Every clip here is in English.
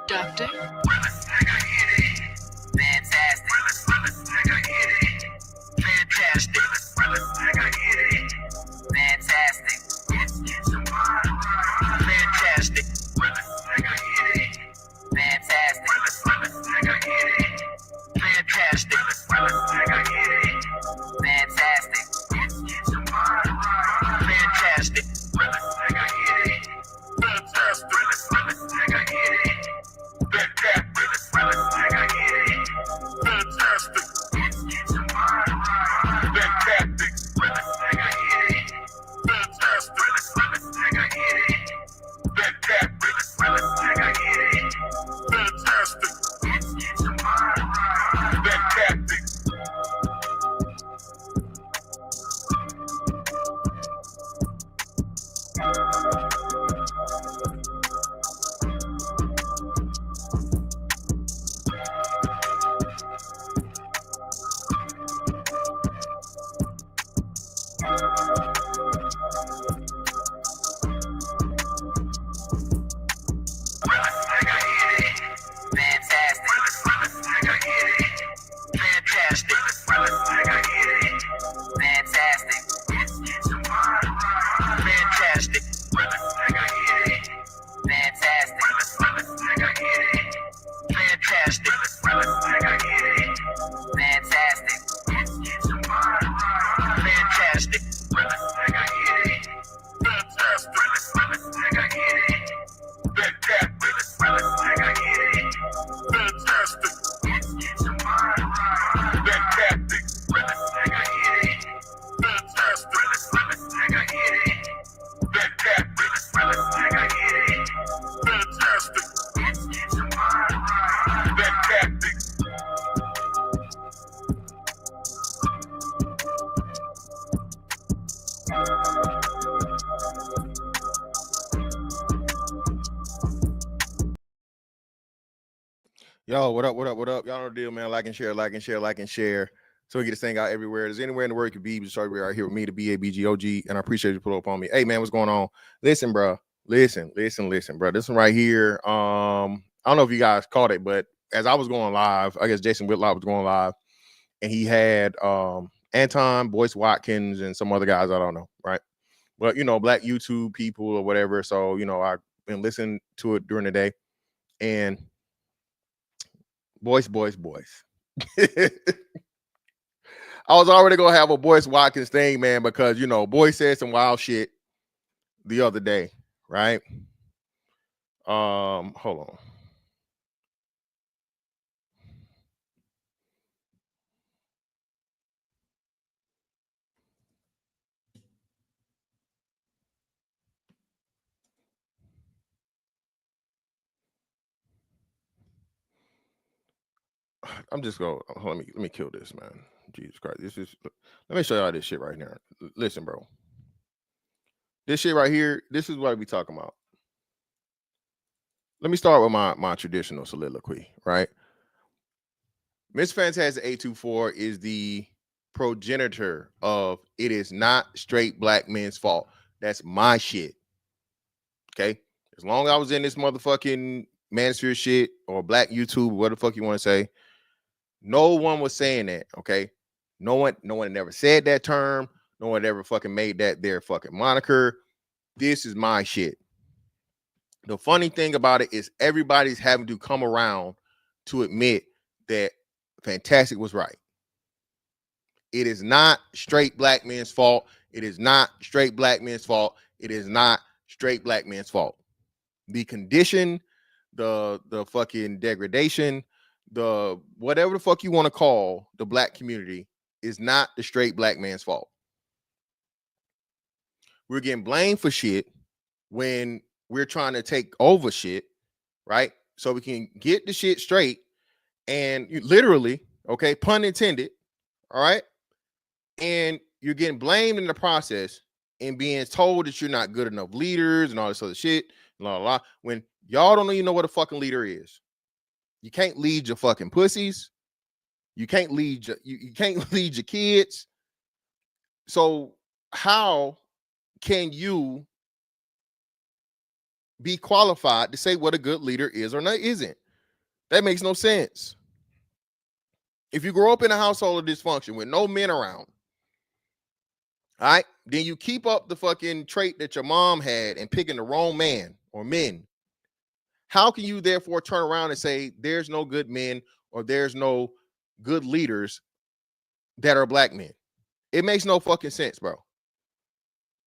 Doctor? Fantastic. Fantastic. Fantastic. Fantastic. Fantastic. Fantastic. Fantastic. Yo, what up, what up, what up? Y'all know the deal, man. Like and share, like and share, like and share. So we get this thing out everywhere. There's anywhere in the world you could be. Just sorry we are here with me, the BABGOG, and I appreciate you pull up on me. Hey, man, what's going on? Listen, bro. Listen, bro. This one right here. I don't know if you guys caught it, but as I was going live, I guess Jason Whitlock was going live, and he had Anton, Boyce, Watkins, and some other guys I don't know, right? But you know, black YouTube people or whatever. So you know, I've been listening to it during the day, and Boyce. I was already gonna have a Boyce Watkins thing, man, because you know, Boyce said some wild shit the other day, right? Hold on. I'm just going. Let me kill this, man. Jesus Christ, let me show y'all this shit right now. Listen, bro. This shit right here. This is what we talking about. Let me start with my traditional soliloquy, right? Miss Fantastic 824 is the progenitor of "It is not straight black men's fault." That's my shit. Okay, as long as I was in this motherfucking manosphere shit or black YouTube, what the fuck you want to say, no one was saying that. Okay, no one never said that term. No one ever fucking made that their fucking moniker. This is my shit. The funny thing about it is everybody's having to come around to admit that Fantastic was right. It is not straight black men's fault. It is not straight black men's fault. It is not straight black men's fault. The condition, the fucking degradation, the whatever the fuck you want to call the black community is not the straight black man's fault. We're getting blamed for shit when we're trying to take over shit, right? So we can get the shit straight and you literally, okay, pun intended, all right? And you're getting blamed in the process and being told that you're not good enough leaders and all this other shit, blah, blah, blah, when y'all don't even know what a fucking leader is. You can't lead your fucking pussies. You can't lead you can't lead your kids. So how can you be qualified to say what a good leader is or not isn't? That makes no sense. If you grow up in a household of dysfunction with no men around, all right, then you keep up the fucking trait that your mom had and picking the wrong man or men. How can you therefore turn around and say there's no good men or there's no good leaders that are black men? It makes no fucking sense, bro.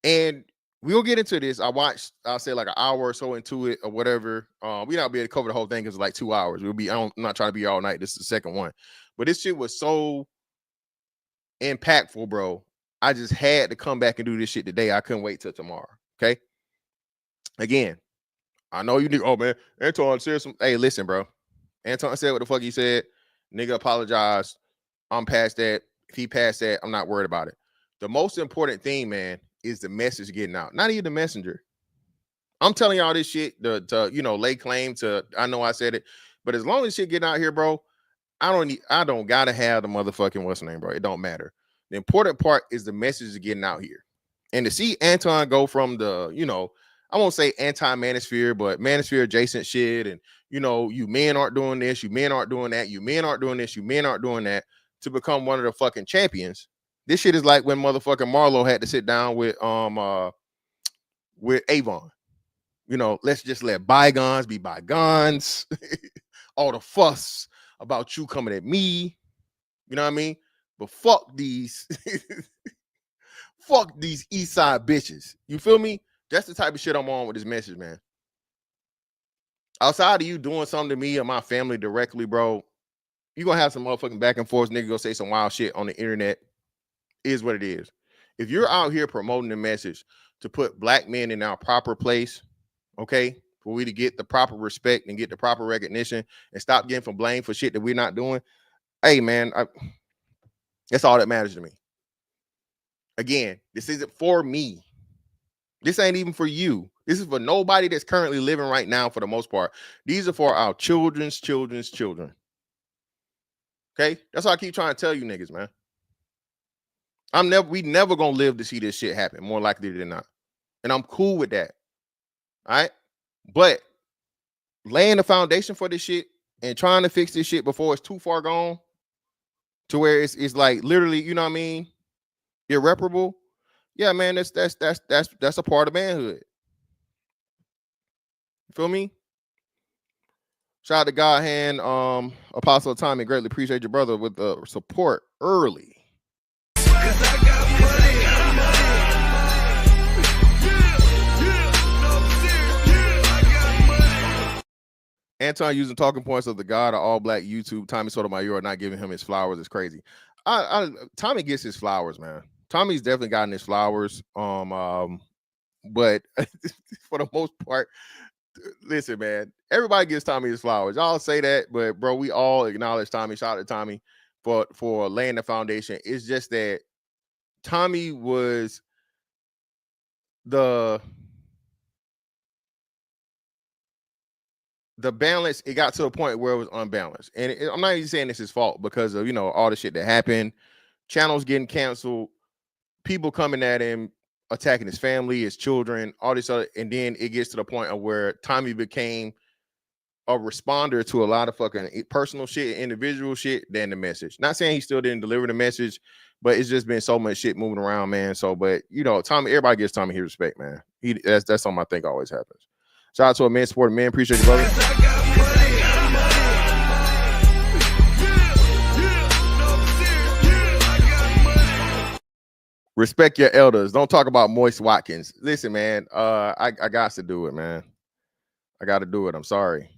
And we'll get into this. I watched, I'll say like an hour or so into it or whatever. We not be able to cover the whole thing because it's like 2 hours. I'm not trying to be all night. This is the second one. But this shit was so impactful, bro. I just had to come back and do this shit today. I couldn't wait till tomorrow. Okay. Again, I know you need, oh man, Anton said some. Hey, listen, bro. Anton said what the fuck he said. Nigga apologized. I'm past that. If he passed that, I'm not worried about it. The most important thing, man, is the message getting out. Not even the messenger. I'm telling y'all this shit to lay claim to. I know I said it, but as long as shit getting out here, bro, I don't gotta have the motherfucking what's the name, bro. It don't matter. The important part is the message getting out here. And to see Anton go from the, I won't say anti-manosphere, but manosphere adjacent shit, and you men aren't doing this, you men aren't doing that, you men aren't doing this, you men aren't doing that, to become one of the fucking champions. This shit is like when motherfucking Marlo had to sit down with Avon. Let's just let bygones be bygones. All the fuss about you coming at me. You know what I mean? But fuck these fuck these east side bitches. You feel me? That's the type of shit I'm on with this message, man. Outside of you doing something to me or my family directly, bro, you gonna have some motherfucking back and forth nigga go say some wild shit on the internet. Is what it is. If you're out here promoting the message to put black men in our proper place, okay, for we to get the proper respect and get the proper recognition and stop getting from blame for shit that we're not doing, hey man, that's all that matters to me. Again, this isn't for me. This ain't even for you. This is for nobody that's currently living right now for the most part. These are for our children's children. Okay? That's why I keep trying to tell you niggas, man. We never gonna live to see this shit happen, more likely than not. And I'm cool with that. All right. But laying the foundation for this shit and trying to fix this shit before it's too far gone to where it's like literally, you know what I mean, irreparable. Yeah, man, that's a part of manhood. You feel me? Shout out to God Hand, Apostle Tommy. Greatly appreciate your brother with the support early. Anton using talking points of the God of all black YouTube. Tommy Sotomayor not giving him his flowers is crazy. Tommy gets his flowers, man. Tommy's definitely gotten his flowers. But for the most part, listen, man, everybody gives Tommy his flowers. Y'all say that, but bro, we all acknowledge Tommy. Shout out to Tommy for laying the foundation. It's just that Tommy was the balance. It got to a point where it was unbalanced, and I'm not even saying it's his fault because of all the shit that happened, channels getting canceled, people coming at him, attacking his family, his children, all this other, and then it gets to the point of where Tommy became a responder to a lot of fucking personal shit, individual shit, than the message. Not saying he still didn't deliver the message, but it's just been so much shit moving around, man. So, but Tommy, everybody gives Tommy his respect, man. That's something I think always happens. Shout out to a man supporting man. Appreciate you, brother. Respect your elders. Don't talk about Moist Watkins. Listen, man. I got to do it, man. I got to do it. I'm sorry.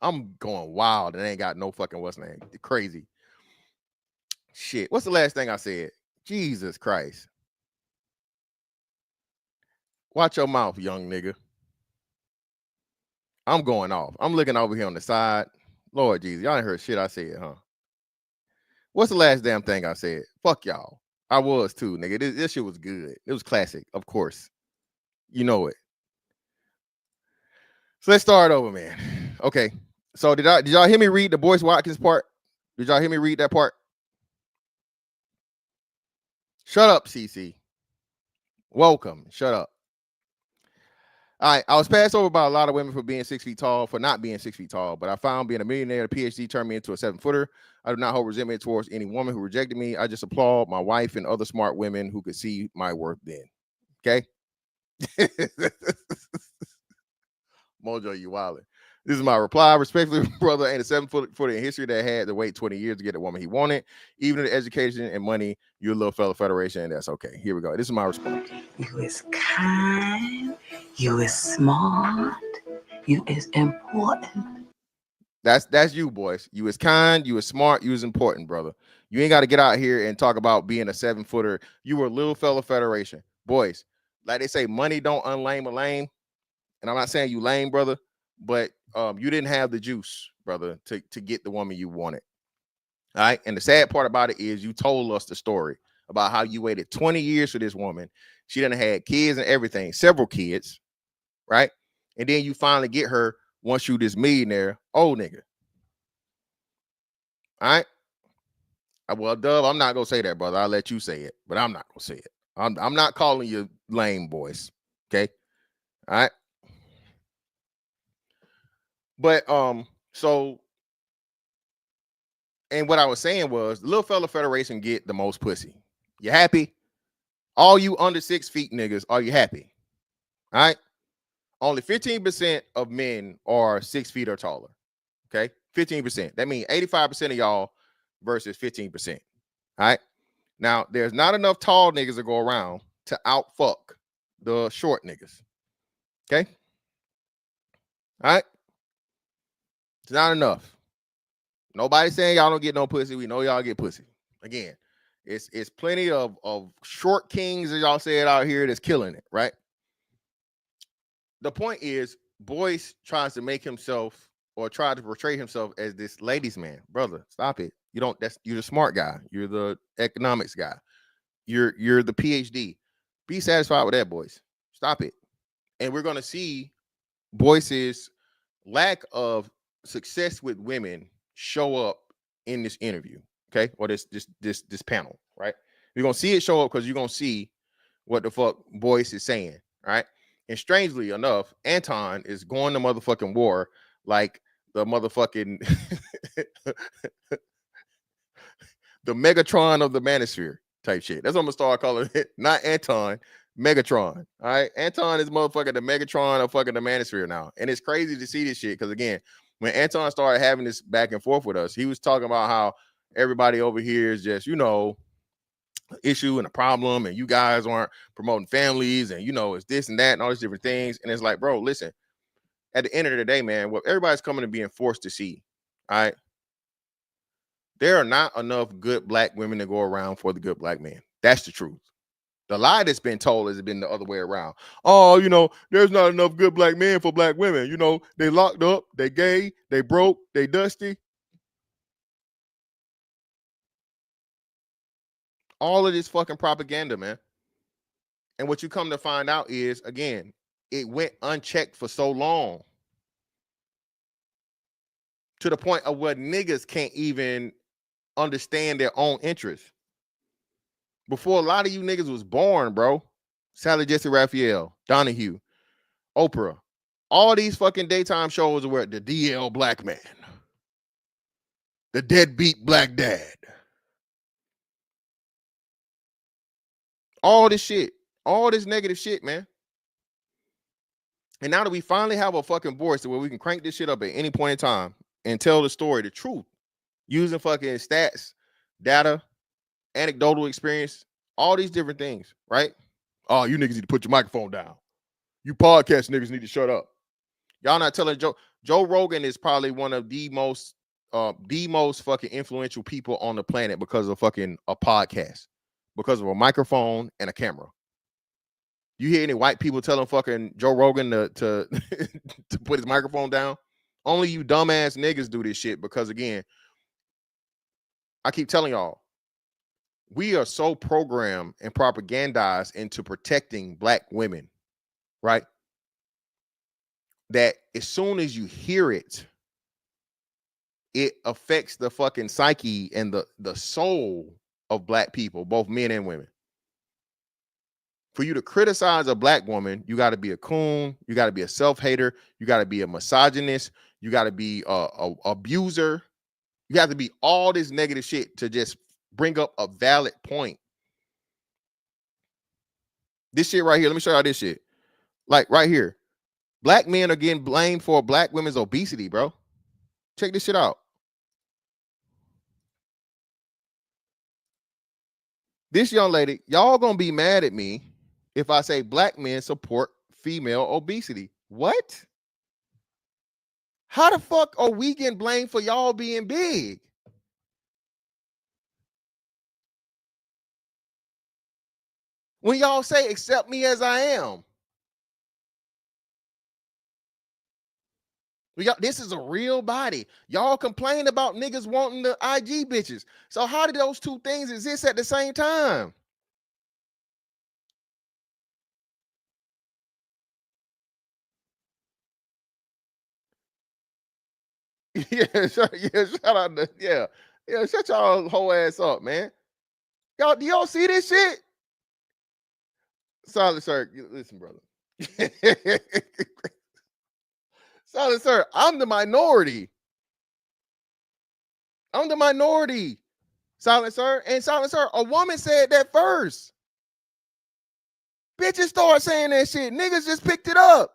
I'm going wild and ain't got no fucking what's name. Crazy. Shit. What's the last thing I said? Jesus Christ. Watch your mouth, young nigga. I'm going off. I'm looking over here on the side. Lord Jesus, y'all ain't heard shit I said, huh? What's the last damn thing I said? Fuck y'all. I was too, nigga. This shit was good. It was classic, of course. You know it. So let's start over, man. Okay. So did y'all hear me read the Boyce Watkins part? Did y'all hear me read that part? Shut up, CC. Welcome. Shut up. All right, I was passed over by a lot of women for being 6 feet tall, for not being 6 feet tall, but I found being a millionaire, a PhD turned me into a 7-footer. I do not hold resentment towards any woman who rejected me. I just applaud my wife and other smart women who could see my worth then. Okay? Mojo, you wildin'. This is my reply. Respectfully, brother ain't a 7-footer in history that had to wait 20 years to get the woman he wanted. Even in education and money, you're a little fella federation, and that's okay. Here we go. This is my response. You is kind. You is smart. You is important. That's you, Boyce. You is kind, you is smart, you is important, brother. You ain't got to get out here and talk about being a 7-footer. You were a little fella federation. Boyce, like they say, money don't unlame a lame. And I'm not saying you lame, brother, but you didn't have the juice, brother, to get the woman you wanted. All right. And the sad part about it is you told us the story about how you waited 20 years for this woman. She done had kids and everything, several kids, right? And then you finally get her once you this millionaire old nigga. All right. Well, Dub, I'm not gonna say that, brother. I'll let you say it, but I'm not gonna say it. I'm not calling you lame, Boyce. Okay. All right. But so, and what I was saying was the little fella federation get the most pussy. You happy? All you under 6 feet niggas, are you happy? All right. Only 15% of men are 6 feet or taller. Okay. 15%. That means 85% of y'all versus 15%. All right. Now, there's not enough tall niggas to go around to outfuck the short niggas. Okay. All right. It's not enough. Nobody saying y'all don't get no pussy. We know y'all get pussy. Again, it's plenty of short kings, as y'all said out here, that's killing it, right? The point is, Boyce tries to make himself or try to portray himself as this ladies' man. Brother, stop it. You're the smart guy. You're the economics guy. You're the PhD. Be satisfied with that, Boyce. Stop it. And we're gonna see Boyce's lack of success with women show up in this interview, okay, or this panel, right? You're gonna see it show up because you're gonna see what the fuck Boyce is saying, right? And strangely enough, Anton is going to motherfucking war like the motherfucking the Megatron of the Manosphere type shit. That's what I'm gonna start calling it. Not Anton, Megatron. All right, Anton is motherfucking the Megatron of fucking the Manosphere now, and it's crazy to see this shit because again, when Anton started having this back and forth with us, he was talking about how everybody over here is just, issue and a problem, and you guys aren't promoting families, and it's this and that and all these different things. And it's like, bro, listen, at the end of the day, man, what everybody's coming to being forced to see, all right, there are not enough good black women to go around for the good black man. That's the truth. The lie that's been told has been the other way around. Oh, there's not enough good black men for black women. They locked up, they gay, they broke, they dusty. All of this fucking propaganda, man. And what you come to find out is, again, it went unchecked for so long to the point of where niggas can't even understand their own interests. Before a lot of you niggas was born, bro, Sally Jesse Raphael, Donahue, Oprah, all these fucking daytime shows were the DL black man, the deadbeat black dad, all this shit, all this negative shit, man. And now that we finally have a fucking voice where we can crank this shit up at any point in time and tell the story, the truth, using fucking stats, data, anecdotal experience, all these different things, right? Oh, you niggas need to put your microphone down. You podcast niggas need to shut up. Y'all not telling a joke. Joe Rogan is probably one of the most fucking influential people on the planet because of fucking a podcast, because of a microphone and a camera. You hear any white people telling fucking Joe Rogan to to put his microphone down? Only you dumbass niggas do this shit because, again, I keep telling y'all, we are so programmed and propagandized into protecting black women, right? That as soon as you hear it, it affects the fucking psyche and the soul of black people, both men and women. For you to criticize a black woman, you got to be a coon, you got to be a self-hater, you got to be a misogynist, you got to be a abuser, you have to be all this negative shit to just bring up a valid point. This shit right here, let me show y'all this shit. Like right here, black men are getting blamed for black women's obesity, bro. Check this shit out. This young lady, y'all gonna be mad at me if I say black men support female obesity. What? How the fuck are we getting blamed for y'all being big? When y'all say accept me as I am. This is a real body. Y'all complain about niggas wanting the IG bitches. So how did those two things exist at the same time? Shout out to, shut y'all whole ass up, man. Y'all, do y'all see this shit? Solid sir, listen, brother. Solid sir, I'm the minority. I'm the minority. Silent sir, and silent sir, a woman said that first. Bitches start saying that shit. Niggas just picked it up.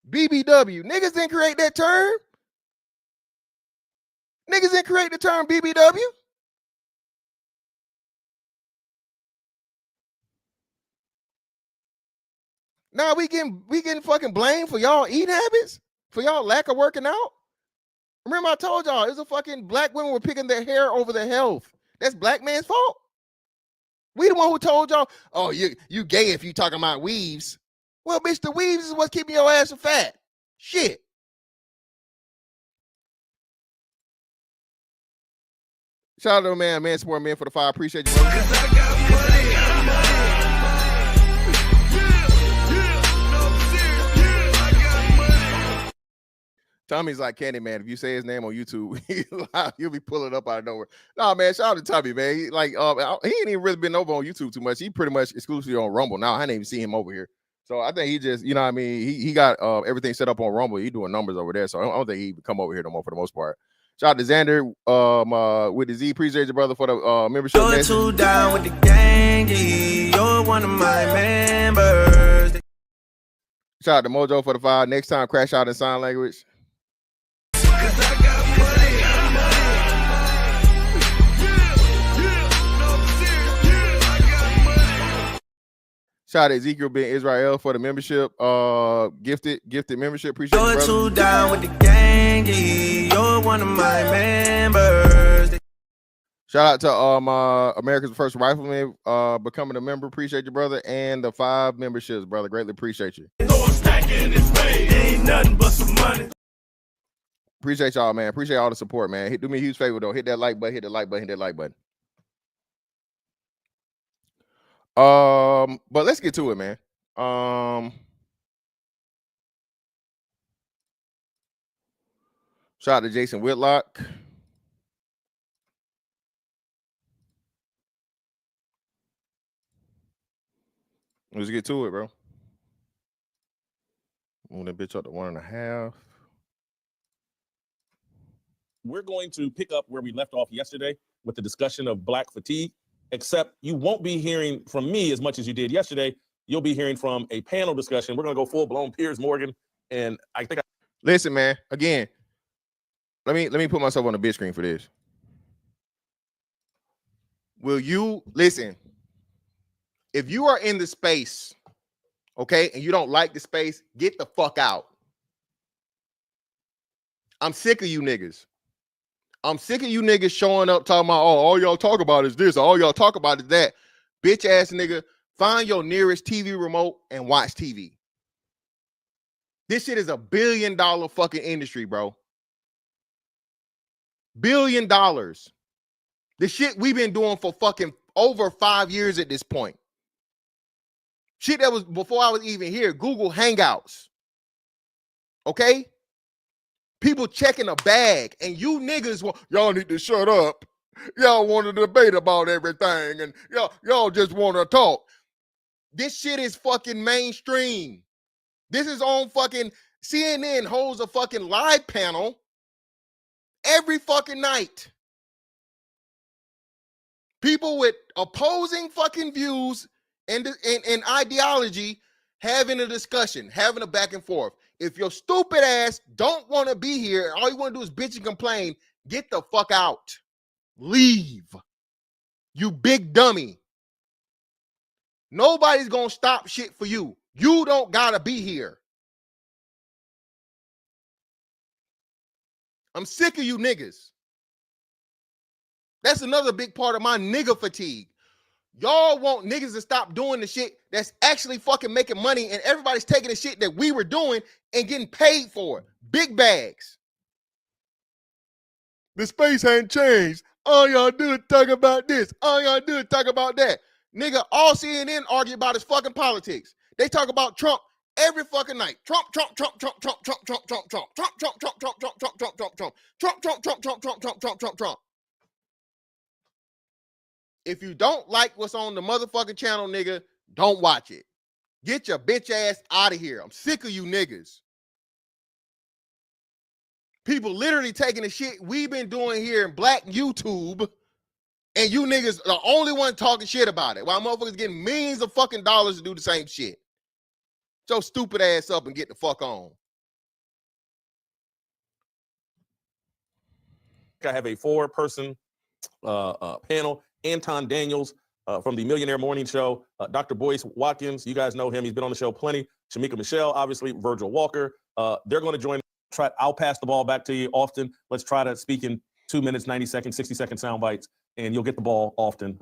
BBW. Niggas didn't create that term. Niggas didn't create the term BBW. Now we getting fucking blamed for y'all eating habits, for y'all lack of working out. Remember I told y'all it was a fucking black women were picking their hair over their health. That's black man's fault. We the one who told y'all, oh, you gay if you talking about weaves. Well, bitch, the weaves is what's keeping your ass fat. Shit. Shout out to man support man for the fire. Appreciate you, brother. Tommy's like Candy Man. If you say his name on YouTube, he'll be pulling up out of nowhere. Nah, man, shout out to Tommy, man. He ain't even really been over on YouTube too much. He pretty much exclusively on Rumble. Now I didn't even see him over here. So I think he just, you know what I mean? He got everything set up on Rumble. He doing numbers over there. So I don't think he come over here no more for the most part. Shout out to Xander with the Z. Appreciate you, brother, for the membership. You're too down with the gangy. You're one of my members. Shout out to Mojo for the 5. Next time, crash out in sign language. Shout out to Ezekiel Ben Israel for the membership. Gifted membership. Appreciate you, brother. You're too down with the gangy. You're one of my members. Shout out to America's First Rifleman becoming a member. Appreciate you, brother. And the 5 memberships, brother. Greatly appreciate you. Ain't nothing but some money. Appreciate y'all, man. Appreciate all the support, man. Do me a huge favor, though. Hit that like button, hit the like button, hit that like button. But let's get to it, man. Shout out to Jason Whitlock. Let's get to it, bro. Move that bitch up to 1.5. We're going to pick up where we left off yesterday with the discussion of black fatigue, except you won't be hearing from me as much as you did yesterday. You'll be hearing from a panel discussion. We're going to go full-blown Piers Morgan, and I think listen, man, again, let me put myself on the big screen for this. Will you listen? If you are in the space, okay, and you don't like the space, get the fuck out. I'm sick of you niggas. I'm sick of you niggas showing up talking about, oh, all y'all talk about is this, all y'all talk about is that. Bitch ass nigga, find your nearest TV remote and watch TV. This shit is $1 billion fucking industry, bro. $1 billion. The shit we've been doing for fucking over 5 years at this point. Shit that was before I was even here. Google Hangouts. Okay? People checking a bag, and you niggas, y'all need to shut up. Y'all want to debate about everything, and y'all just want to talk. This shit is fucking mainstream. This is on fucking CNN holds a fucking live panel every fucking night. People with opposing fucking views and ideology having a discussion, having a back and forth. If your stupid ass don't want to be here, all you want to do is bitch and complain, get the fuck out. Leave. You big dummy. Nobody's going to stop shit for you. You don't got to be here. I'm sick of you niggas. That's another big part of my nigga fatigue. Y'all want niggas to stop doing the shit that's actually fucking making money, and everybody's taking the shit that we were doing and getting paid for it. Big bags. The space ain't changed. All y'all do is talk about this. All y'all do is talk about that. Nigga, all CNN argue about is fucking politics. They talk about Trump every fucking night. Trump. If you don't like what's on the motherfucking channel, nigga, don't watch it. Get your bitch ass out of here. I'm sick of you niggas. People literally taking the shit we've been doing here in black YouTube, and you niggas are the only one talking shit about it, while motherfuckers getting millions of fucking dollars to do the same shit. So stupid ass up and get the fuck on. I have a 4-person panel. Anton Daniels from the Millionaire Morning Show, Dr. Boyce Watkins, you guys know him. He's been on the show plenty. Shamika Michelle, obviously, Virgil Walker. They're going to join. I'll pass the ball back to you often. Let's try to speak in 2 minutes, 90 seconds, 60-second sound bites, and you'll get the ball often.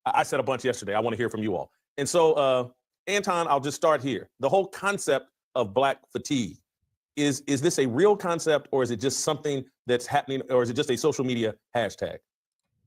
I said a bunch yesterday. I want to hear from you all. And so, Anton, I'll just start here. The whole concept of black fatigue, is this a real concept, or is it just something that's happening, or is it just a social media hashtag?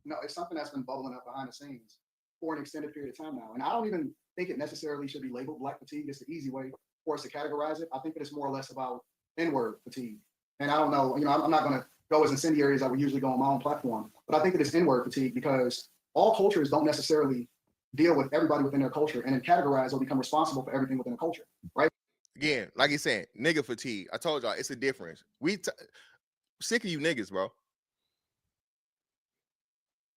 No, it's something that's been bubbling up behind the scenes for an extended period of time now. And I don't even think it necessarily should be labeled black fatigue. It's the easy way for us to categorize it. I think that it's more or less about N-word fatigue. And I don't know, I'm not going to go as incendiary as I would usually go on my own platform, but I think that it's N-word fatigue because all cultures don't necessarily deal with everybody within their culture and then categorize or become responsible for everything within a culture, right? Again, like you're saying, nigga fatigue. I told y'all, it's a difference. Sick of you niggas, bro.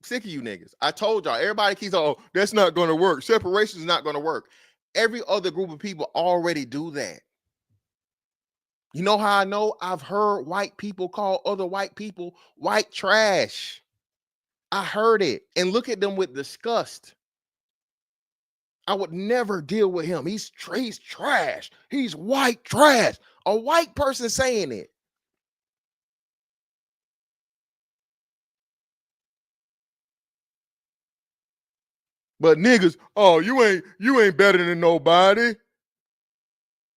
Sick of you niggas. I told y'all, everybody keeps, oh, that's not going to work. Separation is not going to work. Every other group of people already do that. You know how I know? I've heard white people call other white people white trash. I heard it and look at them with disgust. I would never deal with him. He's trash. He's white trash. A white person saying it. But niggas, oh, you ain't better than nobody.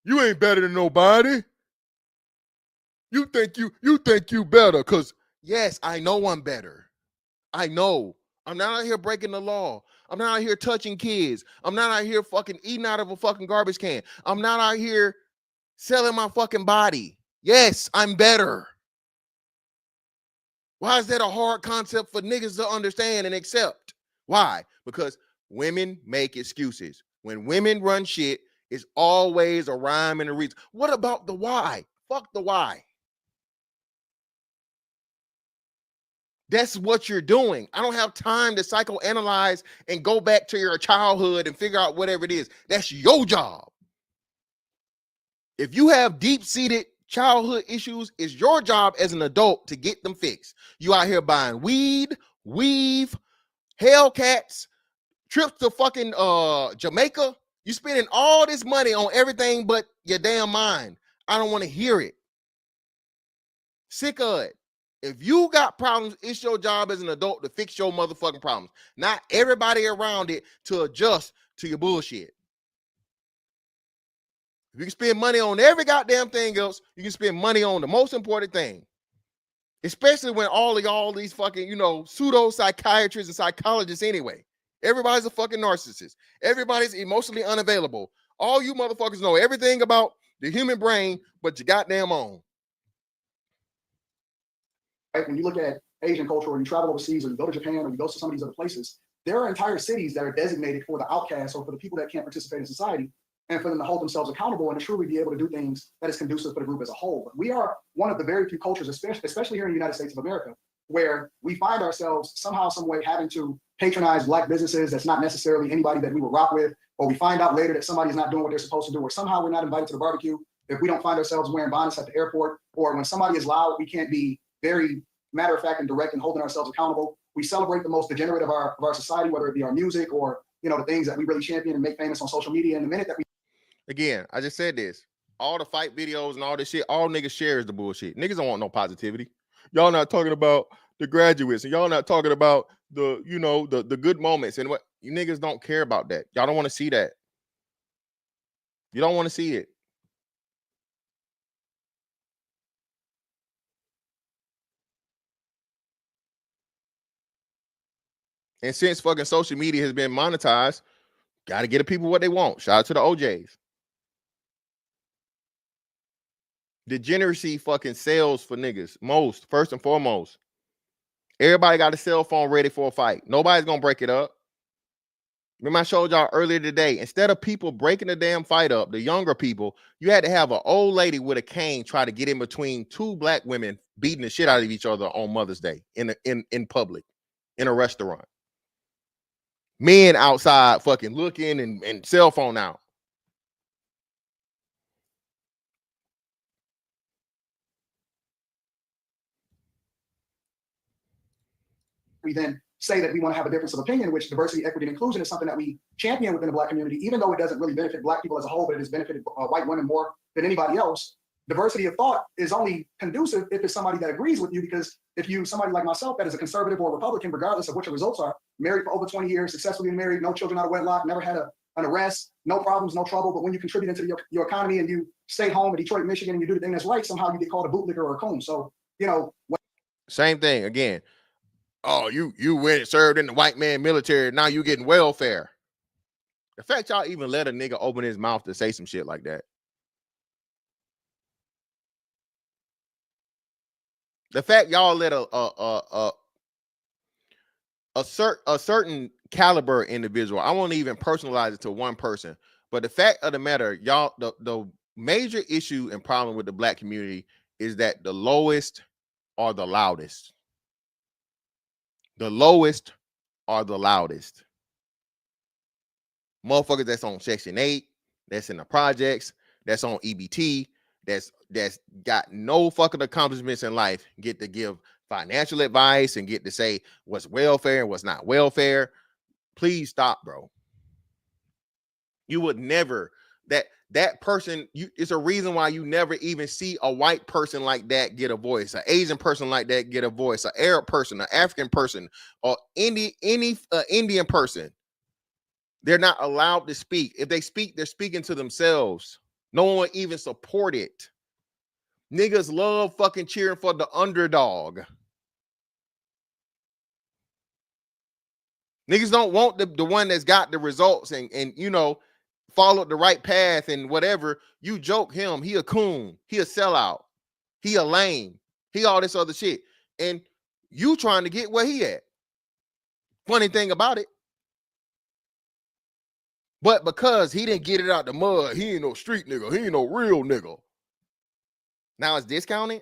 You ain't better than nobody. You think you better, because yes, I know I'm better. I know. I'm not out here breaking the law. I'm not out here touching kids. I'm not out here fucking eating out of a fucking garbage can. I'm not out here selling my fucking body. Yes, I'm better. Why is that a hard concept for niggas to understand and accept? Why? Because women make excuses. When women run shit, it's always a rhyme and a reason. What about the why? Fuck the why. That's what you're doing. I don't have time to psychoanalyze and go back to your childhood and figure out whatever it is. That's your job. If you have deep-seated childhood issues, it's your job as an adult to get them fixed. You out here buying weed, weave, Hellcats, trips to fucking Jamaica. You spending all this money on everything but your damn mind. I don't want to hear it. Sick of it. If you got problems, it's your job as an adult to fix your motherfucking problems. Not everybody around it to adjust to your bullshit. If you can spend money on every goddamn thing else, you can spend money on the most important thing. Especially when all these fucking, pseudo psychiatrists and psychologists anyway. Everybody's a fucking narcissist. Everybody's emotionally unavailable. All you motherfuckers know everything about the human brain, but you goddamn own. Right? When you look at Asian culture, or you travel overseas, or you go to Japan, or you go to some of these other places, there are entire cities that are designated for the outcasts or for the people that can't participate in society, and for them to hold themselves accountable and to truly be able to do things that is conducive for the group as a whole. But we are one of the very few cultures, especially here in the United States of America, where we find ourselves somehow, some way having to patronize Black businesses that's not necessarily anybody that we would rock with, or we find out later that somebody's not doing what they're supposed to do, or somehow we're not invited to the barbecue if we don't find ourselves wearing bonnets at the airport, or when somebody is loud, we can't be very matter of fact and direct and holding ourselves accountable. We celebrate the most degenerate of our society, whether it be our music or the things that we really champion and make famous on social media. And the minute that we Again, I just said this. All the fight videos and all this shit, all niggas share is the bullshit. Niggas don't want no positivity. Y'all not talking about the graduates, and y'all not talking about the, the good moments. And what you niggas don't care about that. Y'all don't want to see that. You don't want to see it. And since fucking social media has been monetized, got to get the people what they want. Shout out to the OJs. Degeneracy fucking sells for niggas. First and foremost. Everybody got a cell phone ready for a fight. Nobody's going to break it up. Remember I showed y'all earlier today, instead of people breaking the damn fight up, the younger people, you had to have an old lady with a cane try to get in between two Black women beating the shit out of each other on Mother's Day in public, in a restaurant. Men outside fucking looking and cell phone out. we then say that we want to have a difference of opinion, which diversity, equity, and inclusion is something that we champion within the Black community, even though it doesn't really benefit Black people as a whole, but it has benefited white women more than anybody else. Diversity of thought is only conducive if it's somebody that agrees with you, because if you, somebody like myself that is a conservative or a Republican, regardless of what your results are, married for over 20 years, successfully married, no children out of wedlock, never had an arrest, no problems, no trouble, but when you contribute into your economy and you stay home in Detroit, Michigan, and you do the thing that's right, somehow you get called a bootlicker or a coon. So, same thing again. Oh, you went and served in the white man military, now you getting welfare. The fact y'all even let a nigga open his mouth to say some shit like that. The fact y'all let a certain caliber individual, I won't even personalize it to one person, but the fact of the matter, y'all, the major issue and problem with the Black community is that the lowest are the loudest. The lowest are the loudest. Motherfuckers that's on Section 8, that's in the projects, that's on EBT, that's got no fucking accomplishments in life, get to give financial advice and get to say what's welfare and what's not welfare. Please stop, bro. You would never, that person, it's a reason why you never even see a white person like that get a voice, an Asian person like that get a voice, an Arab person, an African person, or any Indian person. They're not allowed to speak. If they speak, they're speaking to themselves. No one will even support it. Niggas love fucking cheering for the underdog. Niggas don't want the one that's got the results and followed the right path and whatever. You joke him, he a coon, he a sellout, he a lame, he all this other shit. And you trying to get where he at. Funny thing about it. But because he didn't get it out the mud, he ain't no street nigga, he ain't no real nigga. Now it's discounted.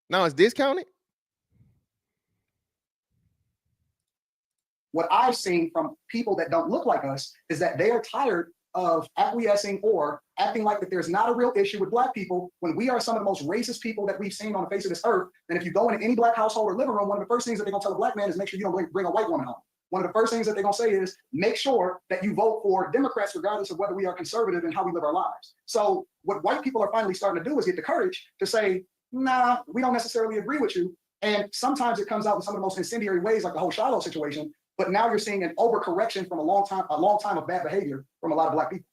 Now it's discounted. What I've seen from people that don't look like us is that they are tired of acquiescing or acting like that there's not a real issue with Black people when we are some of the most racist people that we've seen on the face of this earth. And if you go into any Black household or living room, one of the first things that they're gonna tell a Black man is make sure you don't bring a white woman home. one of the first things that they're going to say is make sure that you vote for Democrats, regardless of whether we are conservative and how we live our lives. So what white people are finally starting to do is get the courage to say, nah, we don't necessarily agree with you. And sometimes it comes out in some of the most incendiary ways, like the whole Shiloh situation. But now you're seeing an overcorrection from a long time of bad behavior from a lot of black people.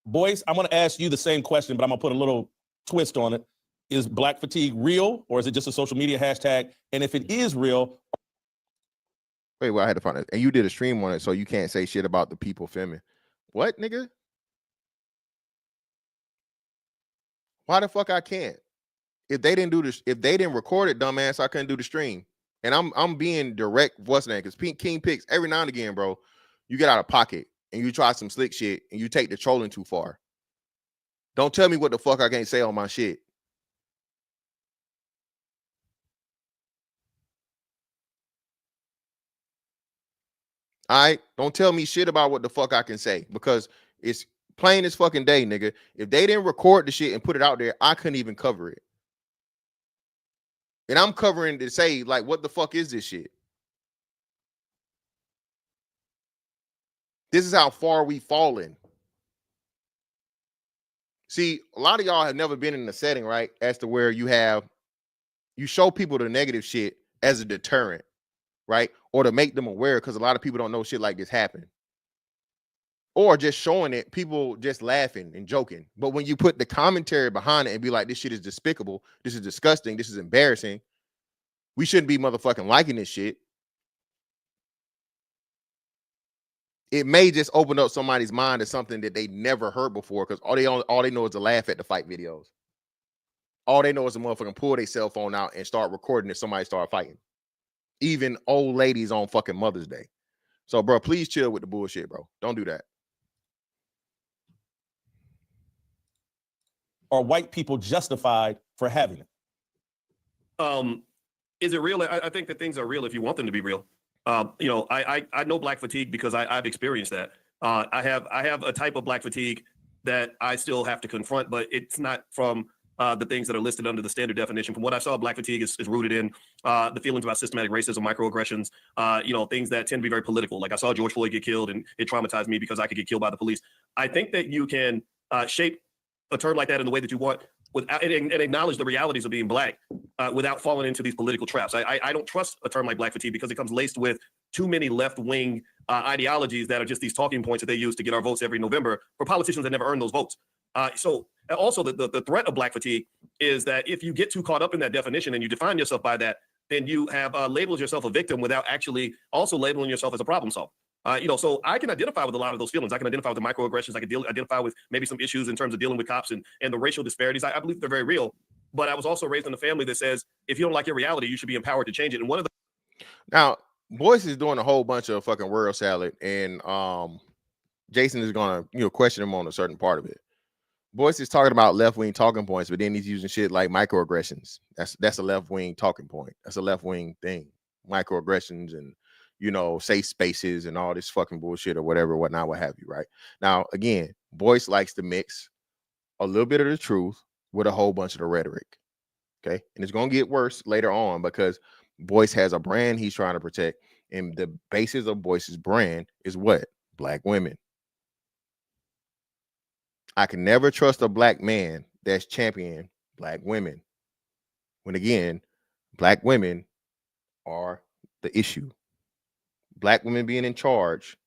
Boyce, I'm going to ask you the same question, but I'm going to put a little twist on it. Is black fatigue real, or is it just a social media hashtag? And if it is real, wait, well, I had to find it. And you did a stream on it, so you can't say shit about the people filming. What, nigga? Why the fuck I can't? If they didn't do this, if they didn't record it, dumbass, I couldn't do the stream. And I'm being direct. What's that? Because King Picks every now and again, bro, you get out of pocket and you try some slick shit and you take the trolling too far. Don't tell me what the fuck I can't say on my shit. All right, don't tell me shit about what the fuck I can say, because it's plain as fucking day, nigga. If they didn't record the shit and put it out there, I couldn't even cover it. And I'm covering to say, like, what the fuck is this shit? This is how far we've fallen. See, a lot of y'all have never been in a setting, right, as to where you show people the negative shit as a deterrent, right? Or to make them aware, because a lot of people don't know shit like this happen. Or just showing it, people just laughing and joking. But when you put the commentary behind it and be like, this shit is despicable, this is disgusting, this is embarrassing, we shouldn't be motherfucking liking this shit. It may just open up somebody's mind to something that they never heard before, because all they know is to laugh at the fight videos. All they know is to motherfucking pull their cell phone out and start recording if somebody start fighting. Even old ladies on fucking Mother's Day. So, bro, please chill with the bullshit, bro. Don't do that. are white people justified for having it? Is it real? I think that things are real if you want them to be real. You know, I know black fatigue because I've experienced that. I have a type of black fatigue that I still have to confront, but it's not from the things that are listed under the standard definition. From what I saw, black fatigue is rooted in the feelings about systematic racism, microaggressions, you know, things that tend to be very political. Like I saw George Floyd get killed and it traumatized me because I could get killed by the police. I think that you can shape a term like that in the way that you want without and acknowledge the realities of being black without falling into these political traps. I don't trust a term like black fatigue because it comes laced with too many left-wing ideologies that are just these talking points that they use to get our votes every November for politicians that never earn those votes. So also the threat of black fatigue is that if you get too caught up in that definition and you define yourself by that, then you have labeled yourself a victim without actually also labeling yourself as a problem solver. You know, so I can identify with a lot of those feelings. I can identify with the microaggressions. I can identify with maybe some issues in terms of dealing with cops and the racial disparities. I believe they're very real. But I was also raised in a family that says, if you don't like your reality, you should be empowered to change it. And one of the now, Boyce is doing a whole bunch of fucking word salad, and Jason is gonna question him on a certain part of it. Boyce is talking about left-wing talking points, but then he's using shit like microaggressions. That's a left-wing talking point. That's a left-wing thing. Microaggressions and safe spaces and all this fucking bullshit or whatever, whatnot, what have you, right? Now, again, Boyce likes to mix a little bit of the truth with a whole bunch of the rhetoric, okay? And it's going to get worse later on because Boyce has a brand he's trying to protect, and the basis of Boyce's brand is what? Black women. I can never trust a black man that's championing black women when, again, black women are the issue. Black women being in charge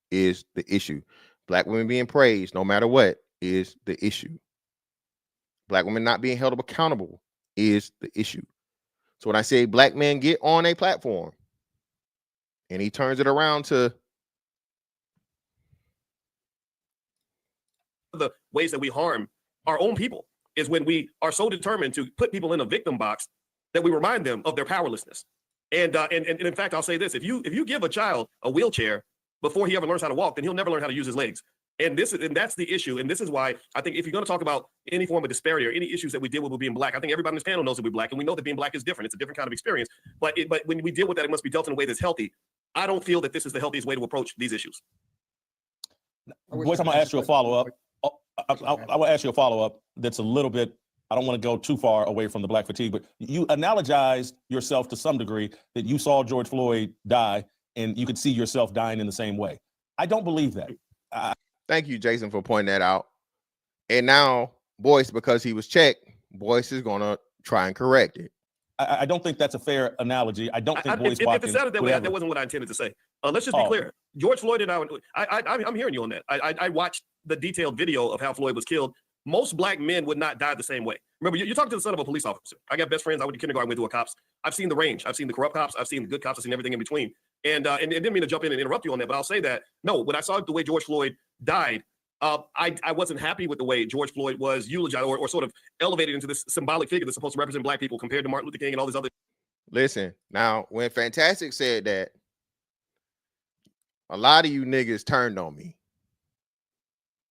is the issue. Black women being praised no matter what is the issue. Black women not being held accountable is the issue. So when I say black men get on a platform and he turns it around to the ways that we harm our own people is when we are so determined to put people in a victim box that we remind them of their powerlessness. And in fact, I'll say this: if you give a child a wheelchair before he ever learns how to walk, then he'll never learn how to use his legs. And that's the issue. And this is why I think if you're going to talk about any form of disparity or any issues that we deal with being black, I think everybody on this panel knows that we're black, and we know that being black is different. It's a different kind of experience. But when we deal with that, it must be dealt in a way that's healthy. I don't feel that this is the healthiest way to approach these issues. Boyce, I'm going to ask you a follow-up. I will ask you a follow-up that's a little bit, I don't want to go too far away from the black fatigue, but you analogized yourself to some degree that you saw George Floyd die and you could see yourself dying in the same way. I don't believe that. Thank you, Jason, for pointing that out. And now Boyce, because he was checked, Boyce is gonna try and correct it. I don't think that's a fair analogy. I don't think Boyce if Watkins. it sounded that way, whatever. that wasn't what I intended to say. Let's just be clear. George Floyd and I'm hearing you on that. I watched the detailed video of how Floyd was killed. Most black men would not die the same way. Remember, you're talking to the son of a police officer. I got best friends. I went to kindergarten with cops. I've seen the range. I've seen the corrupt cops. I've seen the good cops. I've seen everything in between. And didn't mean to jump in and interrupt you on that, but I'll say that, no, when I saw the way George Floyd died, I wasn't happy with the way George Floyd was eulogized or sort of elevated into this symbolic figure that's supposed to represent black people compared to Martin Luther King and all these other. Listen, now, when Fantastic said that, a lot of you niggas turned on me.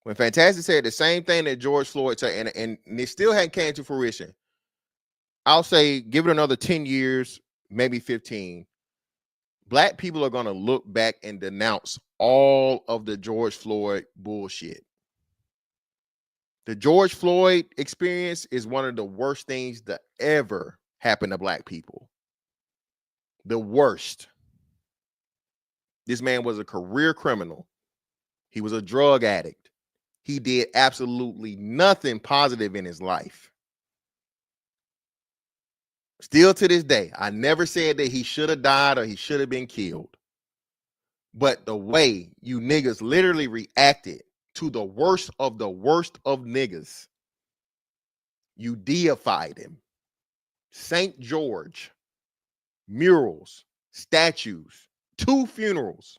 When Fantastic said the same thing that George Floyd said, and it still hadn't came to fruition, I'll say give it another 10 years, maybe 15. Black people are going to look back and denounce all of the George Floyd bullshit. The George Floyd experience is one of the worst things that ever happened to black people. The worst. This man was a career criminal. He was a drug addict. He did absolutely nothing positive in his life. Still to this day, I never said that he should have died or he should have been killed. But the way you niggas literally reacted to the worst of niggas, you deified him. St. George, murals, statues, 2 funerals.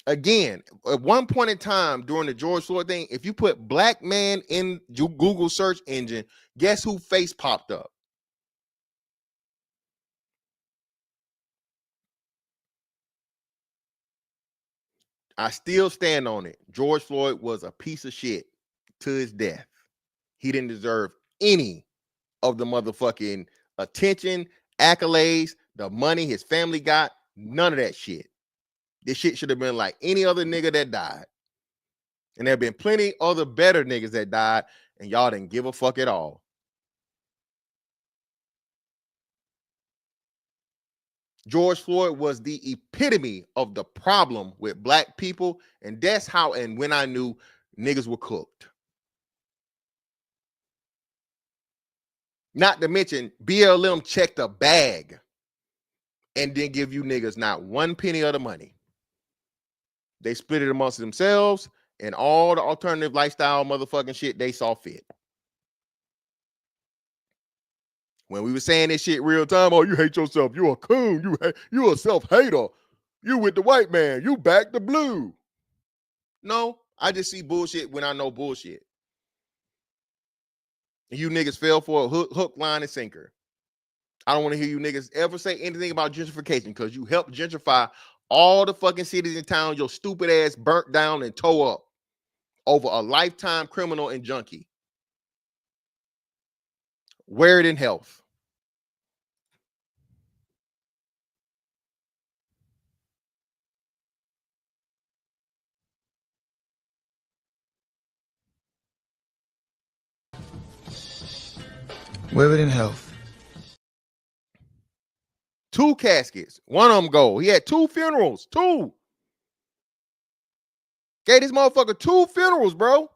Again, at one point in time during the George Floyd thing, if you put black man in Google search engine, guess who face popped up? I still stand on it. George Floyd was a piece of shit to his death. He didn't deserve any of the motherfucking attention, accolades, the money his family got, none of that shit. This shit should have been like any other nigga that died. And there have been plenty other better niggas that died, and y'all didn't give a fuck at all. George Floyd was the epitome of the problem with black people, and that's how and when I knew niggas were cooked. Not to mention, BLM checked a bag and didn't give you niggas not 1 penny of the money. They split it amongst themselves and all the alternative lifestyle motherfucking shit they saw fit. When we were saying this shit real time, oh, you hate yourself. You a coon. You a self-hater. You with the white man. You back the blue. No, I just see bullshit when I know bullshit. And you niggas fell for a hook, line, and sinker. I don't want to hear you niggas ever say anything about gentrification because you helped gentrify all the fucking cities and towns your stupid ass burnt down and tore up over a lifetime criminal and junkie. Wear it in health. Wear it in health. 2 caskets. One of them go. He had 2 funerals. 2. Gave this motherfucker 2 funerals, bro.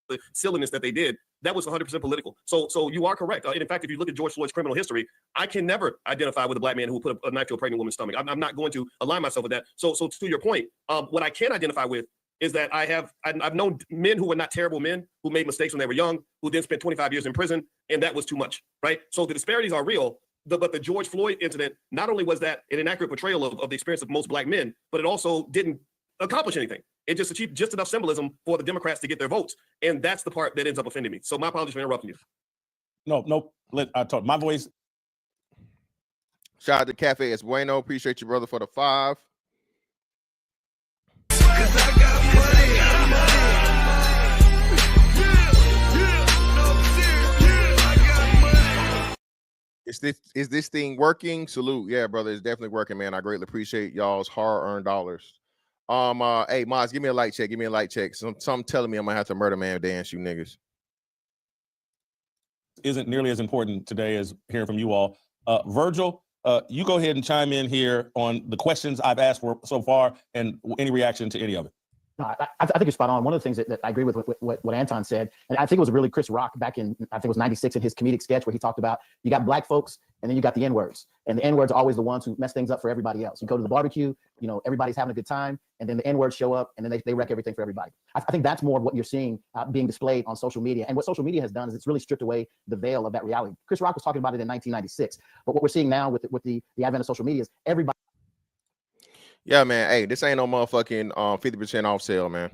The silliness that they did, that was 100% political. So you are correct. And in fact, if you look at George Floyd's criminal history, I can never identify with a black man who put a knife to a pregnant woman's stomach. I'm not going to align myself with that. So to your point, what I can identify with is that I've known men who were not terrible men, who made mistakes when they were young, who then spent 25 years in prison, and that was too much, right? So the disparities are real. But the George Floyd incident, not only was that an inaccurate portrayal of the experience of most black men, but it also didn't accomplish anything. It just achieved just enough symbolism for the Democrats to get their votes. And that's the part that ends up offending me. So my apologies for interrupting you. No, let I talk. My voice. Shout out to Cafe Es Bueno. Appreciate you, brother, for the 5. Is this thing working? Salute. Yeah, brother, it's definitely working, man. I greatly appreciate y'all's hard-earned dollars. Hey, Moz, give me a light check. Give me a light check. Something telling me I'm gonna have to murder man dance you niggas. isn't nearly as important today as hearing from you all. Virgil, you go ahead and chime in here on the questions I've asked for so far and any reaction to any of it. No, I think you're spot on. One of the things that I agree with what Anton said, and I think it was really Chris Rock back in, I think it was 96 in his comedic sketch where he talked about you got black folks and then you got the N-words. And the N-words are always the ones who mess things up for everybody else. You go to the barbecue, you know, everybody's having a good time, and then the N-words show up and then they wreck everything for everybody. I think that's more of what you're seeing being displayed on social media. And what social media has done is it's really stripped away the veil of that reality. Chris Rock was talking about it in 1996. But what we're seeing now with the advent of social media is everybody. Yeah, man. Hey, this ain't no motherfucking 50% off sale, man.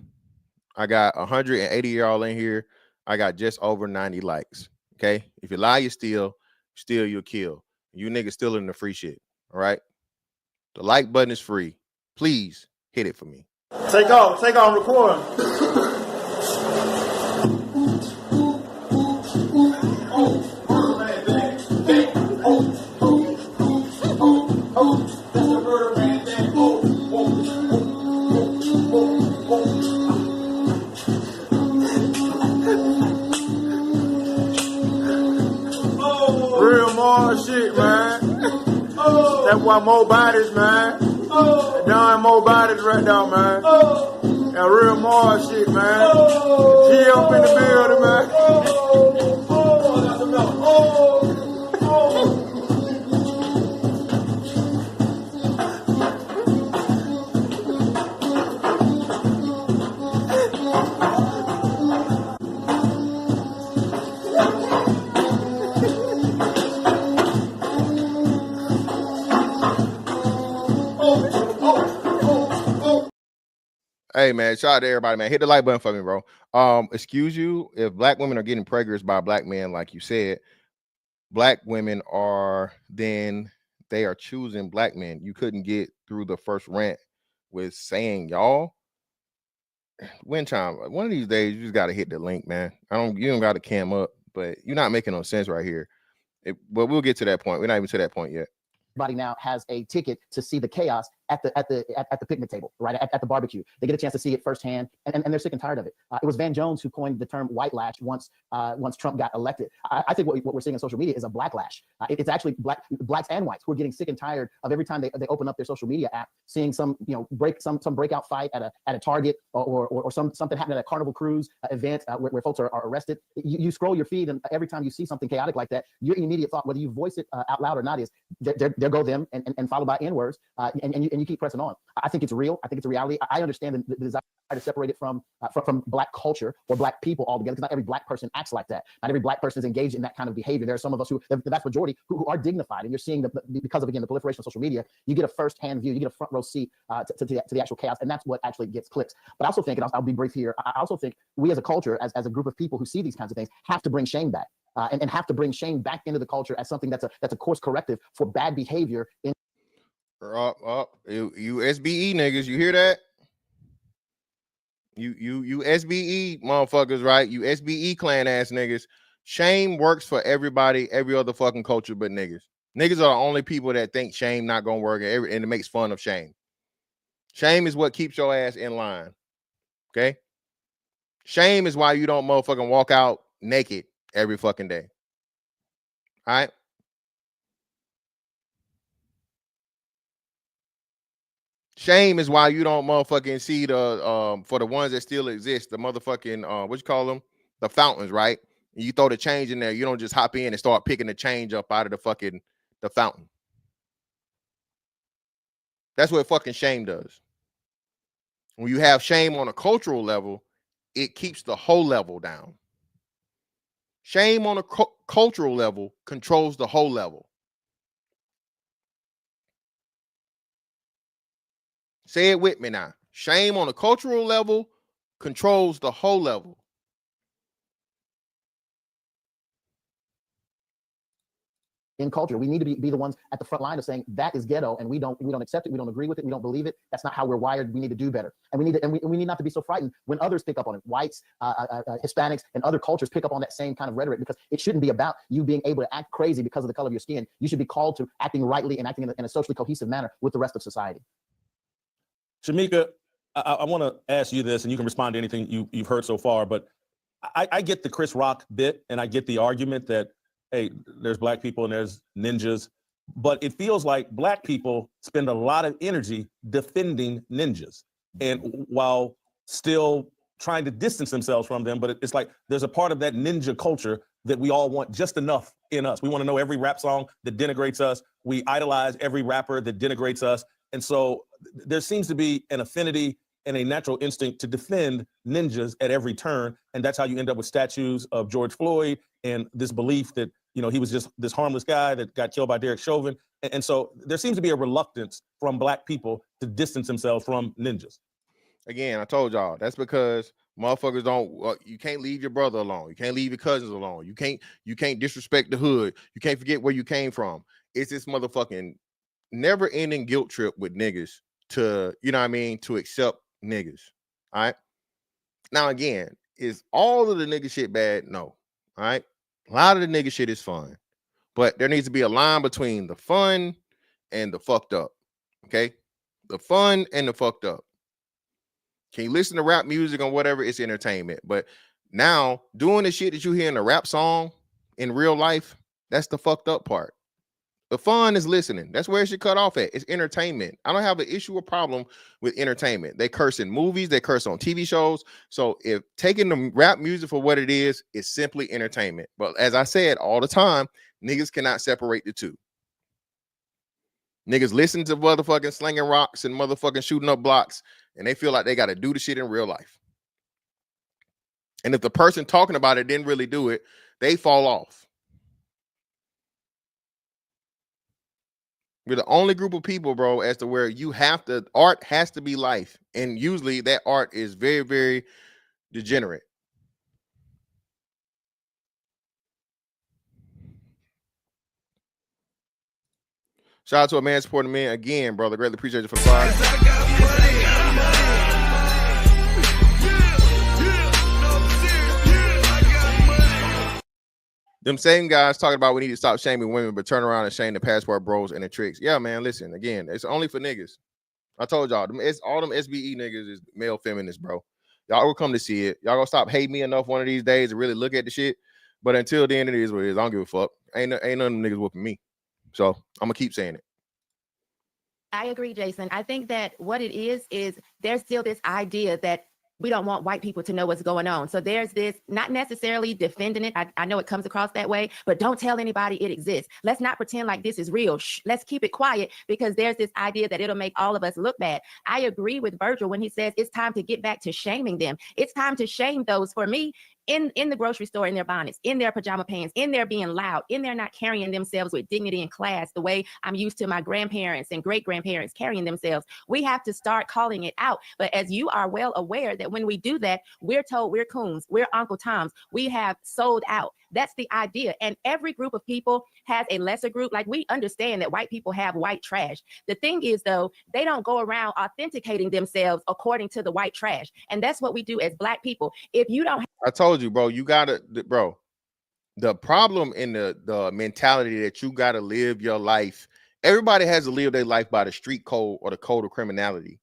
I got 180 y'all in here. I got just over 90 likes. Okay. If you lie, you steal, you'll kill. You niggas still in the free shit. All right. The like button is free. Please hit it for me. Take off recording. Real more shit, man. That's why more bodies, man. Done more bodies right now, man. That real more shit, man. G up in the building, Hey, man, shout out to everybody, man. Hit the like button for me, bro. Excuse you, if black women are getting preggers by black men, like you said, black women are then they are choosing black men. You couldn't get through the first rant with saying y'all. One of these days, you just got to hit the link, man. You don't got to cam up, but you're not making no sense right here. But we'll get to that point. We're not even to that point yet. Everybody now has a ticket to see the chaos at the picnic table, right? At the barbecue. They get a chance to see it firsthand, and they're sick and tired of it. It was Van Jones who coined the term white lash once Trump got elected. I think what we're seeing on social media is a black lash. It's actually blacks and whites who are getting sick and tired of every time they open up their social media app, seeing some breakout fight at a Target or something happening at a Carnival Cruise event where folks are arrested. You scroll your feed, and every time you see something chaotic like that, your immediate thought, whether you voice it out loud or not, is there go them, and followed by N-words, and you keep pressing on. I think it's real. I think it's a reality. I understand the desire to separate it from black culture or black people altogether, because not every black person acts like that. Not every black person is engaged in that kind of behavior. There are some of us the vast majority who are dignified, and you're seeing because of, again, the proliferation of social media, you get a first-hand view, you get a front row seat to the actual chaos, and that's what actually gets clicks. But I also think, and I'll be brief here, I also think we as a culture, as a group of people who see these kinds of things, have to bring shame back. And have to bring shame back into the culture as something that's a course corrective for bad behavior. You SBE niggas, you hear that? You SBE motherfuckers, right? You SBE clan ass niggas. Shame works for everybody, every other fucking culture but niggas. Niggas are the only people that think shame not gonna work, and it makes fun of shame. Shame is what keeps your ass in line. Okay? Shame is why you don't motherfucking walk out naked every fucking day. All right. Shame is why you don't motherfucking see the for the ones that still exist, the motherfucking what you call them, the fountains, right? And you throw the change in there. You don't just hop in and start picking the change up out of the fountain. That's what fucking shame does. When you have shame on a cultural level, it keeps the whole level down. Shame on a cultural level controls the whole level. Say it with me now. Shame on a cultural level controls the whole level. In culture, we need to be the ones at the front line of saying that is ghetto, and we don't accept it, we don't agree with it, we don't believe it. That's not how we're wired. We need to do better, and we need not to be so frightened when others pick up on it. Whites, Hispanics, and other cultures pick up on that same kind of rhetoric, because it shouldn't be about you being able to act crazy because of the color of your skin. You should be called to acting rightly and acting in a socially cohesive manner with the rest of society. Shamika, I want to ask you this, and you can respond to anything you've heard so far, but I get the Chris Rock bit, and I get the argument that, hey, there's black people and there's ninjas, but it feels like black people spend a lot of energy defending ninjas, and while still trying to distance themselves from them. But it's like there's a part of that ninja culture that we all want just enough in us. We want to know every rap song that denigrates us. We idolize every rapper that denigrates us. And so there seems to be an affinity and a natural instinct to defend ninjas at every turn. And that's how you end up with statues of George Floyd and this belief that, you know, he was just this harmless guy that got killed by Derek Chauvin. And so there seems to be a reluctance from black people to distance themselves from ninjas. Again, I told y'all that's because motherfuckers don't. You can't leave your brother alone. You can't leave your cousins alone. You can't disrespect the hood. You can't forget where you came from. It's this motherfucking never-ending guilt trip with niggas to, you know what I mean, to accept niggas. All right. Now again, is all of the nigga shit bad? No. All right. A lot of the nigga shit is fun, but there needs to be a line between the fun and the fucked up. Okay, the fun and the fucked up. Can you listen to rap music or whatever? It's entertainment. But now doing the shit that you hear in a rap song in real life, that's the fucked up part. The fun is listening. That's where it should cut off at. It's entertainment. I don't have an issue or problem with entertainment. They curse in movies. They curse on TV shows. So if taking the rap music for what it is simply entertainment. But as I said all the time, niggas cannot separate the two. Niggas listen to motherfucking slinging rocks and motherfucking shooting up blocks, and they feel like they got to do the shit in real life. And if the person talking about it didn't really do it, they fall off. We're the only group of people, bro, as to where you have to, art has to be life. And usually that art is very, very degenerate. Shout out to a man supporting men again, brother. Greatly appreciate you for the fire. Them same guys talking about we need to stop shaming women, but turn around and shame the passport bros and the tricks. Yeah, man. Listen, again, it's only for niggas. I told y'all, all them SBE niggas is male feminists, bro. Y'all will come to see it. Y'all gonna stop hating me enough one of these days to really look at the shit. But until then, it is what it is. I don't give a fuck. Ain't none of them niggas whooping me. So I'm gonna keep saying it. I agree, Jason. I think that what it is there's still this idea that we don't want white people to know what's going on. So there's this, not necessarily defending it. I know it comes across that way, but don't tell anybody it exists. Let's not pretend like this is real. Shh, let's keep it quiet because there's this idea that it'll make all of us look bad. I agree with Virgil when he says it's time to get back to shaming them. It's time to shame those, for me, in the grocery store, in their bonnets, in their pajama pants, in their being loud, in their not carrying themselves with dignity and class the way I'm used to my grandparents and great-grandparents carrying themselves. We have to start calling it out. But as you are well aware that when we do that, we're told we're coons, we're Uncle Toms, we have sold out. That's the idea. And every group of people has a lesser group. Like, we understand that white people have white trash. The thing is, though, they don't go around authenticating themselves according to the white trash. And that's what we do as black people. If you don't, I told you, bro, you gotta, bro. The problem in the mentality that you gotta live your life. Everybody has to live their life by the street code or the code of criminality.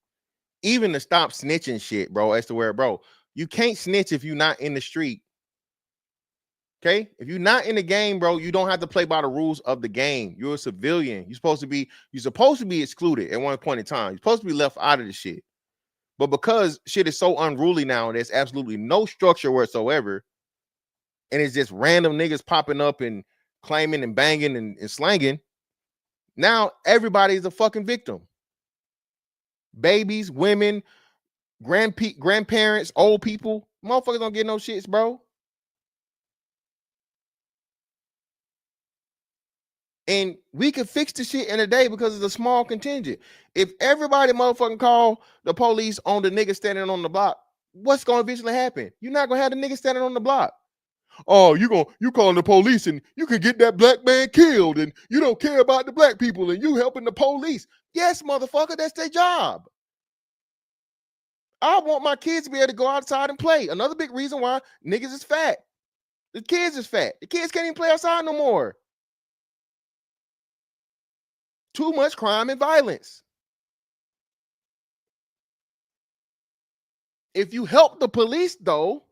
Even to stop snitching shit, bro. As to where, bro, you can't snitch if you're not in the street. Okay, if you're not in the game, bro, you don't have to play by the rules of the game. You're a civilian. You're supposed to be excluded at one point in time. You're supposed to be left out of the shit. But because shit is so unruly now, and there's absolutely no structure whatsoever, and it's just random niggas popping up and claiming and banging and slanging, now everybody's a fucking victim. Babies, women, grandparents, old people, motherfuckers don't get no shits, bro. And we could fix the shit in a day because it's a small contingent. If everybody motherfucking call the police on the nigga standing on the block, what's going to eventually happen? You're not going to have the nigga standing on the block. Oh, you calling the police and you could get that black man killed and you don't care about the black people and you helping the police. Yes, motherfucker, that's their job. I want my kids to be able to go outside and play. Another big reason why niggas is fat. The kids is fat. The kids can't even play outside no more. Too much crime and violence. If you help the police, though,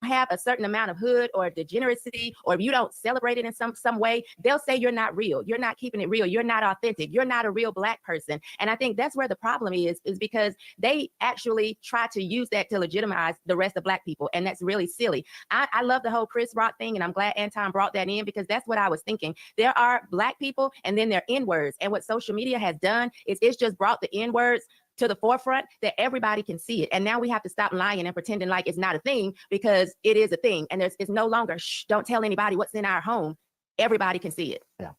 have a certain amount of hood or degeneracy, or if you don't celebrate it in some way, they'll say you're not real. You're not keeping it real. You're not authentic. You're not a real Black person. And I think that's where the problem is because they actually try to use that to legitimize the rest of Black people. And that's really silly. I love the whole Chris Rock thing, and I'm glad Anton brought that in because that's what I was thinking. There are Black people and then there are N-words. And what social media has done is it's just brought the N-words to the forefront that everybody can see it. And now we have to stop lying and pretending like it's not a thing because it is a thing. And it's no longer, shh, don't tell anybody what's in our home. Everybody can see it. Yeah.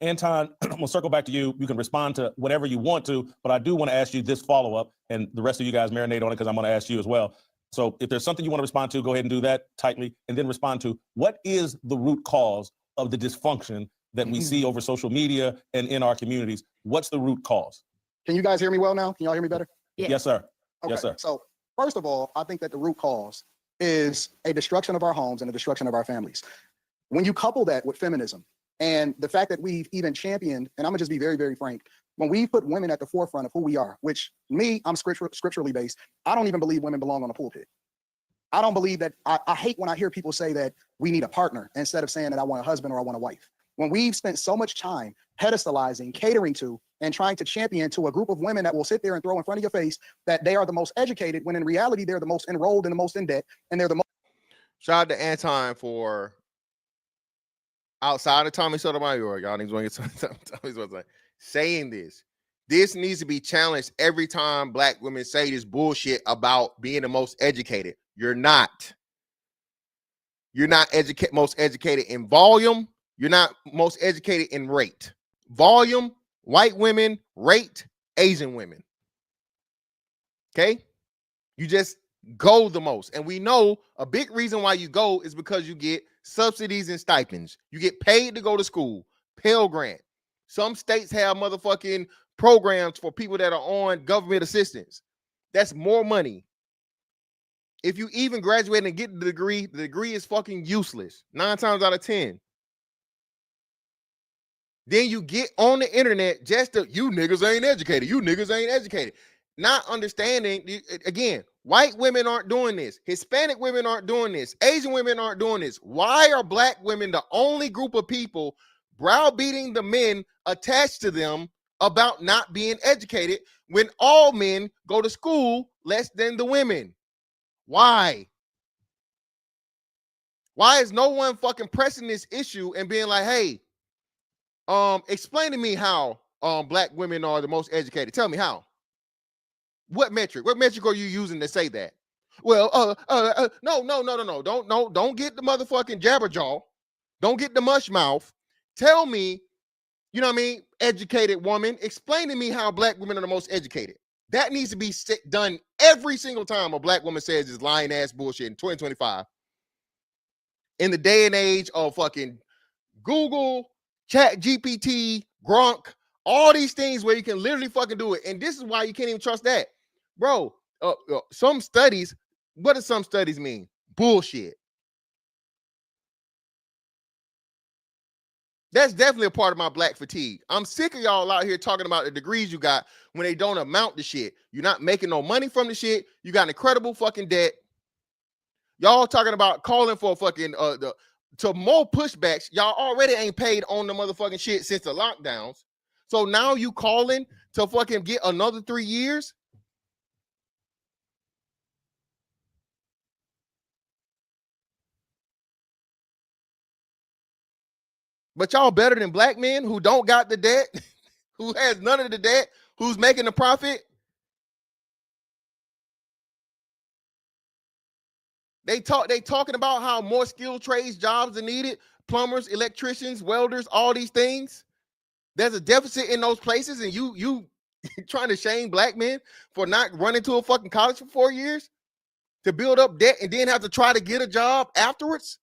Anton, we'll circle back to you. You can respond to whatever you want to, but I do want to ask you this follow-up, and the rest of you guys marinate on it because I'm going to ask you as well. So if there's something you want to respond to, go ahead and do that tightly, and then respond to what is the root cause of the dysfunction that we see over social media and in our communities? What's the root cause? Can you guys hear me well now? Can y'all hear me better? Yeah. Yes, sir. Okay. Yes, sir. So first of all, I think that the root cause is a destruction of our homes and a destruction of our families. When you couple that with feminism and the fact that we've even championed, and I'm gonna just be very, very frank, when we put women at the forefront of who we are, which me, I'm scripturally based, I don't even believe women belong on a pulpit. I don't believe that, I hate when I hear people say that we need a partner instead of saying that I want a husband or I want a wife. When we've spent so much time pedestalizing, catering to, and trying to champion to a group of women that will sit there and throw in front of your face that they are the most educated, when in reality, they're the most enrolled and the most in debt, and they're the most. Shout out to Anton for outside of Tommy Sotomayor, y'all niggas want to get Tommy's website, saying this. This needs to be challenged every time Black women say this bullshit about being the most educated. You're not. You're not most educated in volume. You're not most educated in rate. Volume, white women, rate, Asian women. Okay? You just go the most. And we know a big reason why you go is because you get subsidies and stipends. You get paid to go to school. Pell Grant. Some states have motherfucking programs for people that are on government assistance. That's more money. If you even graduate and get the degree is fucking useless. 9 times out of 10. Then you get on the internet just to, you niggas ain't educated. You niggas ain't educated. Not understanding, again, white women aren't doing this. Hispanic women aren't doing this. Asian women aren't doing this. Why are Black women the only group of people browbeating the men attached to them about not being educated when all men go to school less than the women? Why? Why is no one fucking pressing this issue and being like, hey, explain to me how Black women are the most educated? Tell me how. What metric? What metric are you using to say that? Well, no. Don't get the motherfucking jabberjaw. Don't get the mush mouth. Tell me, you know what I mean? Educated woman. Explain to me how Black women are the most educated. That needs to be done every single time a Black woman says this lying ass bullshit in 2025. In the day and age of fucking Google, Chat GPT, Gronk, all these things where you can literally fucking do it. And this is why you can't even trust that. Bro, some studies, what do some studies mean? Bullshit. That's definitely a part of my Black fatigue. I'm sick of y'all out here talking about the degrees you got when they don't amount to shit. You're not making no money from the shit. You got incredible fucking debt. Y'all talking about calling for fucking to more pushbacks. Y'all already ain't paid on the motherfucking shit since the lockdowns. So now you calling to fucking get another 3 years? But y'all better than Black men who don't got the debt, who has none of the debt, who's making the profit. They talking about how more skilled trades jobs are needed, plumbers, electricians, welders, all these things. There's a deficit in those places, and you trying to shame Black men for not running to a fucking college for 4 years to build up debt and then have to try to get a job afterwards.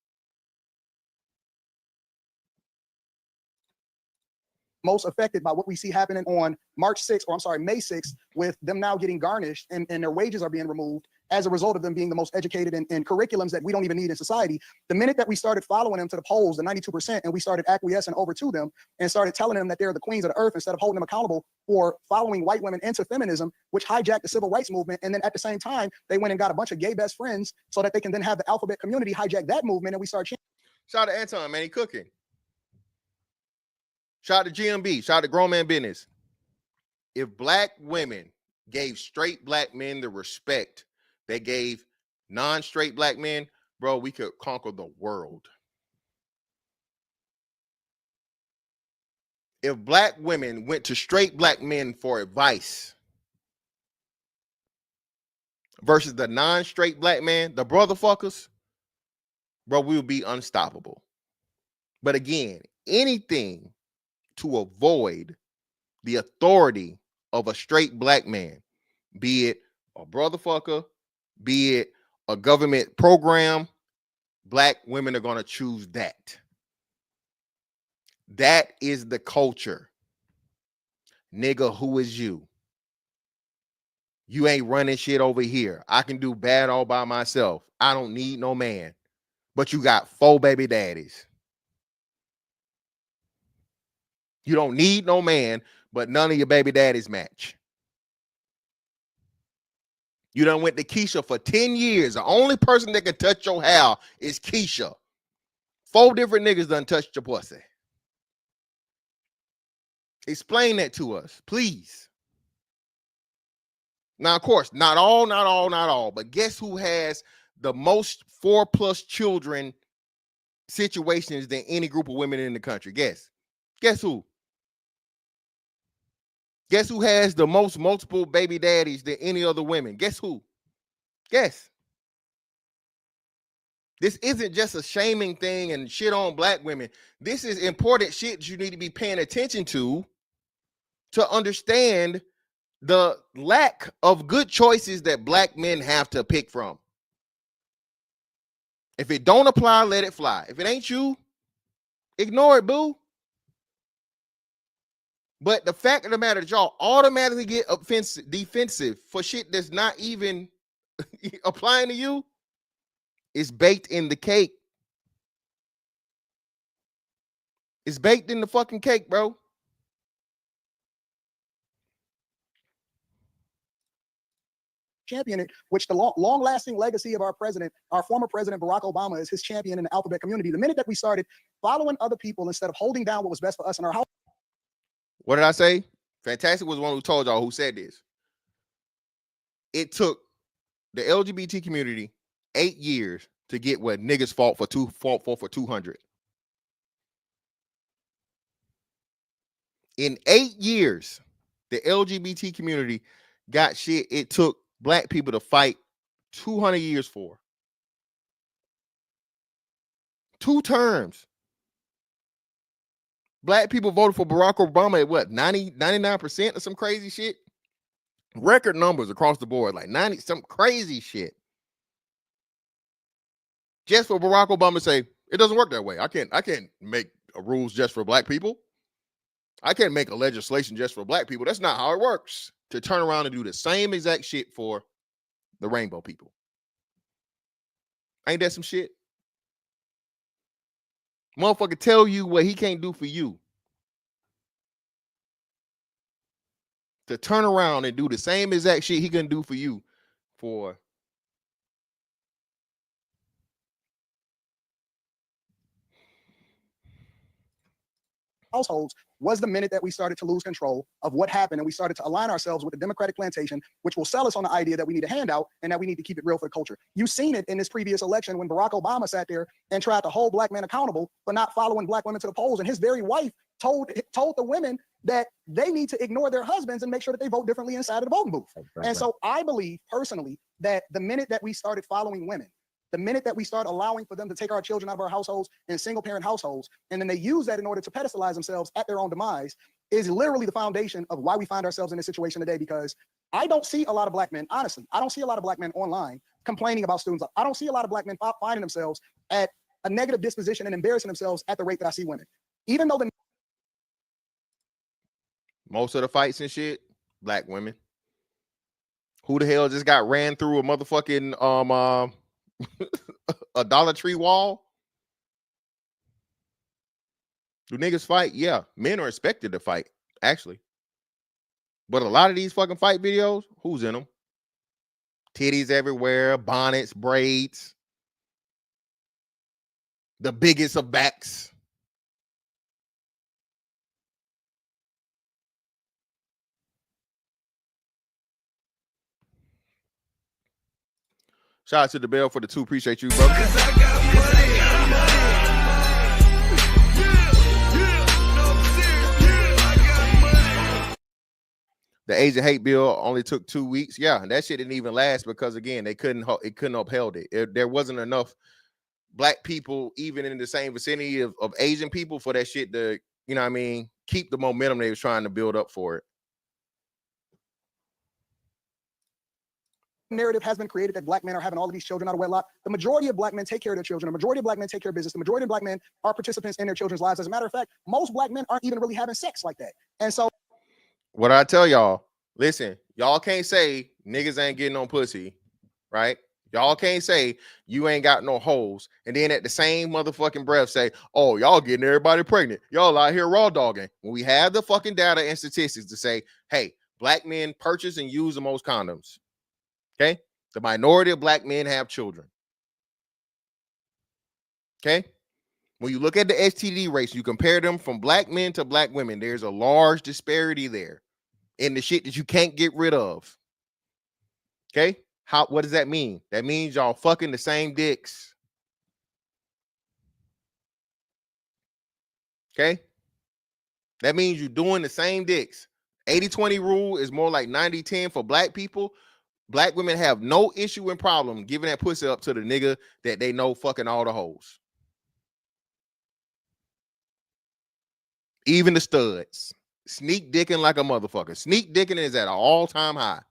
Most affected by what we see happening on May 6th, with them now getting garnished and their wages are being removed as a result of them being the most educated in curriculums that we don't even need in society. The minute that we started following them to the polls, the 92%, and we started acquiescing over to them and started telling them that they're the queens of the earth instead of holding them accountable for following white women into feminism, which hijacked the civil rights movement. And then at the same time, they went and got a bunch of gay best friends so that they can then have the alphabet community hijack that movement, and we start chanting. Shout out to Anton, man. He cooking. Shout out to GMB. Shout out to Grown Man Business. If black women gave straight black men the respect they gave non-straight black men, bro, we could conquer the world. If black women went to straight black men for advice versus the non-straight black man, the brother fuckers, bro, we would be unstoppable. But again, anything to avoid the authority of a straight black man, be it a brother fucker, be it a government program, black women are going to choose that. That is the culture. Nigga, who is you? You ain't running shit over here. I can do bad all by myself. I don't need no man. But you got 4 baby daddies. You don't need no man, but none of your baby daddies match. You done went to Keisha for 10 years. The only person that can touch your hair is Keisha. 4 different niggas done touched your pussy. Explain that to us, please. Now, of course, not all, but guess who has the most 4+ children situations than any group of women in the country? Guess who? Guess who has the most multiple baby daddies than any other women? Guess who? Guess. This isn't just a shaming thing and shit on black women. This is important shit you need to be paying attention to understand the lack of good choices that black men have to pick from. If it don't apply, let it fly. If it ain't you, ignore it, boo. But the fact of the matter that y'all automatically get defensive for shit that's not even applying to you is baked in the cake. It's baked in the fucking cake, bro. Champion it, which the long-lasting legacy of our president, our former president Barack Obama, is his champion in the alphabet community. The minute that we started following other people instead of holding down what was best for us in our house. What did I say? Fantastic was the one who told y'all who said this. It took the LGBT community 8 years to get what niggas fought for 200. In 8 years, the LGBT community got shit it took black people to fight 200 years for. 2 terms. Black people voted for Barack Obama at what, 99% or some crazy shit? Record numbers across the board, like 90, some crazy shit. Just for Barack Obama to say, it doesn't work that way. I can't make rules just for black people. I can't make a legislation just for black people. That's not how it works. To turn around and do the same exact shit for the rainbow people. Ain't that some shit? Motherfucker tell you what he can't do for you. To turn around and do the same exact shit he can do for you for households was the minute that we started to lose control of what happened, and we started to align ourselves with the Democratic plantation, which will sell us on the idea that we need a handout and that we need to keep it real for the culture. You've seen it in this previous election when Barack Obama sat there and tried to hold black men accountable for not following black women to the polls, and his very wife told the women that they need to ignore their husbands and make sure that they vote differently inside of the voting booth. Right. So I believe personally that the minute that we started following women, the minute that we start allowing for them to take our children out of our households and single parent households, and then they use that in order to pedestalize themselves at their own demise, is literally the foundation of why we find ourselves in this situation today. Because I don't see a lot of black men, honestly, I don't see a lot of black men online complaining about students. I don't see a lot of black men finding themselves at a negative disposition and embarrassing themselves at the rate that I see women. Even though most of the fights and shit, black women. Who the hell just got ran through a motherfucking a Dollar Tree wall? Do niggas fight? Yeah, men are expected to fight, actually. But a lot of these fucking fight videos, who's in them? Titties everywhere, bonnets, braids, the biggest of backs. Shout out to the Bell for the 2. Appreciate you, brother. The Asian hate bill only took 2 weeks. Yeah, that shit didn't even last because again, it couldn't upheld it. There wasn't enough black people even in the same vicinity of Asian people for that shit to, you know what I mean, keep the momentum they was trying to build up for it. Narrative has been created that black men are having all of these children out of wedlock. The majority of black men take care of their children. The majority of black men take care of business. The majority of black men are participants in their children's lives. As a matter of fact, most black men aren't even really having sex like that. And so what I tell y'all, listen, y'all can't say niggas ain't getting on pussy, right? Y'all can't say you ain't got no hoes, and then at the same motherfucking breath say, oh, y'all getting everybody pregnant. Y'all out here raw dogging. When we have the fucking data and statistics to say, hey, black men purchase and use the most condoms. Okay? The minority of black men have children. Okay? When you look at the STD rates, you compare them from black men to black women, there's a large disparity there in the shit that you can't get rid of. Okay? What does that mean? That means y'all fucking the same dicks. Okay? That means you're doing the same dicks. 80-20 rule is more like 90-10 for black people. Black women have no issue and problem giving that pussy up to the nigga that they know fucking all the hoes. Even the studs. Sneak dicking like a motherfucker. Sneak dicking is at an all-time high.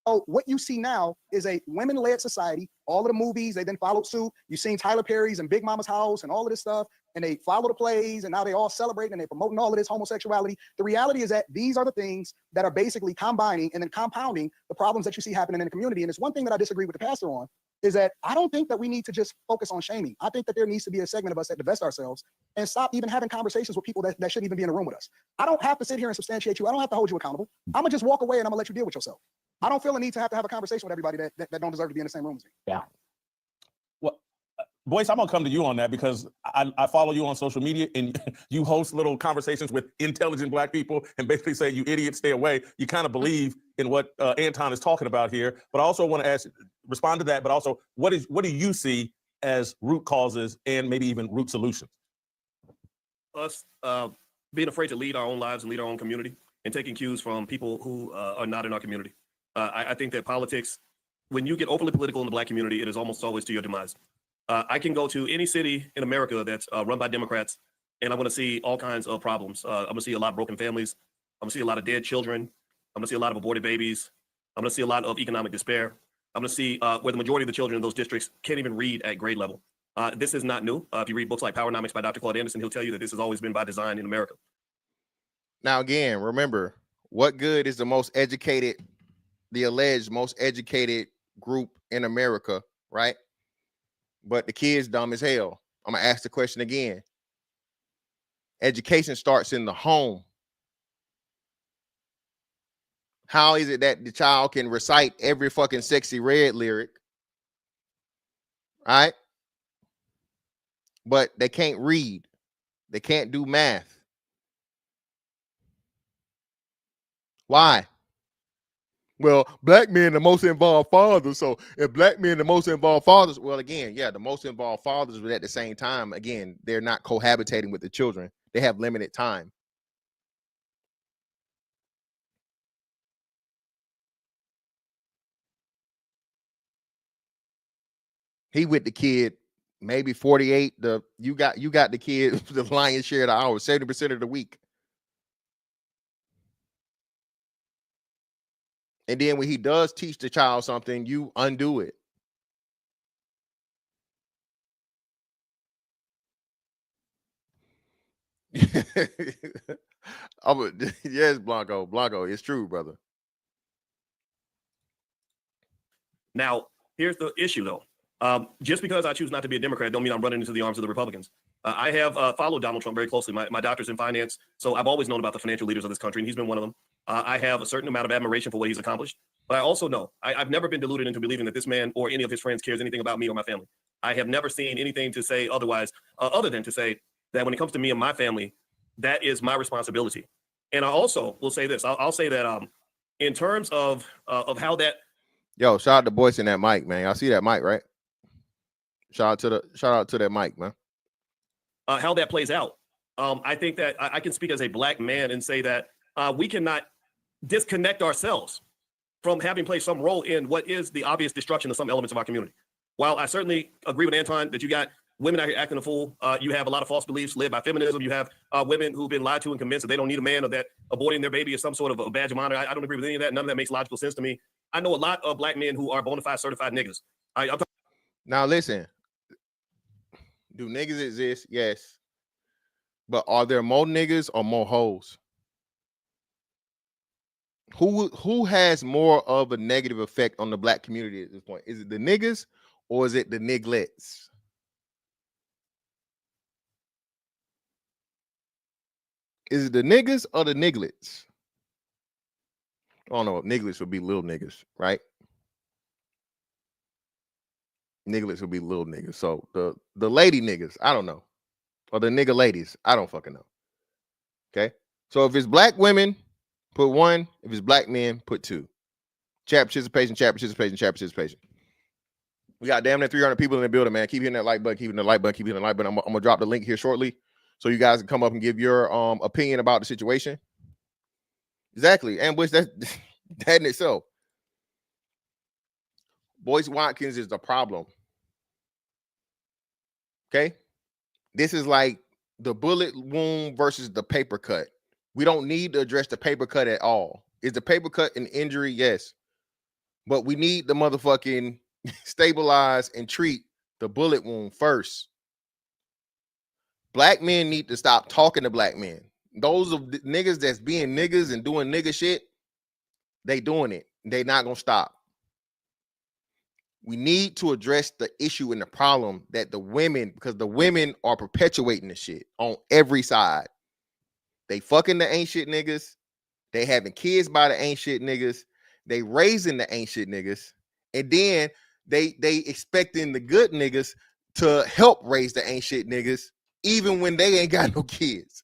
oh, what you see now is a women-led society. All of the movies, they then followed suit. You've seen Tyler Perry's and Big Mama's House and all of this stuff, and they follow the plays, and now they all celebrating and they're promoting all of this homosexuality. The reality is that these are the things that are basically combining and then compounding the problems that you see happening in the community. And it's one thing that I disagree with the pastor on, is that I don't think that we need to just focus on shaming. I think that there needs to be a segment of us that divest ourselves and stop even having conversations with people that shouldn't even be in a room with us. I don't have to sit here and substantiate you. I don't have to hold you accountable. I'm gonna just walk away and I'm gonna let you deal with yourself. I don't feel a need to have a conversation with everybody that don't deserve to be in the same room as me. Yeah. Well, Boyce, I'm gonna come to you on that because I follow you on social media and you host little conversations with intelligent black people and basically say, you idiots, stay away. You kind of believe in what Anton is talking about here. But I also want to ask, respond to that, but also what do you see as root causes and maybe even root solutions? Us being afraid to lead our own lives and lead our own community and taking cues from people who are not in our community. I think that politics, when you get overly political in the black community, it is almost always to your demise. I can go to any city in America that's run by Democrats, and I'm going to see all kinds of problems. I'm going to see a lot of broken families. I'm going to see a lot of dead children. I'm going to see a lot of aborted babies. I'm going to see a lot of economic despair. I'm going to see where the majority of the children in those districts can't even read at grade level. This is not new. If you read books like Powernomics by Dr. Claude Anderson, he'll tell you that this has always been by design in America. Now, again, remember, what good is the alleged most educated group in America, right? But the kid's dumb as hell. I'm gonna ask the question again. Education starts in the home. How is it that the child can recite every fucking Sexy Red lyric, right? But they can't read. They can't do math. Why? Well, black men, the most involved fathers. So if black men, the most involved fathers, well, again, yeah, the most involved fathers, but at the same time, again, they're not cohabitating with the children. They have limited time. He with the kid, maybe 48. You got the kid the lion's share of the hour, 70% of the week. And then when he does teach the child something, you undo it. Yes, Blanco. Blanco, it's true, brother. Now, here's the issue, though. Just because I choose not to be a Democrat, don't mean I'm running into the arms of the Republicans. I have followed Donald Trump very closely. My doctor's in finance, so I've always known about the financial leaders of this country, and he's been one of them. I have a certain amount of admiration for what he's accomplished, but I also know I've never been deluded into believing that this man or any of his friends cares anything about me or my family. I have never seen anything to say otherwise, other than to say that when it comes to me and my family, that is my responsibility. And I also will say this. I'll say that in terms of how that. Yo, shout out to Boyce in that mic, man. Y'all see that mic, right? Shout out to that mic, man. How that plays out. I think that I can speak as a black man and say that we cannot disconnect ourselves from having played some role in what is the obvious destruction of some elements of our community. While I certainly agree with Anton that you got women out here acting a fool, you have a lot of false beliefs led by feminism. You have women who've been lied to and convinced that they don't need a man or that aborting their baby is some sort of a badge of honor. I don't agree with any of that. None of that makes logical sense to me. I know a lot of black men who are bona fide certified niggas. Now listen, do niggas exist? Yes. But are there more niggas or more hoes? Who has more of a negative effect on the black community at this point? Is it the niggas or is it the nigglets? Is it the niggas or the nigglets? I don't know. Nigglets would be little niggas, right? Nigglets would be little niggas. So the lady niggas, I don't know. Or the nigga ladies, I don't fucking know. Okay? So if it's black women, put 1. If it's black men, put 2. Chat participation. We got damn near 300 people in the building, man. Keep hitting that like button, I'm gonna drop the link here shortly so you guys can come up and give your opinion about the situation. Exactly. And which that in itself. Boyce Watkins is the problem. Okay? This is like the bullet wound versus the paper cut. We don't need to address the paper cut at all. Is the paper cut an injury? Yes. But we need the motherfucking stabilize and treat the bullet wound first. Black men need to stop talking to black men. Those of the niggas that's being niggas and doing nigga shit, they doing it. They not gonna stop. We need to address the issue and the problem that the women, because the women are perpetuating the shit on every side. They fucking the ain't shit niggas. They having kids by the ain't shit niggas. They raising the ain't shit niggas. And then they expecting the good niggas to help raise the ain't shit niggas, even when they ain't got no kids.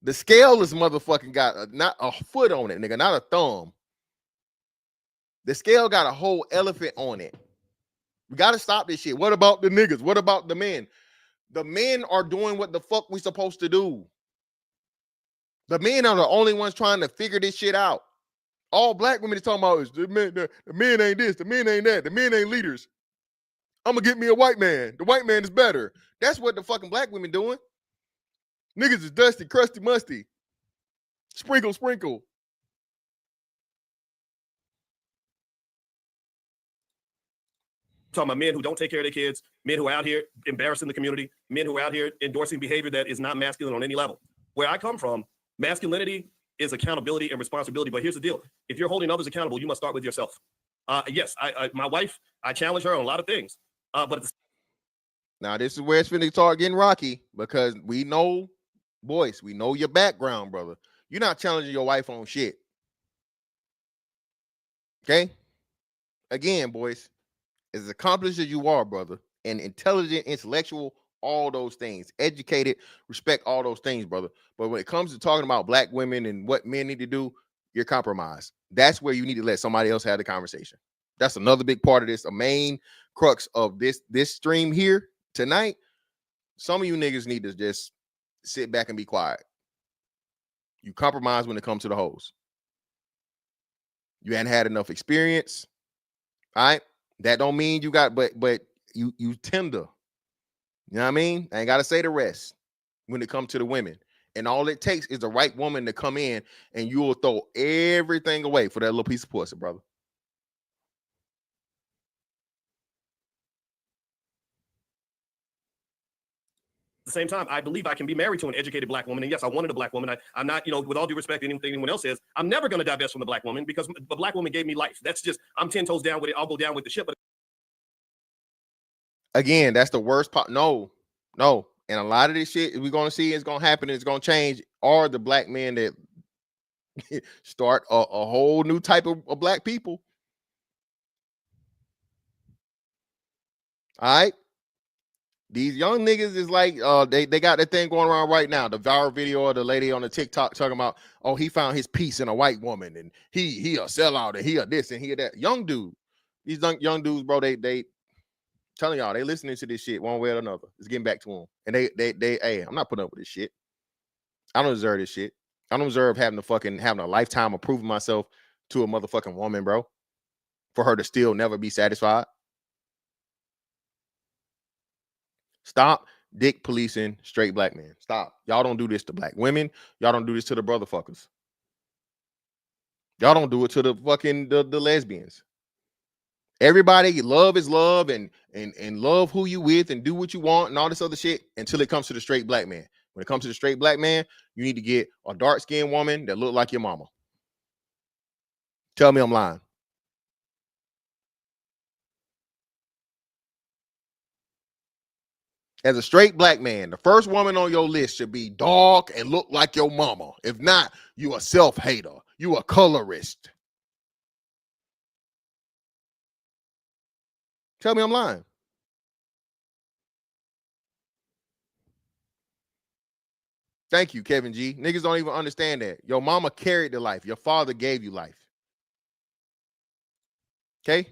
The scale is motherfucking got not a foot on it, nigga, not a thumb. The scale got a whole elephant on it. We got to stop this shit. What about the niggas? What about the men? The men are doing what the fuck we supposed to do. The men are the only ones trying to figure this shit out. All black women is talking about is the men ain't this, the men ain't that, the men ain't leaders. I'm gonna get me a white man. The white man is better. That's what the fucking black women doing. Niggas is dusty, crusty, musty. Sprinkle, sprinkle. Talking about men who don't take care of their kids, men who are out here embarrassing the community, men who are out here endorsing behavior that is not masculine on any level. Where I come from, masculinity is accountability and responsibility. But here's the deal. If you're holding others accountable, you must start with yourself. Yes, my wife, I challenge her on a lot of things. But now this is where it's finna start getting rocky, because we know, Boyce, we know your background, brother. You're not challenging your wife on shit. Okay? Again, Boyce, as accomplished as you are, brother, and intelligent, intellectual, all those things, educated, respect all those things, brother. But when it comes to talking about black women and what men need to do, you're compromised. That's where you need to let somebody else have the conversation. That's another big part of this, a main crux of this stream here tonight. Some of you niggas need to just sit back and be quiet. You compromise when it comes to the hoes. You hadn't had enough experience. All right. That don't mean you got, but you tender. You know what I mean? I ain't got to say the rest when it comes to the women. And all it takes is the right woman to come in and you will throw everything away for that little piece of pussy, brother. the same time, I believe I can be married to an educated black woman. And yes, I wanted a black woman. I'm not, with all due respect to anyone else says, I'm never going to divest from the black woman because the black woman gave me life. That's just, I'm 10 toes down with it. I'll go down with the ship. But again, that's the worst part. No. And a lot of this shit we're going to see is going to happen. It's going to change. Are the black men that start a whole new type of black people. All right. These young niggas is like, they got that thing going around right now. The viral video of the lady on the TikTok talking about, oh, he found his peace in a white woman and he a sellout and he a this and he a that. Young dude. These young dudes, bro, they telling y'all, they listening to this shit one way or another. It's getting back to them. And they hey, I'm not putting up with this shit. I don't deserve this shit. I don't deserve having a lifetime of proving myself to a motherfucking woman, bro. For her to still never be satisfied. Stop dick policing straight black men. Stop. Y'all don't do this to black women. Y'all don't do this to the brotherfuckers. Y'all don't do it to the fucking the lesbians. Everybody, love is love and love who you with and do what you want and all this other shit until it comes to the straight black man. When it comes to the straight black man, you need to get a dark-skinned woman that look like your mama. Tell me I'm lying. As a straight black man, the first woman on your list should be dark and look like your mama. If not, you a self-hater. You a colorist. Tell me I'm lying. Thank you, Kevin G. Niggas don't even understand that. Your mama carried the life. Your father gave you life. Okay?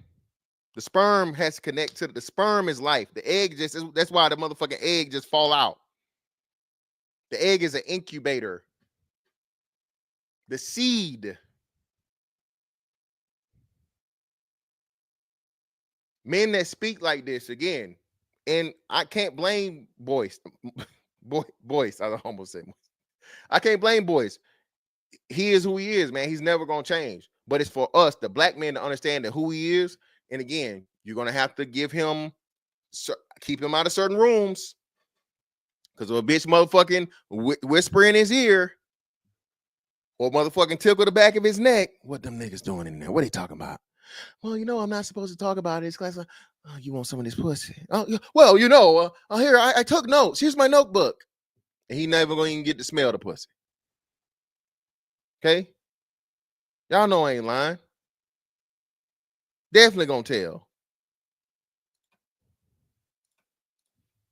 The sperm has to connect to the sperm is life. The egg that's why the motherfucking egg just fall out. The egg is an incubator. The seed. Men that speak like this again, and I can't blame Boyce. Boyce, I almost said. I can't blame Boyce. He is who he is, man. He's never gonna change. But it's for us, the black men, to understand that who he is. And again, you're gonna have to keep him out of certain rooms, because a bitch motherfucking whisper in his ear or motherfucking tickle the back of his neck. What them niggas doing in there? What are they talking about? Well, I'm not supposed to talk about this class. Oh, you want some of this pussy? Oh, well, here I took notes. Here's my notebook. And he never gonna even get to smell the pussy. Okay, y'all know I ain't lying. Definitely gonna tell.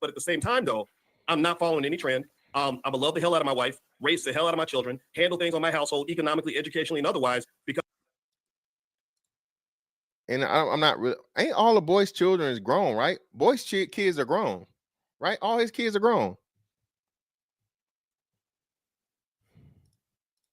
But at the same time, though, I'm not following any trend. I'm gonna love the hell out of my wife, raise the hell out of my children, handle things on my household, economically, educationally, and otherwise. Because and I'm not really. Ain't all of Boyce's children is grown, right? Boyce's kids are grown, right? All his kids are grown.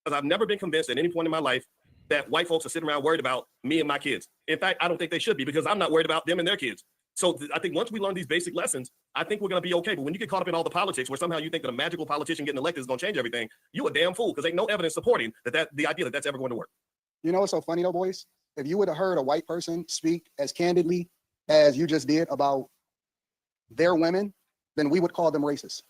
Because I've never been convinced at any point in my life that white folks are sitting around worried about me and my kids. In fact, I don't think they should be, because I'm not worried about them and their kids. So I think once we learn these basic lessons, I think we're going to be okay. But when you get caught up in all the politics where somehow you think that a magical politician getting elected is going to change everything, you a damn fool, because ain't no evidence supporting the idea that that's ever going to work. You know what's so funny though, Boyce? If you would have heard a white person speak as candidly as you just did about their women, then we would call them racist.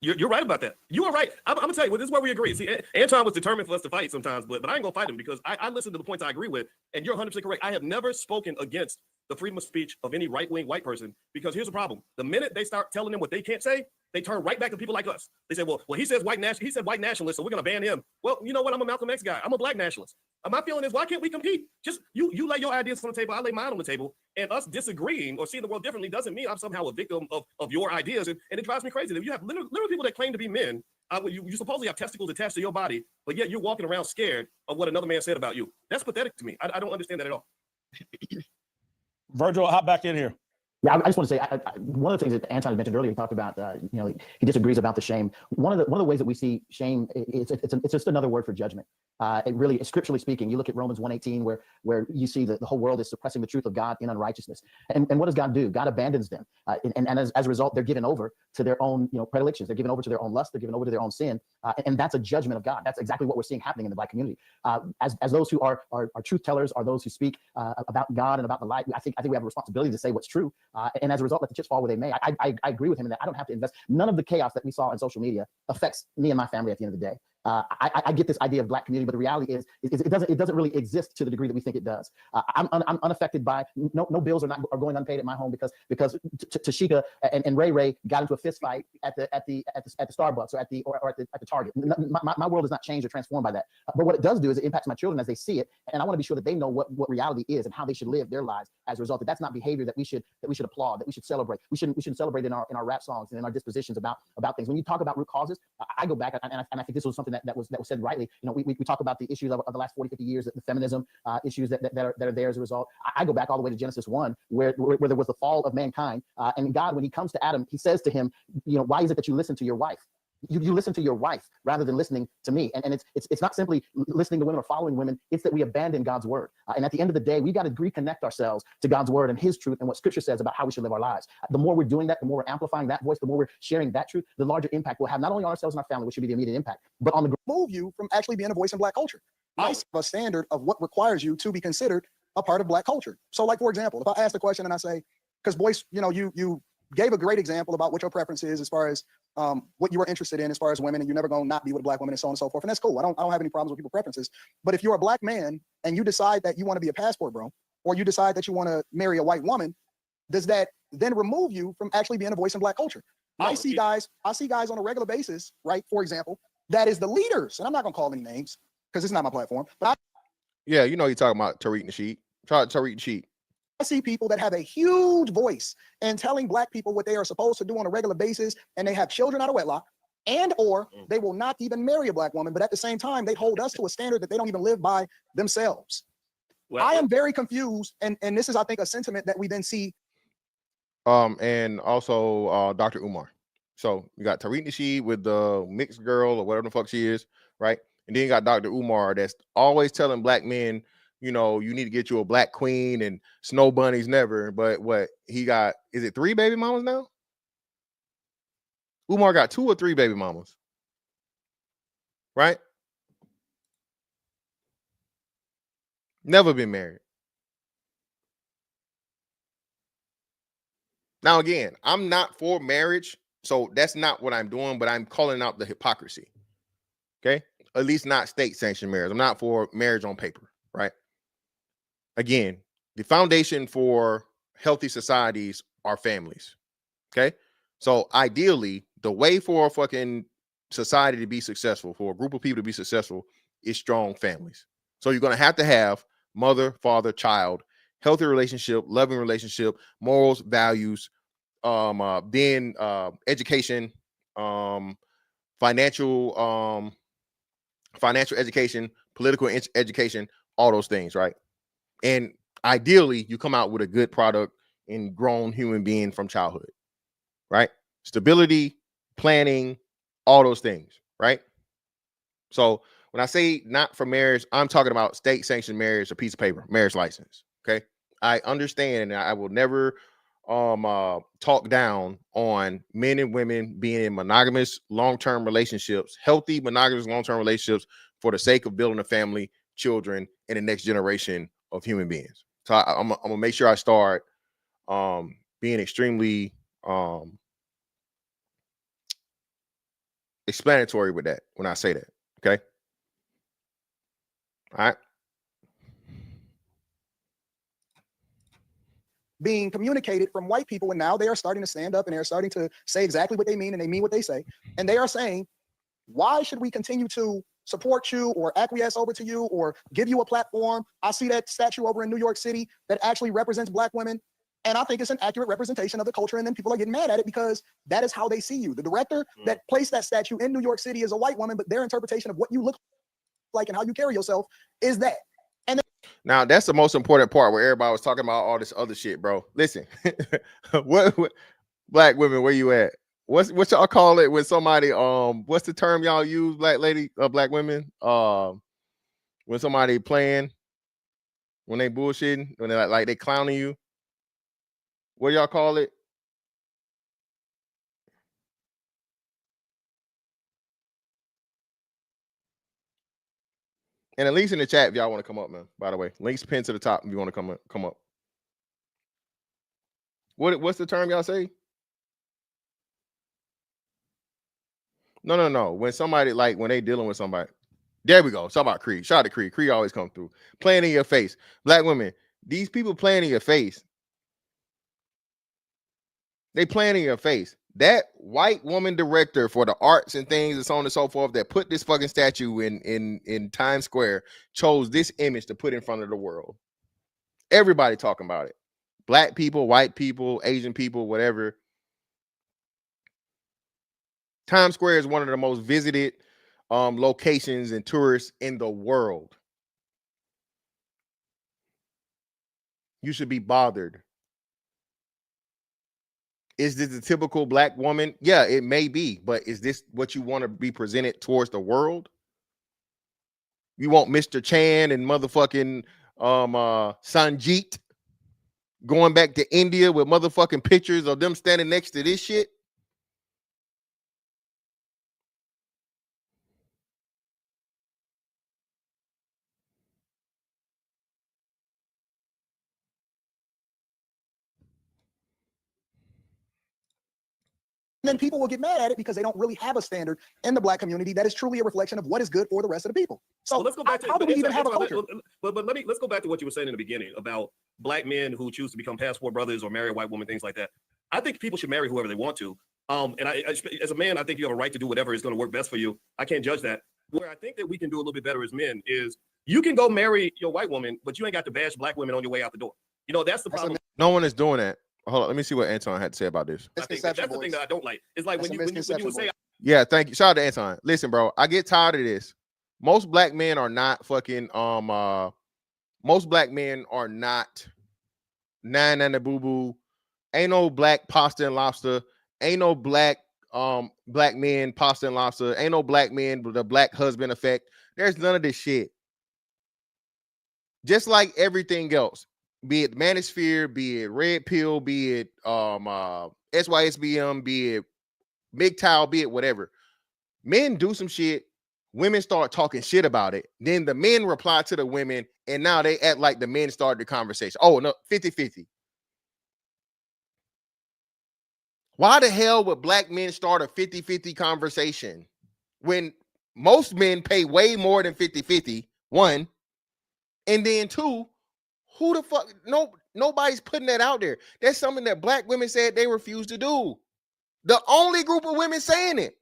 You're right about that. You are right. I'm gonna tell you, this is where we agree. See, Anton was determined for us to fight sometimes, but I ain't gonna fight him, because I listen to the points I agree with, and you're 100% correct. I have never spoken against the freedom of speech of any right-wing white person, because here's the problem: the minute they start telling them what they can't say, they turn right back to people like us. They say, well, he says he said white nationalist, so we're gonna ban him. Well, you know what? I'm a Malcolm X guy. I'm a black nationalist. My feeling is, why can't we compete? Just you lay your ideas on the table, I lay mine on the table, and us disagreeing or seeing the world differently doesn't mean I'm somehow a victim of your ideas, and it drives me crazy. If you have literal people that claim to be men, you supposedly have testicles attached to your body, but yet you're walking around scared of what another man said about you. That's pathetic to me. I don't understand that at all. Virgil, hop back in here. Yeah, I just want to say one of the things that Anton mentioned earlier. He talked about he disagrees about the shame. One of the ways that we see shame, it's just another word for judgment. It really, scripturally speaking, you look at Romans 1:18, where you see that the whole world is suppressing the truth of God in unrighteousness. And what does God do? God abandons them, and as a result, they're given over to their own predilections. They're given over to their own lust. They're given over to their own sin, and that's a judgment of God. That's exactly what we're seeing happening in the black community. As those who are truth tellers, are those who speak about God and about the light. I think we have a responsibility to say what's true. And as a result, let the chips fall where they may. I agree with him in that I don't have to invest. None of the chaos that we saw on social media affects me and my family at the end of the day. I get this idea of Black community, but the reality is it doesn't really exist to the degree that we think it does. I'm unaffected by no bills are going unpaid at my home because Tashika and Ray got into a fist fight at the Starbucks or at the Target. My world is not changed or transformed by that. But what it does do is it impacts my children as they see it, and I want to be sure that they know what reality is and how they should live their lives as a result. That's not behavior that we should applaud, that we should celebrate. We shouldn't celebrate in our rap songs and in our dispositions about things. When you talk about root causes, I go back and I think this was something that was said rightly. We talk about the issues of the last 40, 50 years, the feminism issues that are there as a result. I go back all the way to Genesis 1, where there was the fall of mankind, and God, when he comes to Adam, he says to him, why is it that you listen to your wife? You listen to your wife rather than listening to me. And it's not simply listening to women or following women. It's that we abandon God's word. And at the end of the day, we got to reconnect ourselves to God's word and his truth and what scripture says about how we should live our lives. The more we're doing that, the more we're amplifying that voice, the more we're sharing that truth, the larger impact we'll have, not only on ourselves and our family, which should be the immediate impact, but on the Move you from actually being a voice in Black culture. I have a standard of what requires you to be considered a part of Black culture. So like, for example, if I ask the question and I say, because Boyce, you gave a great example about what your preference is as far as what you are interested in as far as women, and you're never going to not be with a Black woman and so on and so forth. And that's cool. I don't have any problems with people's preferences. But if you're a Black man and you decide that you want to be a passport bro, or you decide that you want to marry a white woman, does that then remove you from actually being a voice in Black culture? No, I see guys on a regular basis, right? For example, that is the leaders, and I'm not going to call any names because it's not my platform, but you're talking about Tariq Nasheed. Tariq Nasheed. I see people that have a huge voice in telling Black people what they are supposed to do on a regular basis, and they have children out of wedlock, and or they will not even marry a Black woman, but at the same time, they hold us to a standard that they don't even live by themselves. Well, I am very confused, and this is, I think, a sentiment that we then see. And also Dr. Umar. So you got Tariq Nasheed with the mixed girl or whatever the fuck she is, right? And then you got Dr. Umar that's always telling Black men, you need to get you a Black queen and snow bunnies never. But what he got, is it 3 baby mamas now? Umar got 2 or 3 baby mamas, right? Never been married. Now, again, I'm not for marriage, so that's not what I'm doing, but I'm calling out the hypocrisy, okay? At least not state-sanctioned marriage. I'm not for marriage on paper, right? Again, the foundation for healthy societies are families, okay? So ideally, the way for a fucking society to be successful, for a group of people to be successful, is strong families. So you're going to have mother, father, child, healthy relationship, loving relationship, morals, values, then education, financial education, political education, all those things, right? And ideally, you come out with a good product and grown human being from childhood, right? Stability, planning, all those things, right? So when I say not for marriage, I'm talking about state-sanctioned marriage, a piece of paper, marriage license, okay? I understand, and I will never talk down on men and women being in monogamous long-term relationships, healthy monogamous long-term relationships for the sake of building a family, children, and the next generation of human beings. So I'm gonna make sure I start being extremely explanatory with that when I say that. Okay. All right. Being communicated from white people, and now they are starting to stand up and they're starting to say exactly what they mean, and they mean what they say. And they are saying, why should we continue to support you or acquiesce over to you or give you a platform? I see that statue over in New York City that actually represents Black women. And I think it's an accurate representation of the culture. And then people are getting mad at it because that is how they see you. The director that placed that statue in New York City is a white woman, but their interpretation of what you look like and how you carry yourself is that. And now that's the most important part where everybody was talking about all this other shit, bro. Listen, what Black women, where you at? What y'all call it when somebody what's the term y'all use, Black women? When somebody playing, when they bullshitting, when they like they clowning you. What y'all call it? And at least in the chat if y'all want to come up, man. By the way, links pinned to the top if you want to come up. What's the term y'all say? No. When somebody like when they dealing with somebody, there we go. Talk about Creed. Shout out to Creed. Creed always come through. Playing in your face. Black women, these people playing in your face. They playing in your face. That white woman director for the arts and things and so on and so forth that put this fucking statue in Times Square chose this image to put in front of the world. Everybody talking about it. Black people, white people, Asian people, whatever. Times Square is one of the most visited locations and tourists in the world. You should be bothered. Is this a typical black woman? Yeah, it may be, but is this what you want to be presented towards the world? You want Mr. Chan and motherfucking Sanjeet going back to India with motherfucking pictures of them standing next to this shit? then people will get mad at it because they don't really have a standard in the black community that is truly a reflection of what is good for the rest of the people. So let's go back to how do we even have a culture? But let's go back to what you were saying in the beginning about black men who choose to become passport brothers or marry a white woman, things like that. I think people should marry whoever they want to. And I, as a man, I think you have a right to do whatever is going to work best for you. I can't judge that. Where I think that we can do a little bit better as men is you can go marry your white woman, but you ain't got to bash black women on your way out the door. You know, that's the problem. No one is doing that. Hold on, let me see what Anton had to say about this. I think that's the thing that I don't like. It's like when you would say, yeah, thank you. Shout out to Anton. Listen, bro, I get tired of this. Most black men are not fucking most black men are not nine and the boo boo. Ain't no black pasta and lobster. Ain't no black men pasta and lobster. Ain't no black men with the black husband effect. There's none of this shit. Just like everything else, be it Manosphere, be it Red Pill, be it SYSBM, be it MGTOW, be it whatever. Men do some shit, women start talking shit about it. Then the men reply to the women, and now they act like the men started the conversation. Oh, no, 50-50. Why the hell would black men start a 50-50 conversation when most men pay way more than 50-50? One, and then two, who the fuck? Nobody's putting that out there. That's something that black women said they refuse to do. The only group of women saying it.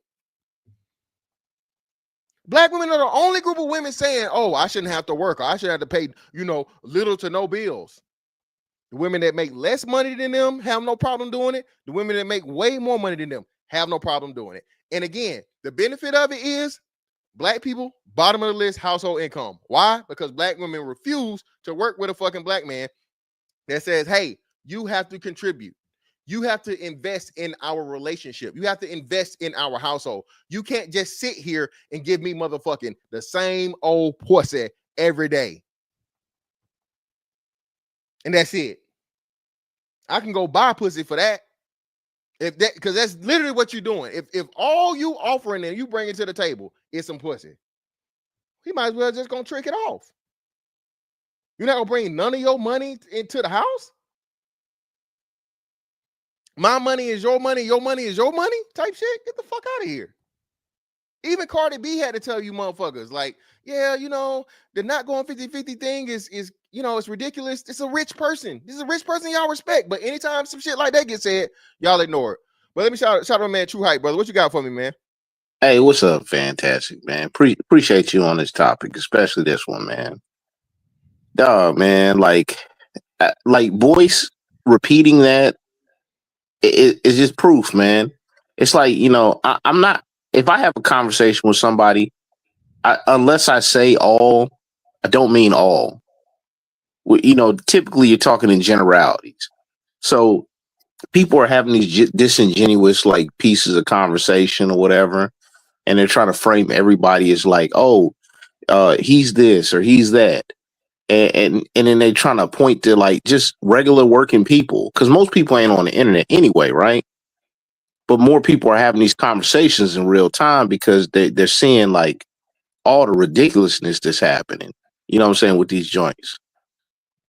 Black women are the only group of women saying, oh, I shouldn't have to work. Or I should have to pay, little to no bills. The women that make less money than them have no problem doing it. The women that make way more money than them have no problem doing it. And again, the benefit of it is black people, bottom of the list, household income. Why? Because black women refuse to work with a fucking black man that says, hey, you have to contribute. You have to invest in our relationship. You have to invest in our household. You can't just sit here and give me motherfucking the same old pussy every day. And that's it. I can go buy pussy for that. If that, because that's literally what you're doing. If all you offering and you bring it to the table is some pussy, he might as well just gonna trick it off. You're not gonna bring none of your money into the house. My money is your money is your money type shit. Get the fuck out of here. Even Cardi B had to tell you motherfuckers, like, yeah, the not going 50-50 thing is it's ridiculous. It's a rich person. This is a rich person y'all respect. But anytime some shit like that gets said, y'all ignore it. But let me shout out my man True Hype, brother. What you got for me, man? Hey, what's up? Fantastic, man. Appreciate you on this topic, especially this one, man. Dog, man, like Boyce repeating that it's just proof, man. It's like, I'm not, if I have a conversation with somebody, unless I say all, I don't mean all. Typically you're talking in generalities. So people are having these disingenuous like pieces of conversation or whatever, and they're trying to frame everybody as like, oh, he's this or he's that. And then they're trying to point to like just regular working people, because most people ain't on the internet anyway, right? But more people are having these conversations in real time because they're seeing like all the ridiculousness that's happening. You know what I'm saying, with these joints.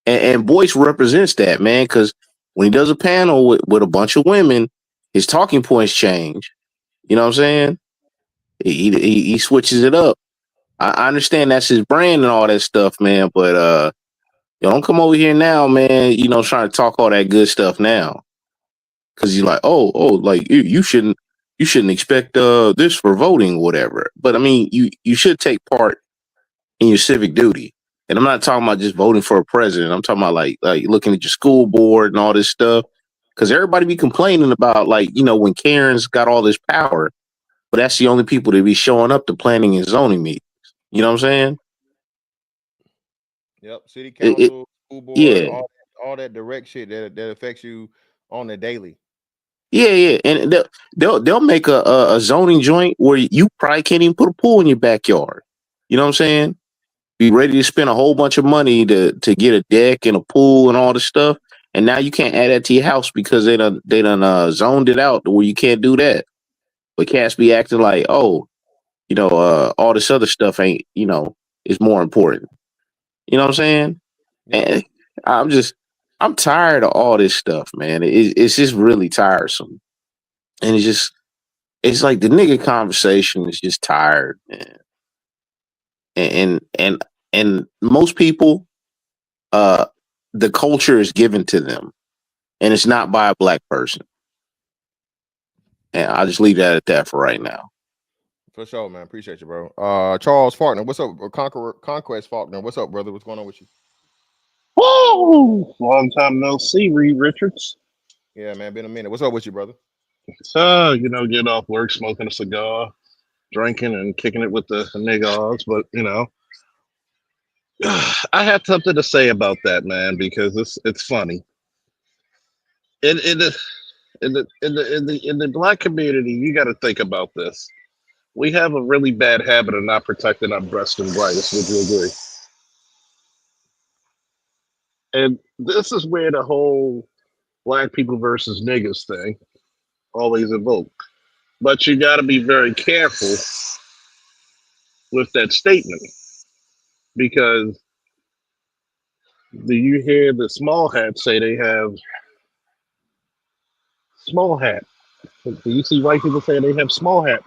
And Boyce represents that, man, because when he does a panel with a bunch of women, his talking points change. You know what I'm saying? He switches it up. I understand that's his brand and all that stuff, man. But don't come over here now, man. Trying to talk all that good stuff now, because you're like, like you shouldn't expect this for voting, or whatever. But I mean, you should take part in your civic duty. And I'm not talking about just voting for a president. I'm talking about like looking at your school board and all this stuff. Because everybody be complaining about when Karen's got all this power, but that's the only people that be showing up to planning and zoning meetings. You know what I'm saying? Yep. City It, council, school board, yeah, all that direct shit that affects you on the daily. yeah. And they'll make a zoning joint where you probably can't even put a pool in your backyard. You know what I'm saying? Be ready to spend a whole bunch of money to get a deck and a pool and all this stuff, and now you can't add that to your house because they done zoned it out to where you can't do that. But cats be acting like, all this other stuff ain't, is more important. You know what I'm saying? Yep. And I'm tired of all this stuff, man. It's just really tiresome, and it's like the nigga conversation is just tired, man. And most people, the culture is given to them, and it's not by a black person. And I'll just leave that at that for right now. For sure, man. Appreciate you, bro. Charles Faulkner, what's up? Conquest Faulkner, what's up, brother? What's going on with you? Woo! Long time no see, Reed Richards. Yeah, man. Been a minute. What's up with you, brother? So, getting off work, smoking a cigar, drinking and kicking it with the niggas. But, I had something to say about that, man, because it's funny. In the black community, you got to think about this. We have a really bad habit of not protecting our breast and rights. Would you agree? And this is where the whole black people versus niggas thing always evoked. But you got to be very careful with that statement, because do you hear the small hats say they have small hat? Do you see white people say they have small hat,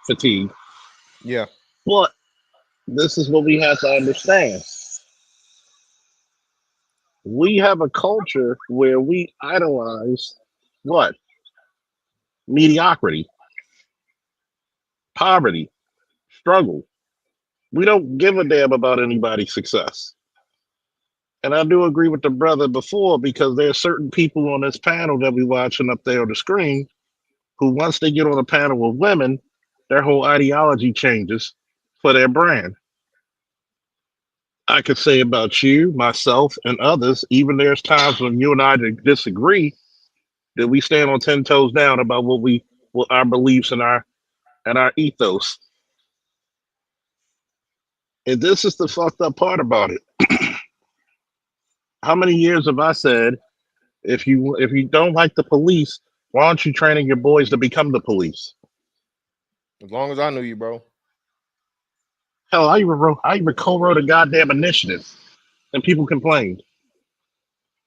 fatigue? Yeah. But this is what we have to understand. We have a culture where we idolize what? Mediocrity, poverty, struggle. We don't give a damn about anybody's success. And I do agree with the brother before, because there are certain people on this panel that we watching up there on the screen who, once they get on a panel with women, their whole ideology changes for their brand. I could say about you, myself, and others, even there's times when you and I disagree, that we stand on 10 toes down about what our beliefs and our ethos. And this is the fucked up part about it. How many years have I said, if you don't like the police, why aren't you training your boys to become the police? As long as I knew you, bro. Hell, I even co-wrote a goddamn initiative, and people complained.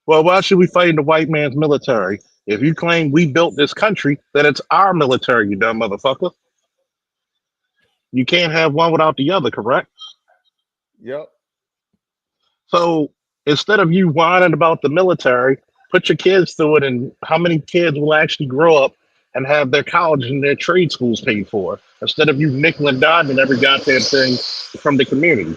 Well, why should we fight in the white man's military? If you claim we built this country, then it's our military, you dumb motherfucker. You can't have one without the other, correct? Yep. So instead of you whining about the military, put your kids through it, and how many kids will actually grow up and have their college and their trade schools paid for, instead of you nickel and diming every goddamn thing from the community.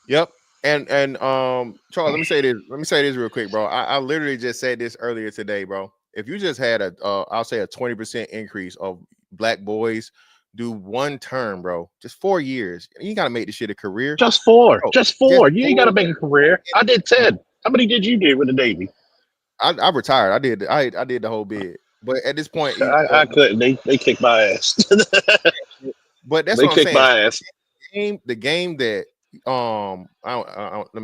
Yep. And Charles, let me say this real quick, bro. I literally just said this earlier today, bro. If you just had I'll say a 20% increase of black boys do one term, bro, just 4 years, you gotta make this shit a career. Just four. Bro, just four. You ain't gotta make a career. I did 10. How many did you do with the Navy? I retired. I did the whole bid. But at this point, I couldn't. They kicked my ass. But that's they what I'm kicked saying. my ass. The game that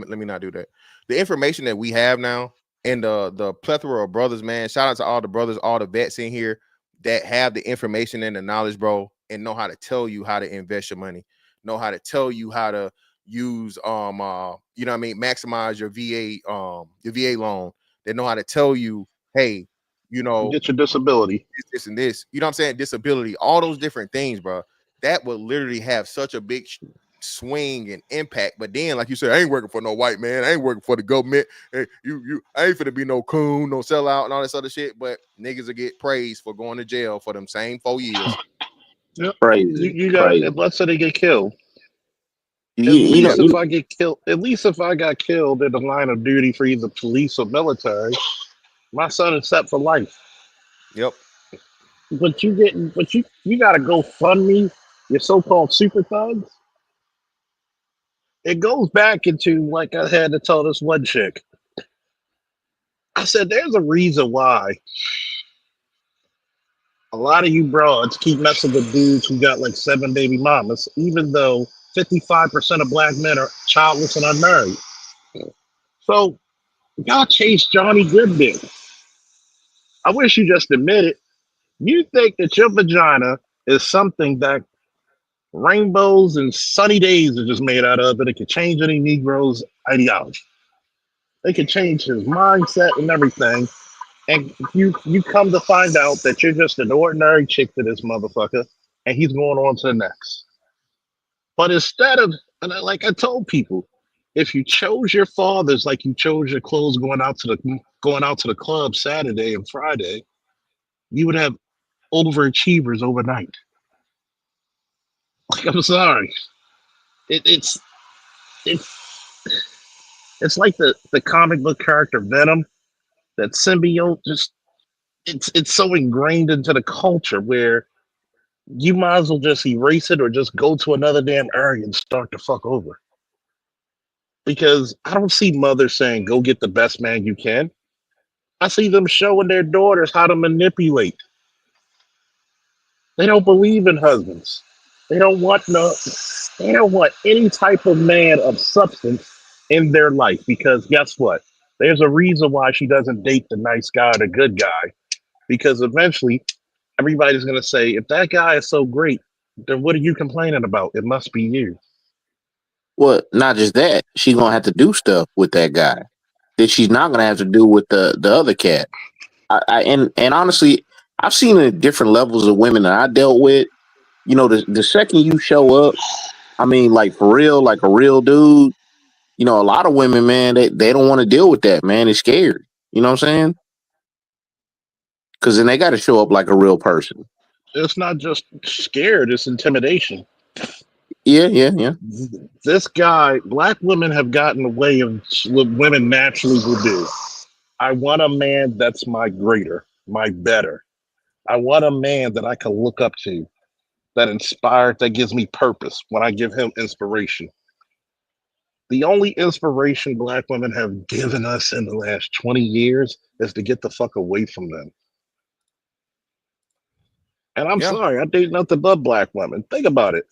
let me not do that. The information that we have now, and the plethora of brothers, man. Shout out to all the brothers, all the vets in here that have the information and the knowledge, bro, and know how to tell you how to invest your money, know how to tell you how to use maximize your VA loan, that know how to tell you, hey, you know, Get your disability. this and this. You know what I'm saying? Disability, all those different things, bro. That would literally have such a big swing and impact. But then, like you said, I ain't working for no white man. I ain't working for the government. Hey, I ain't finna be no coon, no sellout, and all this other shit. But niggas will get praised for going to jail for them same 4 years. Yep. Crazy, You got, crazy. let's say they get killed. You, If I get killed, at least if I got killed in the line of duty for either police or military, my son is set for life. Yep. But you gotta go fund me, your so-called super thugs. It goes back into like I had to tell this one chick. I said, there's a reason why a lot of you broads keep messing with dudes who got like 7 baby mamas, even though 55% of black men are childless and unmarried. So y'all chase Johnny Goodman. I wish you just admit it. You think that your vagina is something that rainbows and sunny days are just made out of, and it can change any Negro's ideology. It can change his mindset and everything. And you come to find out that you're just an ordinary chick to this motherfucker, and he's going on to the next. But instead of, like I told people, if you chose your fathers like you chose your clothes going out to the club Saturday and Friday, you would have overachievers overnight. Like, I'm sorry. It's it's like the comic book character Venom. That symbiote just it's so ingrained into the culture where you might as well just erase it or just go to another damn area and start the fuck over. Because I don't see mothers saying, go get the best man you can. I see them showing their daughters how to manipulate. They don't believe in husbands. They don't want any type of man of substance in their life because guess what? There's a reason why she doesn't date the nice guy or the good guy. Because eventually everybody's gonna say, if that guy is so great, then what are you complaining about? It must be you. well, not just that, she's gonna have to do stuff with that guy that she's not gonna have to do with the other cat. And honestly, I've seen it at different levels of women that I dealt with. You know, the second you show up, I mean, like for real, like a real dude. You know, a lot of women, man, they don't want to deal with that, man. They're scared. You know what I'm saying? Because then they got to show up like a real person. It's not just scared, it's intimidation. Yeah, yeah, yeah. This guy, black women have gotten away of what women naturally will do. I want a man that's my greater, my better. I want a man that I can look up to, that inspired, that gives me purpose when I give him inspiration. The only inspiration black women have given us in the last 20 years is to get the fuck away from them. And I'm Yeah. sorry, I date nothing but black women. Think about it.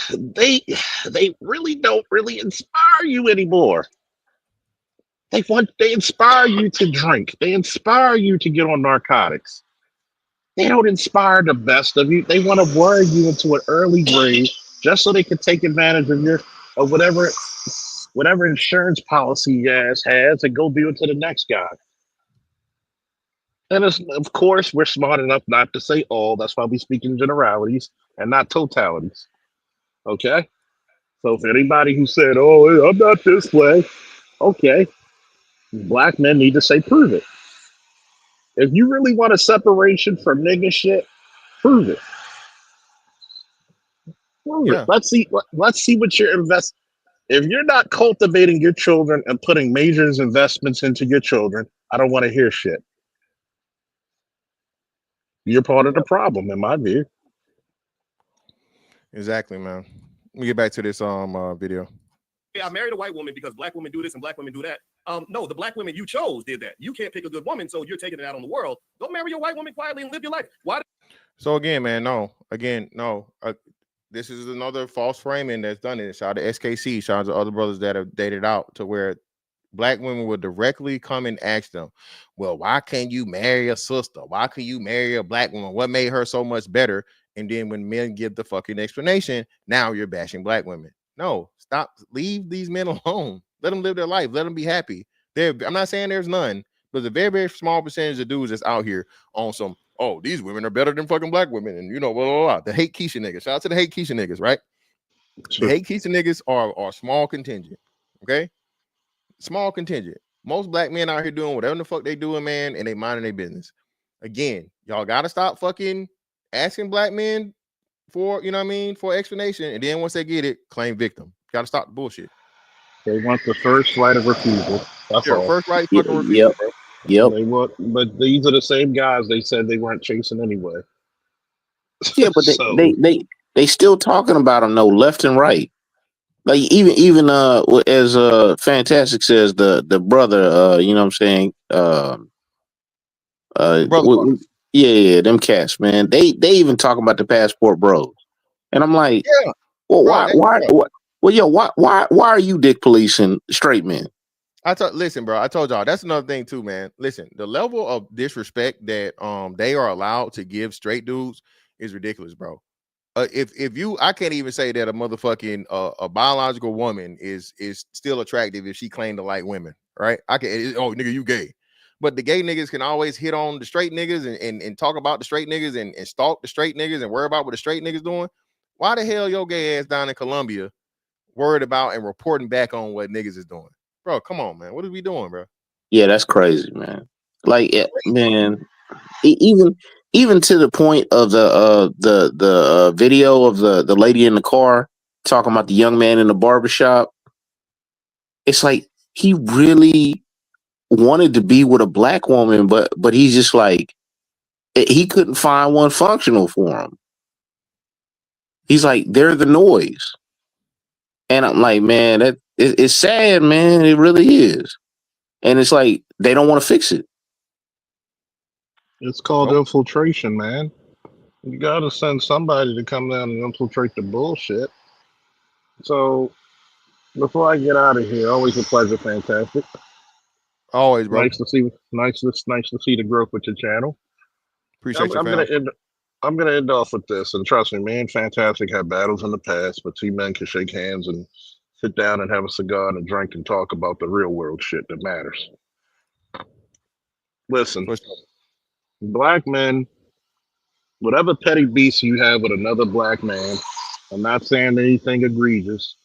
They really don't really inspire you anymore. They inspire you to drink. They inspire you to get on narcotics. They don't inspire the best of you. They want to worry you into an early grave just so they can take advantage of whatever insurance policy your ass has and go deal to the next guy. And of course, we're smart enough not to say all. That's why we speak in generalities and not totalities. Okay? So for anybody who said, oh, I'm not this way, okay, black men need to say, prove it. If you really want a separation from nigga shit, prove it. Prove it. Yeah. Let's see what you're investing. If you're not cultivating your children and putting major investments into your children, I don't want to hear shit. You're part of the problem, in my view. Exactly, man. Let me get back to this video. Yeah, I married a white woman because black women do this and black women do that. No, the black women you chose did that. You can't pick a good woman, so you're taking it out on the world. Go marry your white woman quietly and live your life. Why? So again, man, no. This is another false framing that's done it. Shout out to SKC, shout out to other brothers that have dated out to where black women will directly come and ask them, well, why can't you marry a sister? Why can you marry a black woman? What made her so much better? And then when men give the fucking explanation, now you're bashing black women. No, stop. Leave these men alone. Let them live their life. Let them be happy. I'm not saying there's none, but the very, very small percentage of dudes that's out here on some, oh, these women are better than fucking black women, and you know, blah, blah, blah. The hate Keisha niggas. Shout out to the hate Keisha niggas, right? The hate Keisha niggas are small contingent. Okay, small contingent. Most black men out here doing whatever the fuck they doing, man, and they minding their business. Again, y'all gotta stop fucking asking black men for, you know what I mean, for explanation, and then once they get it, claim victim. Gotta stop the bullshit. They want the first right of refusal. That's Sure, all. first right Yeah, fucking refusal, yep, bro. yep. They want, but these are the same guys they said they weren't chasing anyway. Yeah, but So they still talking about them, though, left and right. Like even as Fantastic says, the brother, you know what I'm saying, Brother fuckers. yeah, them cats, man. They even talking about the passport bros, and I'm like, Yeah, well, bro. why are you dick policing straight men? Listen, bro. I told y'all that's another thing too, man. Listen, the level of disrespect that they are allowed to give straight dudes is ridiculous, bro. If you, I can't even say that a motherfucking a biological woman is still attractive if she claimed to like women, right? Oh nigga, you gay. But the gay niggas can always hit on the straight niggas and talk about the straight niggas and stalk the straight niggas and worry about what the straight niggas doing. Why the hell your gay ass down in Colombia worried about and reporting back on what niggas is doing? Bro, come on, man. What are we doing, bro? Yeah, that's crazy, man. Like, man, even to the point of the video of the lady in the car talking about the young man in the barbershop. It's like he really wanted to be with a black woman, but he's just like he couldn't find one functional for him. He's like, they're the noise. And I'm like, man, it's sad, man. It really is. And it's like they don't want to fix it. it's called infiltration, man. You got to send somebody to come down and infiltrate the bullshit. So before I get out of here, always a pleasure, Fantastic. Always, bro. Nice to see the growth with your channel. Appreciate you, I'm fam. gonna end off with this, and trust me, me and Fantastic had battles in the past, but two men can shake hands and sit down and have a cigar and a drink and talk about the real world shit that matters. Listen, black men, whatever petty beefs you have with another black man, I'm not saying anything egregious,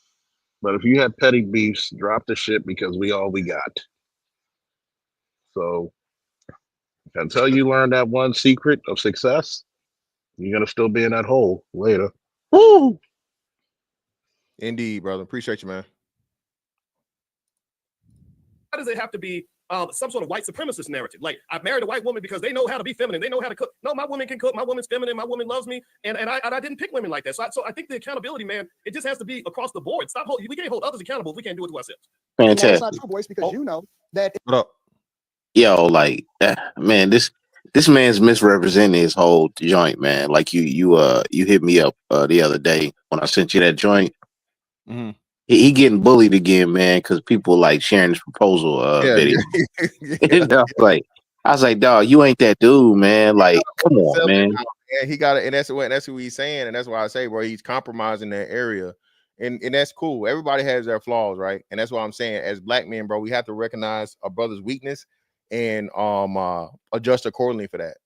but if you have petty beefs, drop the shit because we all we got. So until you learn that one secret of success, you're gonna still be in that hole later. Woo! Indeed, brother. Appreciate you, man. Why does it have to be some sort of white supremacist narrative? Like, I married a white woman because they know how to be feminine. They know how to cook. No, my woman can cook. My woman's feminine. My woman loves me. And I didn't pick women like that. So I think the accountability, man, it just has to be across the board. We can't hold others accountable if we can't do it to ourselves. Fantastic. And that's not true, Boyce, because you know that. What up? Yo, like, man, this man's misrepresenting his whole joint, man. Like you hit me up the other day when I sent you that joint. Mm-hmm. He getting bullied again, man, because people like sharing this proposal video. I was like, dog, you ain't that dude, man. Like, come on, man. And he got it, and that's who he's saying, and that's why I say, bro, he's compromising that area, and that's cool. Everybody has their flaws, right? And that's why I'm saying, as black men, bro, we have to recognize our brother's weakness and adjust accordingly for that.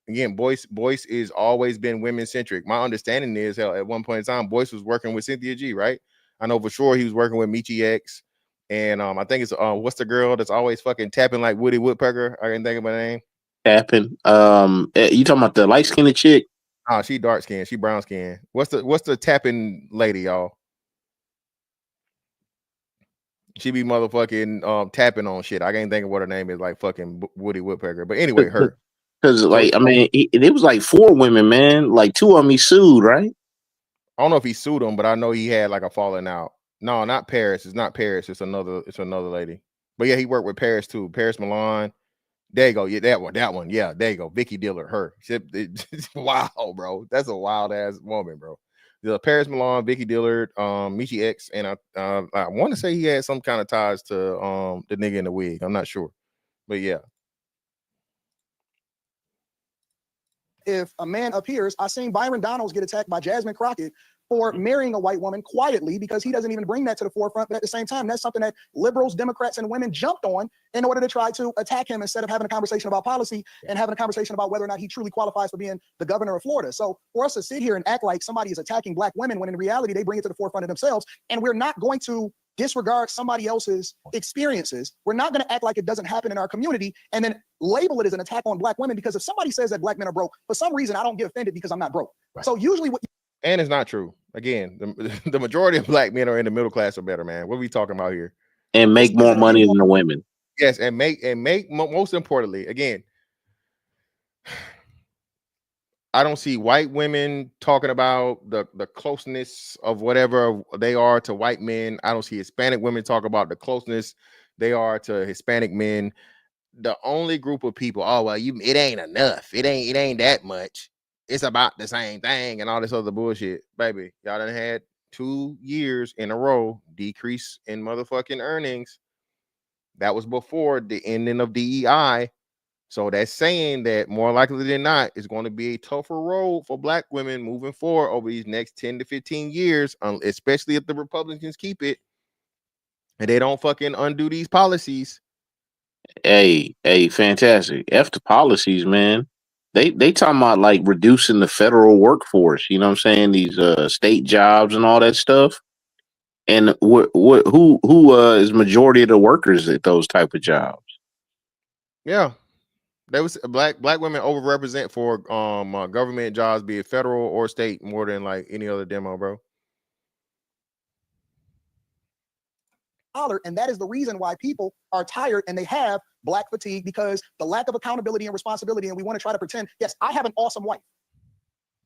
Again, Boyce is always been women centric. My understanding is, hell, at one point in time, Boyce was working with Cynthia G, right? I know for sure he was working with Michi X, and I think it's what's the girl that's always fucking tapping like Woody Woodpecker? I didn't think of her name. Tapping. You talking about the light skinned chick? Oh, she dark skinned, she brown skinned. What's the tapping lady, y'all? She be motherfucking tapping on shit. I can't think of what her name is, like fucking Woody Woodpecker. But anyway, her. Because like, I mean, it was like 4 women, man. Like 2 of them he sued, right? I don't know if he sued them, but I know he had like a falling out. No, not Paris. It's not Paris. It's another lady. But yeah, he worked with Paris too. Paris Milan. There you go. Yeah, that one. Yeah, there you go. Vicky Diller, her. Wow, bro. That's a wild ass woman, bro. The Paris Milan, Vicky Dillard, Michi X, and I want to say he had some kind of ties to the nigga in the wig. I'm not sure, but yeah. If a man appears, I seen Byron Donalds get attacked by Jasmine Crockett for marrying a white woman quietly because he doesn't even bring that to the forefront. But at the same time, that's something that liberals, Democrats, and women jumped on in order to try to attack him instead of having a conversation about policy and having a conversation about whether or not he truly qualifies for being the governor of Florida. So for us to sit here and act like somebody is attacking black women when in reality they bring it to the forefront of themselves, and we're not going to disregard somebody else's experiences. We're not going to act like it doesn't happen in our community and then label it as an attack on black women, because if somebody says that black men are broke, for some reason, I don't get offended because I'm not broke. Right. So usually what... And it's not true. Again, the majority of black men are in the middle class or better, man. What are we talking about here? And make more money than the women. Yes, and make most importantly, again, I don't see white women talking about the closeness of whatever they are to white men. I don't see Hispanic women talk about the closeness they are to Hispanic men. The only group of people, oh well, it ain't enough. It ain't that much. It's about the same thing and all this other bullshit, baby. Y'all done had 2 years in a row decrease in motherfucking earnings. That was before the ending of DEI. So that's saying that more likely than not, it's going to be a tougher road for black women moving forward over these next 10 to 15 years, especially if the Republicans keep it and they don't fucking undo these policies. Hey, fantastic. F the policies, man. They talking about like reducing the federal workforce. You know what I'm saying? These state jobs and all that stuff. And who is majority of the workers at those type of jobs? Yeah. There was black women overrepresent for government jobs, be it federal or state, more than like any other demo, bro. And that is the reason why people are tired and they have black fatigue, because the lack of accountability and responsibility. And we want to try to pretend, yes, I have an awesome wife,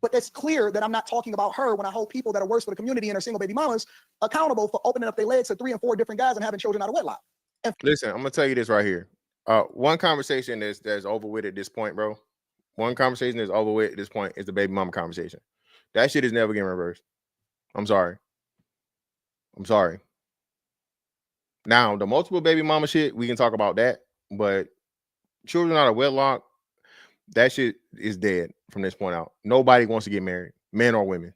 but it's clear that I'm not talking about her when I hold people that are worse for the community and are single baby mamas accountable for opening up their legs to 3 and 4 different guys and having children out of wedlock. Listen, I'm gonna tell you this right here. One conversation that's over with at this point, bro. One conversation that's over with at this point is the baby mama conversation. That shit is never getting reversed. I'm sorry. Now, the multiple baby mama shit, we can talk about that, but children out of wedlock, that shit is dead from this point out. Nobody wants to get married, men or women.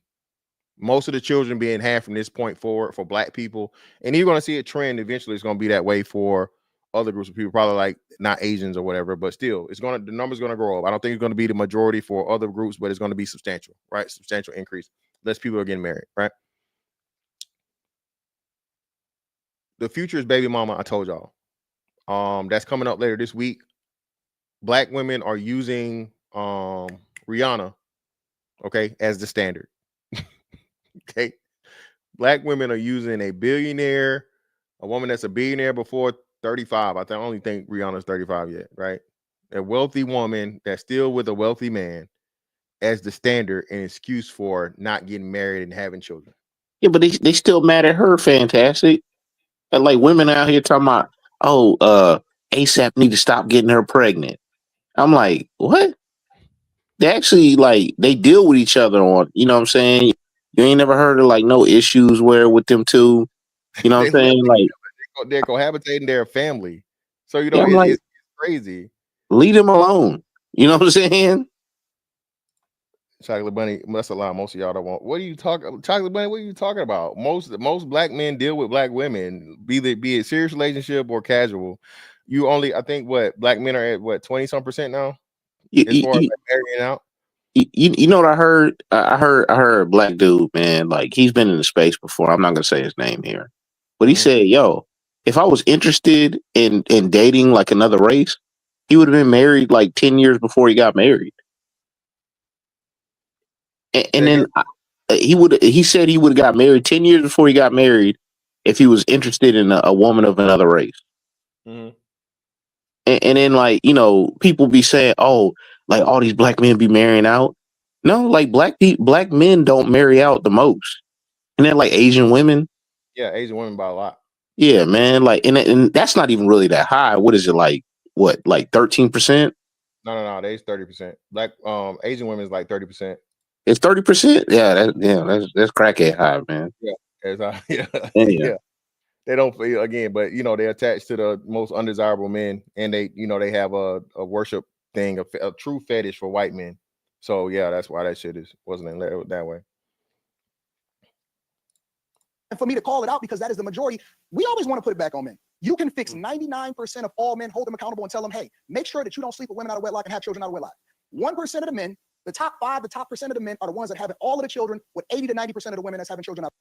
Most of the children being had from this point forward for black people, and you're going to see a trend eventually. It's going to be that way for other groups of people, probably like not Asians or whatever, but still, the number's going to grow up. I don't think it's going to be the majority for other groups, but it's going to be substantial, right? Substantial increase. Less people are getting married, right? The future is baby mama. I told y'all. That's coming up later this week. Black women are using Rihanna, okay, as the standard. Okay, black women are using a woman that's a billionaire before 35. I only think Rihanna's 35 yet, right? A wealthy woman that's still with a wealthy man as the standard and excuse for not getting married and having children. Yeah, but they still mad at her. Fantastic. And like women out here talking about, ASAP need to stop getting her pregnant. I'm like, what? They actually like they deal with each other on, you know what I'm saying? You ain't never heard of like no issues where with them two, you know what I'm saying? Like they're cohabitating their family. So yeah, I'm like, it's crazy. Leave them alone. You know what I'm saying? Chocolate Bunny, that's a lie. Most of y'all don't want. What are you talking, Chocolate Bunny? What are you talking about? Most black men deal with black women, be it serious relationship or casual. I think black men are at 20-some% now. As far as like marrying out. You know what I heard? I heard a black dude, man. Like he's been in the space before. I'm not gonna say his name here, but he said, "Yo, if I was interested in dating like another race, he would have been married like 10 years before he got married." And then he said he would have got married 10 years before he got married if he was interested in a woman of another race. Mm-hmm. And then like, people be saying, oh, like all these black men be marrying out. No, like black men don't marry out the most. And then like Asian women. Yeah, Asian women by a lot. Yeah, man. Like, and that's not even really that high. What is it like? What, like 13%? No, that's 30%. Black Asian women is like 30%. It's 30%. Yeah, that's crackhead high, man. Yeah, yeah. They don't feel again, but they're attached to the most undesirable men, and they have a worship thing, a true fetish for white men. So yeah, that's why that shit wasn't that way. And for me to call it out because that is the majority, we always want to put it back on men. You can fix 99% of all men, hold them accountable and tell them, hey, make sure that you don't sleep with women out of wedlock and have children out of wedlock. 1% of the men, the top 5, the top percent of the men are the ones that have all of the children, with 80 to 90% of the women that's having children out.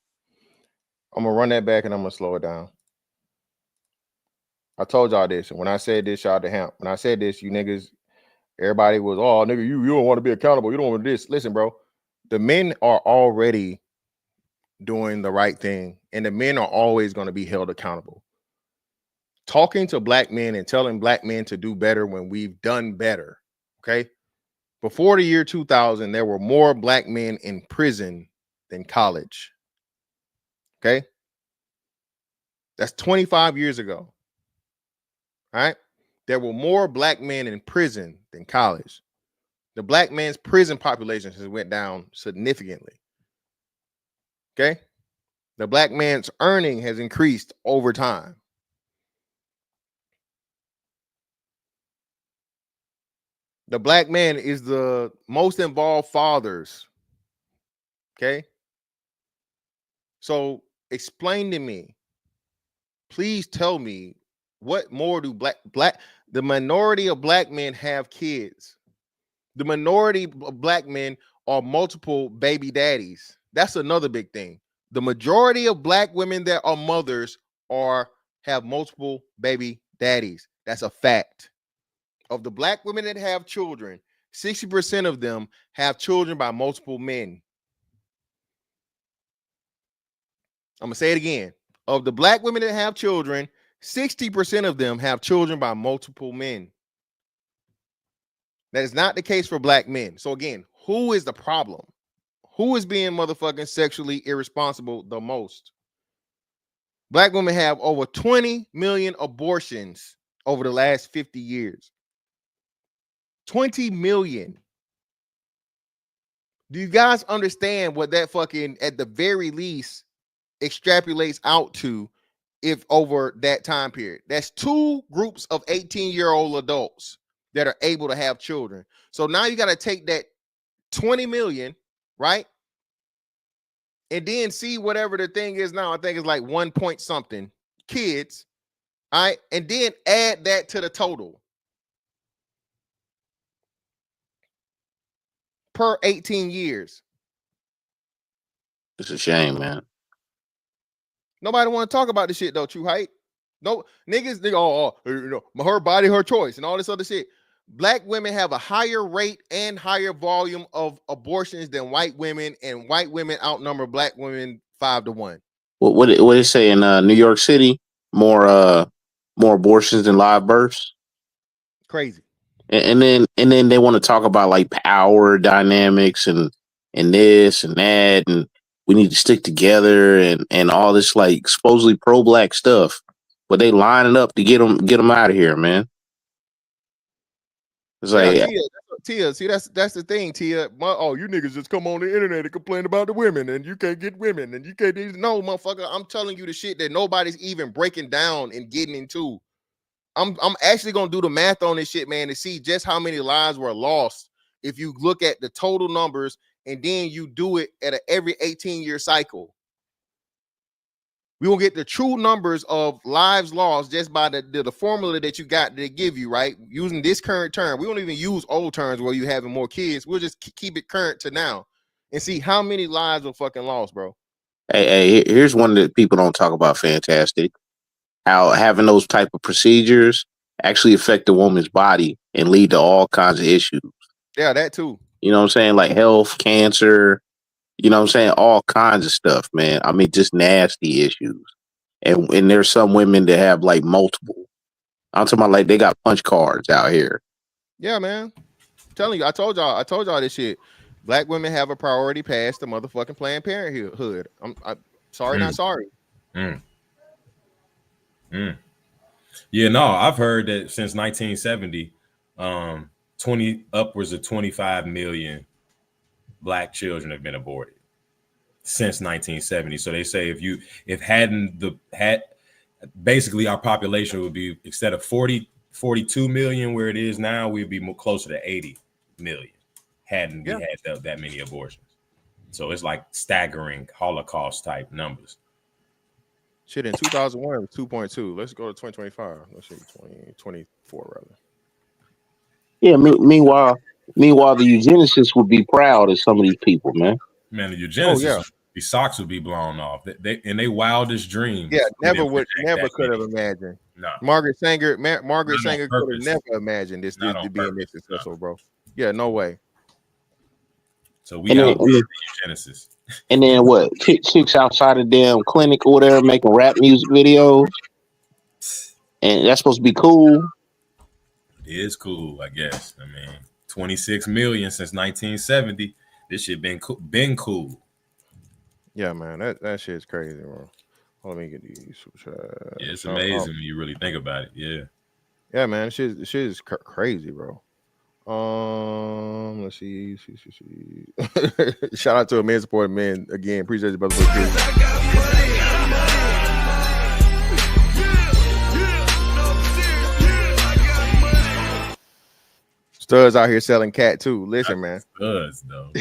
I'm gonna run that back and I'm gonna slow it down. I told y'all this, and when I said this, shout out to Hamp. When I said this, you niggas, everybody was, oh nigga, you don't want to be accountable. You don't want this. Listen, bro, the men are already doing the right thing, and the men are always going to be held accountable. Talking to black men and telling black men to do better when we've done better. Okay. Before the year 2000, there were more black men in prison than college. Okay. That's 25 years ago. All right. There were more black men in prison than college. The black man's prison population has went down significantly. Okay. The black man's earning has increased over time. The black man is the most involved fathers. Okay. So explain to me, please tell me, what more do the minority of black men have kids? The minority of black men are multiple baby daddies. That's another big thing. The majority of black women that are mothers have multiple baby daddies. That's a fact. Of the black women that have children, 60% of them have children by multiple men. I'm going to say it again. Of the black women that have children, 60% of them have children by multiple men. That is not the case for black men. So again, who is the problem? Who is being motherfucking sexually irresponsible the most? Black women have over 20 million abortions over the last 50 years. 20 million. Do you guys understand what that fucking, at the very least, extrapolates out to if over that time period? That's 2 groups of 18-year-old adults that are able to have children. So now you got to take that 20 million, right? And then see whatever the thing is now. I think it's like 1 point something kids. All right. And then add that to the total per 18 years. It's a shame, man. Nobody want to talk about this shit though, True Height. No, niggas, her body, her choice, and all this other shit. Black women have a higher rate and higher volume of abortions than white women, and white women outnumber black women 5 to 1. What they say in New York City? More abortions than live births. Crazy. And then they want to talk about like power dynamics and this and that, and we need to stick together and all this like supposedly pro-black stuff, but they lining up to get them out of here, man. It's like, Tia, see, that's the thing, Tia. You niggas just come on the internet and complain about the women, and you can't get women, and you can't. No, motherfucker, I'm telling you the shit that nobody's even breaking down and getting into. I'm actually gonna do the math on this shit, man, to see just how many lives were lost if you look at the total numbers and then you do it at every 18-year cycle. We will get the true numbers of lives lost just by the formula that you got to give you, right? Using this current term. We don't even use old terms where you having more kids. We'll just keep it current to now and see how many lives were fucking lost, bro. Hey, here's one that people don't talk about, fantastic. How having those type of procedures actually affect the woman's body and lead to all kinds of issues. Yeah, that too. You know what I'm saying? Like health, cancer, you know what I'm saying? All kinds of stuff, man. I mean, just nasty issues. And there's some women that have like multiple. I'm talking about like they got punch cards out here. Yeah, man. I'm telling you, I told y'all this shit. Black women have a priority past the motherfucking Planned Parenthood. I'm sorry, not sorry. Yeah, no, I've heard that since 1970, upwards of 25 million black children have been aborted since 1970. So they say basically our population would be, instead of 42 million where it is now, we'd be more closer to 80 million hadn't we had that many abortions. So it's like staggering Holocaust type numbers. Shit, in 2001 it was 2.2. Let's go to 2025. Let's see, 2024 rather. Yeah. Meanwhile, the eugenicists would be proud of some of these people, man. Man, the Oh yeah. eugenicists, the socks would be blown off. They in their wildest dreams. Yeah, never project that could have many. imagined. No. Margaret Sanger Not on could have purpose. never imagined this Not on to being this purpose, no. successful, bro. Yeah, no way. So we outdid the eugenicists. And then what? Chicks outside of damn clinic or whatever making rap music videos, and that's supposed to be cool. It is cool, I guess. I mean, 26 million since 1970. This shit been cool. Yeah, man, that shit's crazy, bro. Let me get these. Yeah, it's amazing when you really think about it. Yeah. Yeah, man, shit is crazy, bro. Let's see. Shout out to a man supporting men again. Appreciate you, brother. Studs out here selling cat too. Listen, man. Studs though.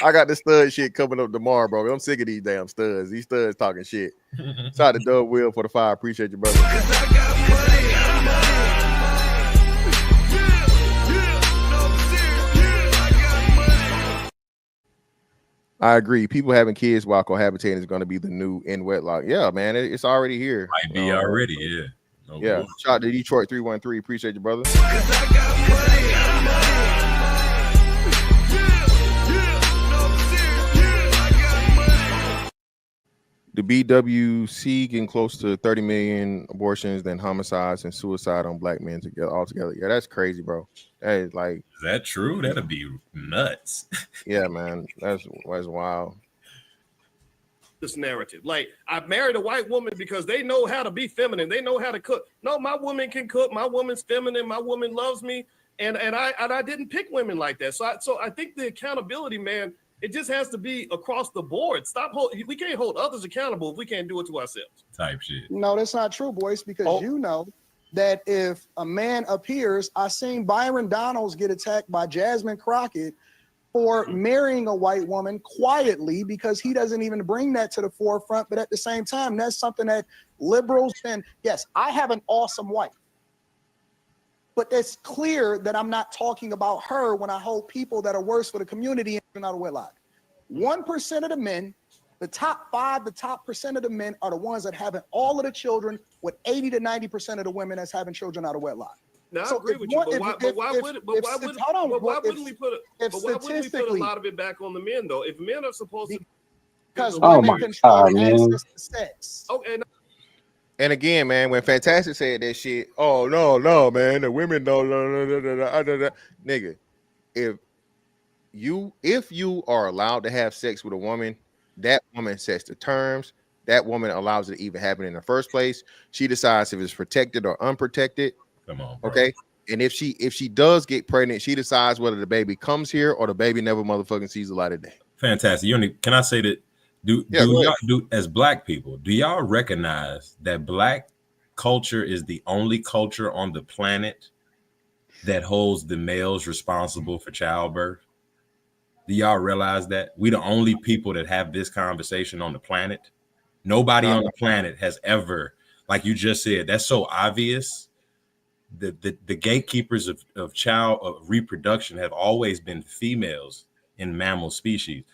I got the stud shit coming up tomorrow, bro. I'm sick of these damn studs. These studs talking shit. Shout out to Doug Will for the fire. Appreciate you, brother. I agree. People having kids while cohabitating is going to be the new in Whitlock. Yeah, man, it's already here. Might be already, yeah. No yeah. bullshit. Shout out to Detroit 313. Appreciate you, brother. The BWC getting close to 30 million abortions, then homicides and suicide on black men altogether. Yeah, that's crazy, bro. That is like. Is that true? That'd be nuts. Yeah, man, that's wild. This narrative, like I've married a white woman because they know how to be feminine. They know how to cook. No, my woman can cook. My woman's feminine. My woman loves me, and I didn't pick women like that. So I think the accountability, man. It just has to be across the board. We can't hold others accountable if we can't do it to ourselves. Type shit. No, that's not true, Boyce, because you know that if a man appears, I seen Byron Donalds get attacked by Jasmine Crockett for marrying a white woman quietly because he doesn't even bring that to the forefront. But at the same time, that's something that liberals and yes, I have an awesome wife. But it's clear that I'm not talking about her when I hold people that are worse for the community and out of wedlock. 1% of the men, the top 5, the top percent of the men are the ones that having all of the children, with 80 to 90% of the women that's having children out of wedlock. Now, I agree with you, but why wouldn't we put a lot of it back on the men though? If men are supposed to, because women control access to sex. Okay. And again, man, when Fantastic said that shit, oh no, man, the women don't, nigga. If you are allowed to have sex with a woman, that woman sets the terms. That woman allows it to even happen in the first place. She decides if it's protected or unprotected. Come on, bro. Okay. And if she does get pregnant, she decides whether the baby comes here or the baby never motherfucking sees the light of day. Fantastic. Can I say that? Do y'all as black people, do y'all recognize that black culture is the only culture on the planet that holds the males responsible for childbirth? Do y'all realize that we the only people that have this conversation on the planet? Nobody on the planet has ever, like you just said, that's so obvious. The gatekeepers of reproduction have always been females in mammal species.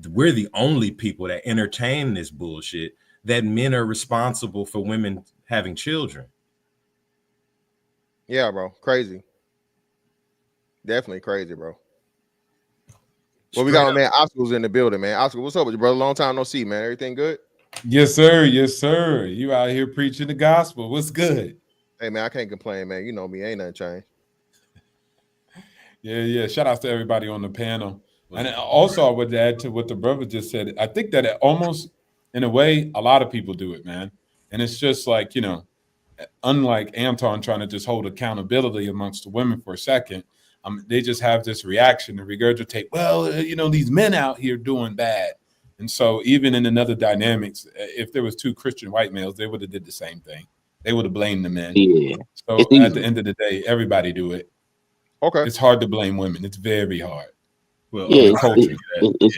We're the only people that entertain this bullshit that men are responsible for women having children. Yeah, bro. Crazy. Definitely crazy, bro. Well, we got man Oscar's in the building, man. Oscar, what's up with you, brother? Long time no see, man. Everything good? Yes, sir. Yes, sir. You out here preaching the gospel. What's good? Hey, man, I can't complain, man. You know me. Ain't nothing changed. Yeah. Shout out to everybody on the panel. And also, I would add to what the brother just said. I think that it almost, in a way, a lot of people do it, man. And it's just like, unlike Anton trying to just hold accountability amongst the women for a second, they just have this reaction to regurgitate, well, these men out here doing bad. And so even in another dynamics, if there was 2 Christian white males, they would have did the same thing. They would have blamed the men. Yeah. So at the end of the day, everybody do it. Okay. It's hard to blame women. It's very hard. Well, Yeah, the culture.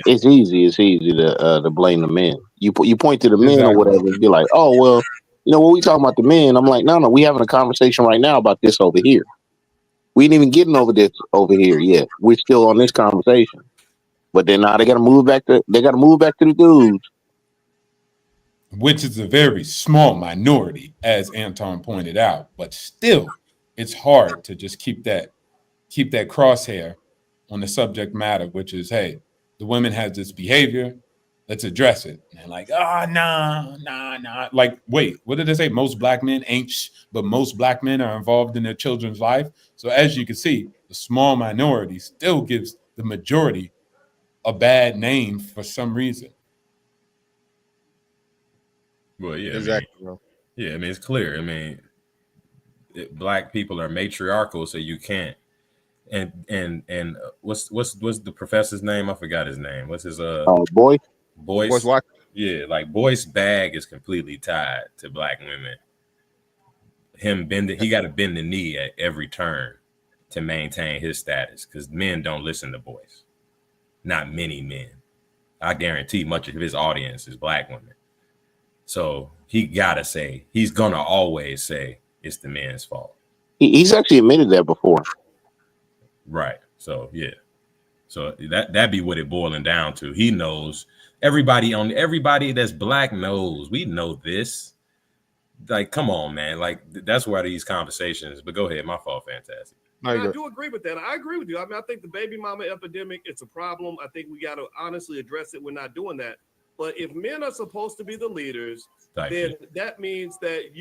it's easy. It's easy to blame the men. You point to the men or Exactly. whatever and be like, oh well, you know what we talking about the men. I'm like, no, we having a conversation right now about this over here. We ain't even getting over this over here yet. We're still on this conversation. But then now they gotta move back to the dudes. Which is a very small minority, as Anton pointed out. But still, it's hard to just keep that crosshair on the subject matter, which is, hey, the women has this behavior, let's address it. And they're like, nah. Like, wait, what did they say? Most black men ain't, but most black men are involved in their children's life. So as you can see, the small minority still gives the majority a bad name for some reason. Well, yeah, Exactly, I mean, bro. yeah, I mean, it's clear. I mean, black people are matriarchal, so you can't. And what's the professor's name? I forgot his name. What's his Boyce? Boyce? Watch. Yeah, like Boyce's bag is completely tied to black women. He got to bend the knee at every turn to maintain his status because men don't listen to Boyce. Not many men. I guarantee much of his audience is black women. So he's gonna always say it's the men's fault. He's actually admitted that before. Right. So yeah. So that be what it boiling down to. He knows everybody that's black knows. We know this. Like, come on, man. Like that's why these conversations. But go ahead, my fault, fantastic. I do agree with that. I agree with you. I mean, I think the baby mama epidemic, it's a problem. I think we got to honestly address it. We're not doing that. But if men are supposed to be the leaders, then that means that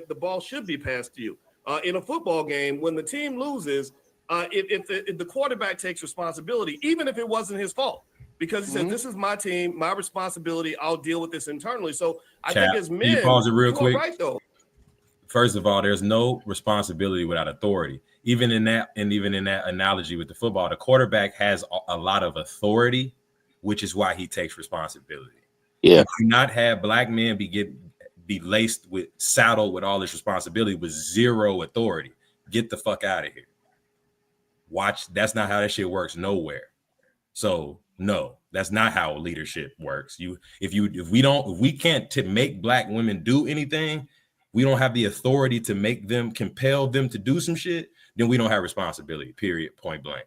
the ball should be passed to you. In a football game, when the team loses, if the quarterback takes responsibility, even if it wasn't his fault, because he said, "This is my team, my responsibility. I'll deal with this internally." So I think as men, can you pause it real quick? Right though. First of all, there's no responsibility without authority. Even in that analogy with the football, the quarterback has a lot of authority, which is why he takes responsibility. Yeah. You do not have black men be laced with saddled with all this responsibility with zero authority. Get the fuck out of here. Watch. That's not how that shit works nowhere. So no, that's not how leadership works. If we can't make black women do anything, we don't have the authority to compel them to do some shit, then we don't have responsibility, period, point blank.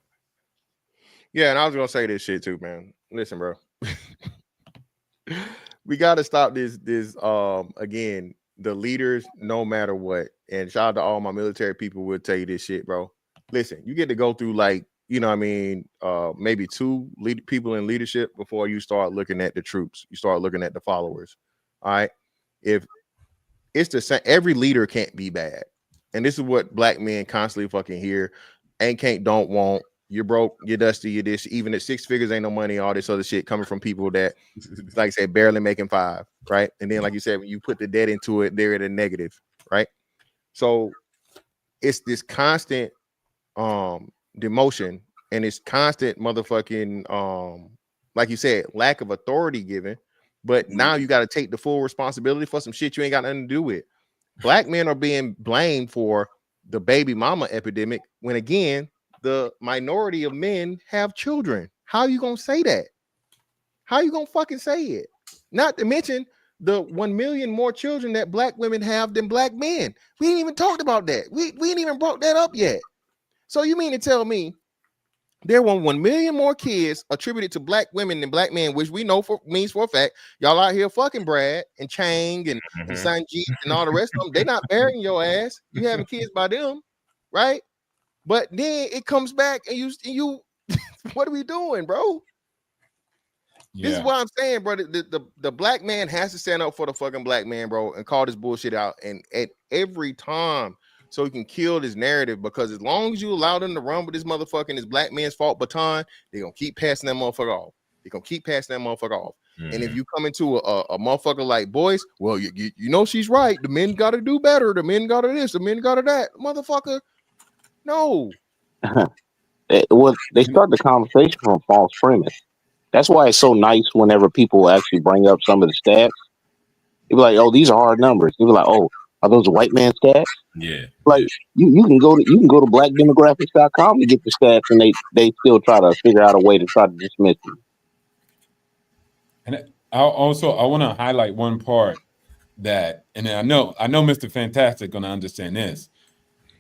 Yeah, and I was gonna say this shit too, man. Listen, bro. We gotta stop this again, the leaders, no matter what. And shout out to all my military people will tell you this shit, bro. Listen, you get to go through like, you know what I mean, maybe two people in leadership before you start looking at the troops. You start looking at the followers. All right. If it's the same, every leader can't be bad. And this is what black men constantly fucking hear. Don't want. You're broke, you're dusty, you're this. Even at six figures ain't no money, all this other shit coming from people that, like I said, barely making five, right? And then, like you said, when you put the debt into it, they're at a negative, right? So it's this constant demotion and it's constant motherfucking like you said, lack of authority given. But now you got to take the full responsibility for some shit you ain't got nothing to do with. Black men are being blamed for the baby mama epidemic when again the minority of men have children. How are you gonna say that? How are you gonna fucking say it? Not to mention the 1 million more children that black women have than black men. We ain't even talked about that. We ain't even brought that up yet. So you mean to tell me there were 1 million more kids attributed to black women than black men, which we know means for a fact y'all out here fucking Brad and Chang and Sanjeet and all the rest of them. They're not burying your ass. You having kids by them, right? But then it comes back and you what are we doing, bro? Yeah. This is what I'm saying, bro. The black man has to stand up for the fucking black man, bro, and call this bullshit out. And at every time, so he can kill this narrative, because as long as you allow them to run with this motherfucking this black man's fault baton, they're gonna keep passing that motherfucker off. They're gonna keep passing that motherfucker off. Mm-hmm. And if you come into a motherfucker like Boyce, well, you know she's right. The men gotta do better. The men gotta this, the men gotta that. Motherfucker. No. Well, they start the conversation from false premise. That's why it's so nice whenever people actually bring up some of the stats. They be like, "Oh, these are hard numbers." They be like, "Oh, Are those white man stats? Yeah. Like you can go to blackdemographics.com to get the stats, and they still try to figure out a way to try to dismiss you. And I want to highlight one part that, and I know Mr. Fantastic gonna understand this.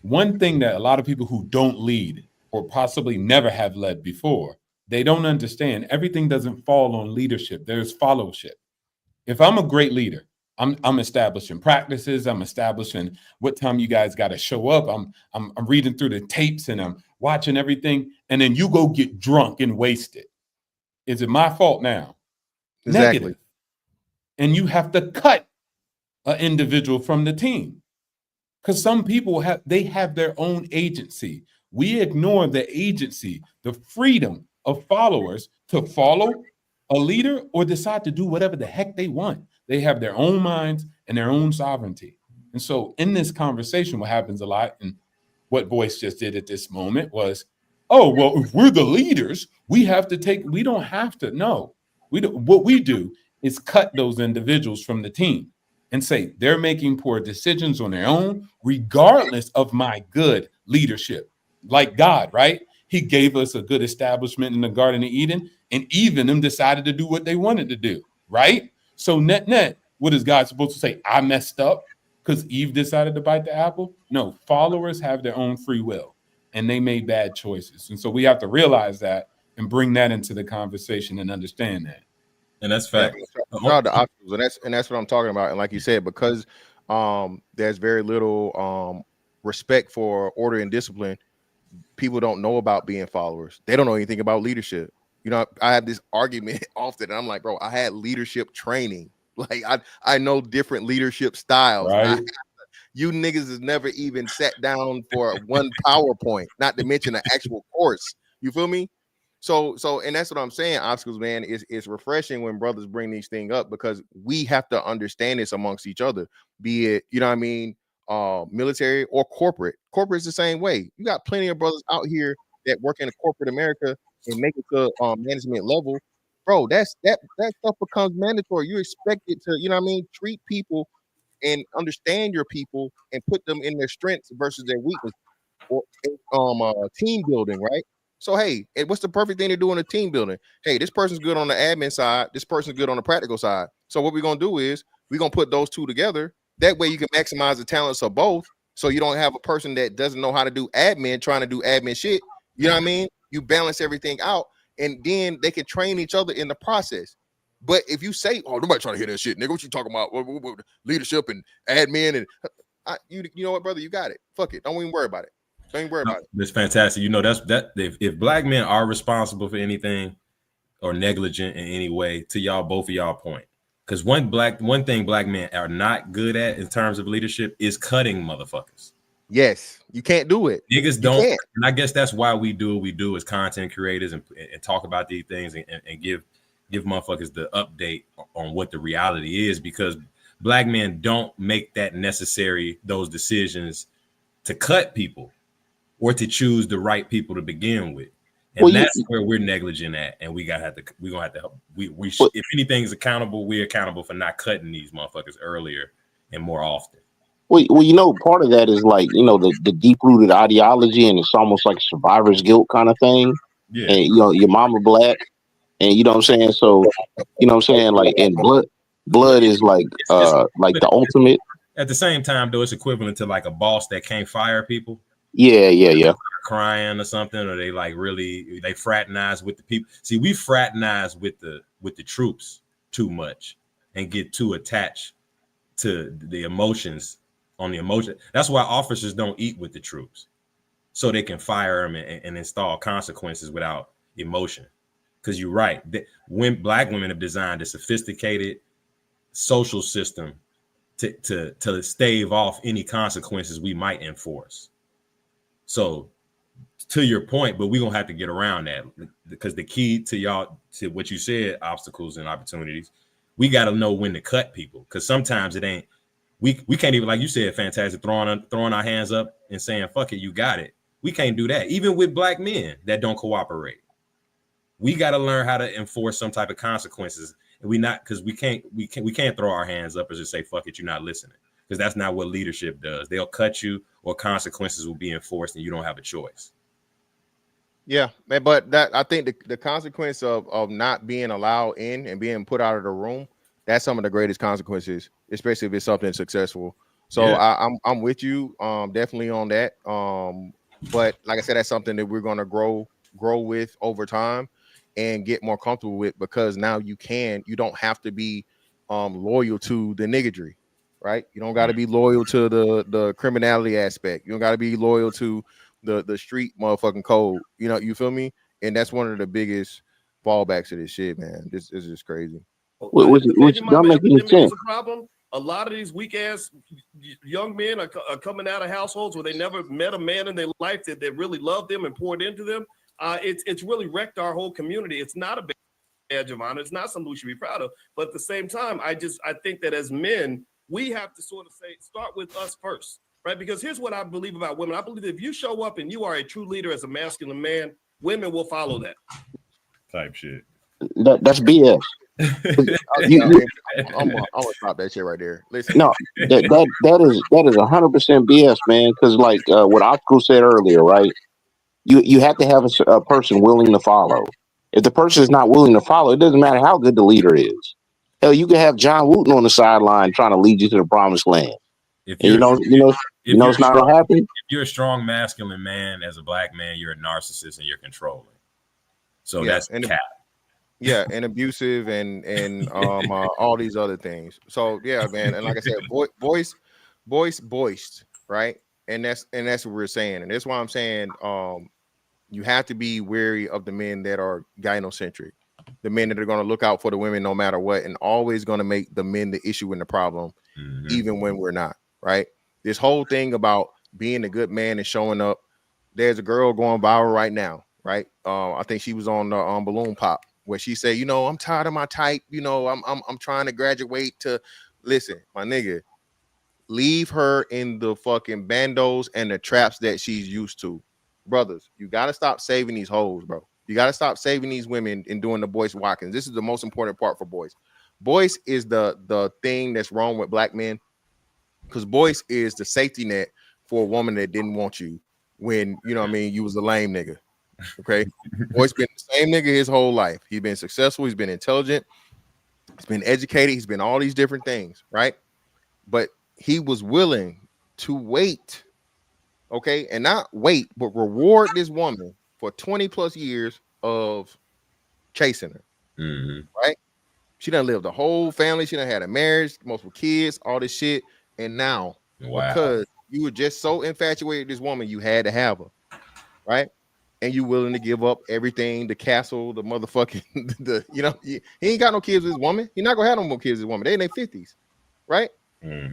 One thing that a lot of people who don't lead or possibly never have led before, they don't understand everything doesn't fall on leadership. There's fellowship. If I'm a great leader, I'm establishing practices. I'm establishing what time you guys got to show up. I'm reading through the tapes and I'm watching everything. And then you go get drunk and wasted. Is it my fault now? Exactly. Negative. And you have to cut an individual from the team because some people have their own agency. We ignore the agency, the freedom of followers to follow a leader or decide to do whatever the heck they want. They have their own minds and their own sovereignty. And so in this conversation, what happens a lot, and what Boyce just did at this moment was, oh, well, if we're the leaders, we don't have to. No, we don't. What we do is cut those individuals from the team and say they're making poor decisions on their own, regardless of my good leadership. Like God, right? He gave us a good establishment in the Garden of Eden, and Eve and them decided to do what they wanted to do, right? So net, what is God supposed to say? I messed up because Eve decided to bite the apple? No, followers have their own free will, and they made bad choices. And so we have to realize that and bring that into the conversation and understand that. And that's fact. Yeah, the obstacles, and that's what I'm talking about. And like you said, because there's very little respect for order and discipline, people don't know about being followers. They don't know anything about leadership. You know, I have this argument often, and I'm like, bro, I had leadership training. Like I know different leadership styles. Right. You niggas has never even sat down for one PowerPoint, not to mention an actual course. You feel me? So, and that's what I'm saying, obstacles, man. It's refreshing when brothers bring these things up because we have to understand this amongst each other, be it, you know what I mean, military or corporate. Corporate is the same way. You got plenty of brothers out here that work in corporate America and make it to management level. Bro, that stuff becomes mandatory. You're expected to, you know what I mean, treat people and understand your people and put them in their strengths versus their weakness, or team building, right? So hey, what's the perfect thing to do in a team building? Hey, this person's good on the admin side, this person's good on the practical side. So what we're gonna do is we're gonna put those two together. That way you can maximize the talents of both. So you don't have a person that doesn't know how to do admin trying to do admin shit. You know what I mean? You balance everything out, and then they can train each other in the process. But if you say, "Oh, nobody trying to hear that shit, nigga," what you talking about? What, leadership and admin and you know what, brother, you got it. Fuck it. Don't even worry about it. Don't even worry about it. It's fantastic. You know, that if black men are responsible for anything or negligent in any way, to y'all, both of y'all point. Because one thing black men are not good at in terms of leadership is cutting motherfuckers. Yes, you can't do it. Niggas don't, and I guess that's why we do what we do as content creators and talk about these things and give motherfuckers the update on what the reality is, because black men don't make those decisions to cut people or to choose the right people to begin with. And that's where we're negligent at, and we're gonna have to help. If anything's accountable, we're accountable for not cutting these motherfuckers earlier and more often. Well, you know, part of that is like, you know, the deep-rooted ideology, and it's almost like survivor's guilt kind of thing. Yeah. And, you know, your mama black, and you know what I'm saying? So, you know what I'm saying? Like, and blood is like the ultimate. At the same time, though, it's equivalent to like a boss that can't fire people. Yeah. Crying or something, or they fraternize with the people. See, we fraternize with the troops too much and get too attached to the emotions. That's why officers don't eat with the troops, so they can fire them and install consequences without emotion. Because you're right, when black women have designed a sophisticated social system to stave off any consequences we might enforce. So to your point, but we're gonna have to get around that, because the key to what you said, obstacles and opportunities, we got to know when to cut people, because sometimes it ain't. We can't even, like you said, fantastic, throwing our hands up and saying, fuck it, you got it. We can't do that. Even with black men that don't cooperate, we got to learn how to enforce some type of consequences. And we can't throw our hands up and just say, fuck it, you're not listening. because that's not what leadership does. They'll cut you, or consequences will be enforced, and you don't have a choice. Yeah, man, but that I think the consequence of not being allowed in and being put out of the room, that's some of the greatest consequences, especially if it's something successful. So Yeah. I'm with you, definitely on that. But like I said, that's something that we're gonna grow with over time and get more comfortable with, because now you don't have to be loyal to the niggardry, right? You don't got to be loyal to the criminality aspect. You don't got to be loyal to the street motherfucking code. You know, you feel me? And that's one of the biggest fallbacks of this shit, man. This is just crazy. Which The baby don't mama make any epidemic is sense. a problem. A lot of these weak ass young men are coming out of households where they never met a man in their life that really loved them and poured into them. It's really wrecked our whole community. It's not a badge of honor. It's not something we should be proud of. But at the same time, I think that as men, we have to sort of start with us first, right? Because here's what I believe about women. I believe that if you show up and you are a true leader as a masculine man, women will follow that. Type shit. That's BS. I'm gonna stop that shit right there. Listen, No, that is 100% BS, man. Because like what Oscar said earlier, right? You have to have a person willing to follow. If the person is not willing to follow, it doesn't matter how good the leader is. Hell, you can have John Wooten on the sideline trying to lead you to the promised land. If And it's not gonna happen. If you're a strong masculine man, as a black man, you're a narcissist and you're controlling. So that's cap. Yeah, and abusive and all these other things. So yeah, man. And like I said, Boyce, right? And that's what we're saying. And that's why I'm saying you have to be wary of the men that are gynocentric, the men that are going to look out for the women no matter what, and always going to make the men the issue and the problem, even when we're not, right? This whole thing about being a good man and showing up. There's a girl going viral right now, right? I think she was on the Balloon Pop, where she said, I'm tired of my type. I'm trying to graduate to. Listen, my nigga, leave her in the fucking bandos and the traps that she's used to. Brothers, you got to stop saving these hoes, bro. You got to stop saving these women and doing the Boyce Watkins. This is the most important part for Boyce. Boyce is the thing that's wrong with black men, because Boyce is the safety net for a woman that didn't want you when, you was a lame nigga. Okay. Boyce been the same nigga his whole life. He's been successful. He's been intelligent. He's been educated. He's been all these different things, right? But he was willing to wait, okay, and not wait, but reward this woman for 20 plus years of chasing her, right? She done lived a whole family. She done had a marriage, multiple kids, all this shit. And now, because you were just so infatuated with this woman, you had to have her, right? And you willing to give up everything, the castle, the motherfucking, he ain't got no kids with this woman. He not gonna have no more kids with this woman. They in their 50s, right?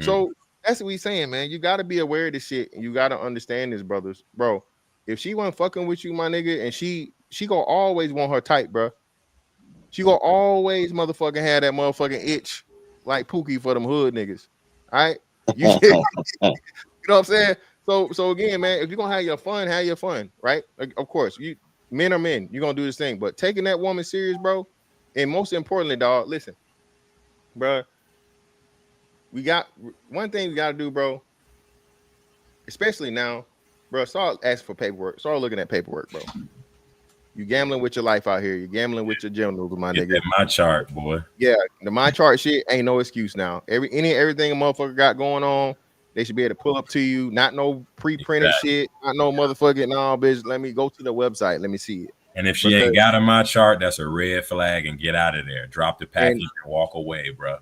So that's what we saying, man. You got to be aware of this shit, and you got to understand this, brothers. Bro, if she wasn't fucking with you, my nigga, and she gonna always want her type, bro. She gonna always motherfucking have that motherfucking itch like Pookie for them hood niggas. All right? You know what I'm saying? So again, man, if you're gonna have your fun, right? Of course, men are men, you're gonna do this thing, but taking that woman serious, bro, and most importantly, dog, listen, bro. We got one thing we got to do, bro, especially now, bro. Start asking for paperwork. Start looking at paperwork, bro. You gambling with your life out here. You gambling with your genitals, my nigga. My chart, boy. Yeah, the my chart shit ain't no excuse now. Everything a motherfucker got going on, they should be able to pull up to you. Not no pre-printed shit. Not no motherfucking bitch. Let me go to the website. Let me see it. And if she ain't got my chart, that's a red flag, and get out of there. Drop the package and walk away, bro.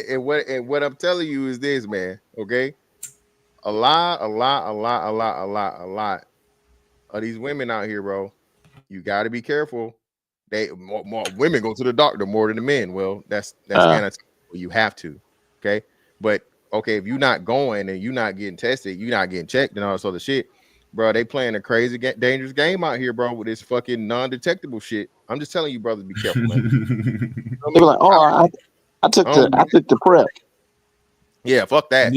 And what I'm telling you is this, man. Okay, a lot of these women out here, bro. You got to be careful. More women go to the doctor more than the men. Well, that's you have to. Okay, but okay, if you're not going and you're not getting tested, you're not getting checked and all this other shit, bro. They playing a crazy, dangerous game out here, bro, with this fucking non-detectable shit. I'm just telling you, brothers, be careful, man. They were like, oh, I took the prep. Yeah, fuck that. And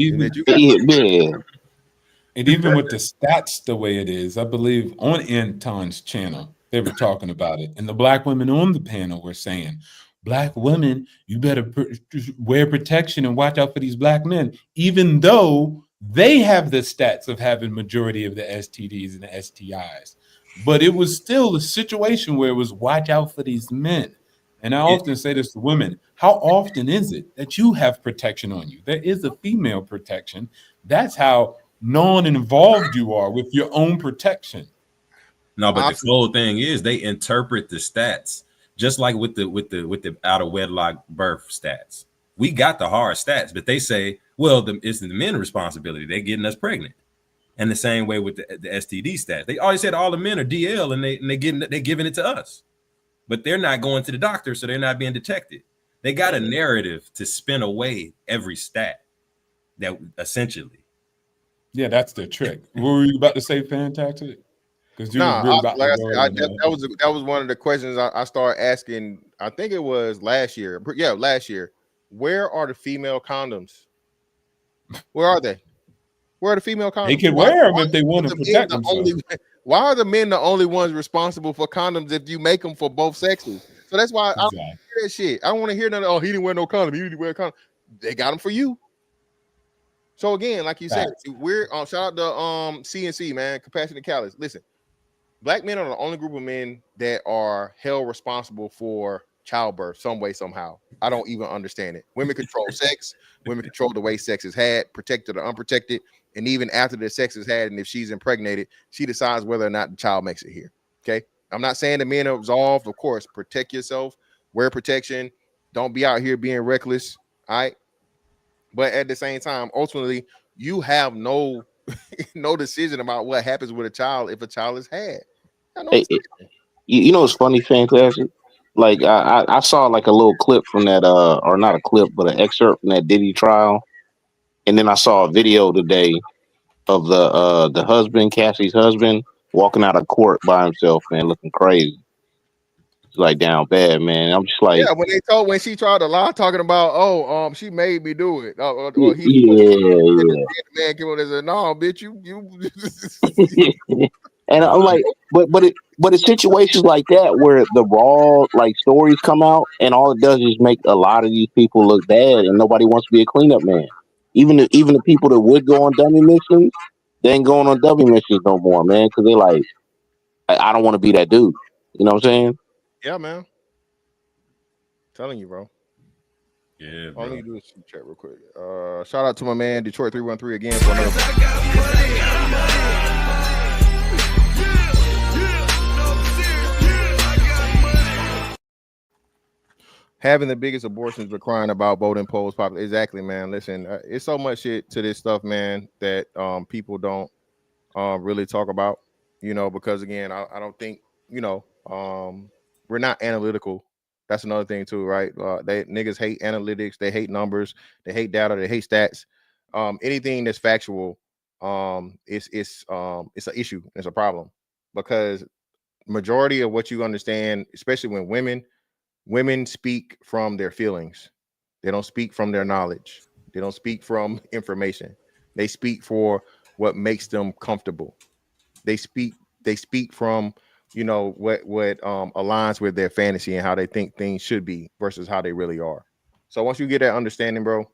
even with the stats the way it is, I believe on Anton's channel, they were talking about it. And the black women on the panel were saying, black women, you better wear protection and watch out for these black men, even though they have the stats of having majority of the STDs and the STIs. But it was still a situation where it was watch out for these men. And I often say this to women, how often is it that you have protection on you? There is a female protection. That's how non-involved you are with your own protection. No, but the cool thing is they interpret the stats just like with the out of wedlock birth stats. We got the hard stats, but they say, well, it's the men's responsibility. They're getting us pregnant. And the same way with the STD stats. They always said all the men are DL and they're giving it to us. But they're not going to the doctor, so they're not being detected. They got a narrative to spin away every stat that essentially. Yeah, that's the trick. What were you about to say, Fantastic? Because you were really about to go that was one of the questions I started asking. I think it was last year. Yeah, last year. Where are the female condoms? Where are they? Where are the female condoms? They can wear them if they want to protect themselves. Why are the men the only ones responsible for condoms if you make them for both sexes? So that's why I don't hear that shit. I don't want to hear none of, oh, he didn't wear no condom. He didn't wear a condom. They got them for you. So again, like you said, we're shout out to CNC, man, Compassionate Callous. Listen, black men are the only group of men that are held responsible for childbirth some way, somehow. I don't even understand it. Women control sex. Women control the way sex is had, protected or unprotected. And even after the sex is had, and if she's impregnated, she decides whether or not the child makes it here. Okay. I'm not saying the men are absolved. Of course, protect yourself, wear protection. Don't be out here being reckless. All right. But at the same time, ultimately, you have no decision about what happens with a child if a child is had. You know, it's funny, Fantastic. Like I saw like a little clip from that, or not a clip, but an excerpt from that Diddy trial, and then I saw a video today of the husband, Cassie's husband, walking out of court by himself, man, looking crazy. It's like down bad, man. I'm just like, yeah. When she tried to lie, talking about, she made me do it. Or man came on and said, no, bitch, you. And I'm like, but it's situations like that where the raw like stories come out, and all it does is make a lot of these people look bad, and nobody wants to be a cleanup man. Even the people that would go on dummy missions, they ain't going on dummy missions no more, man, because they like, I don't want to be that dude. You know what I'm saying? Yeah, man. I'm telling you, bro. Yeah, all I need to do is chat real quick. Shout out to my man Detroit 313 again for another. Having the biggest abortions, but crying about voting polls. Exactly, man. Listen, it's so much shit to this stuff, man, that people don't really talk about, because again, I don't think, we're not analytical. That's another thing too, right? They niggas hate analytics, they hate numbers, they hate data, they hate stats. Anything that's factual, it's an issue, it's a problem, because majority of what you understand, especially when women speak from their feelings. They don't speak from their knowledge. They don't speak from information. They speak for what makes them comfortable. They speak from, what aligns with their fantasy and how they think things should be versus how they really are. So once you get that understanding, bro,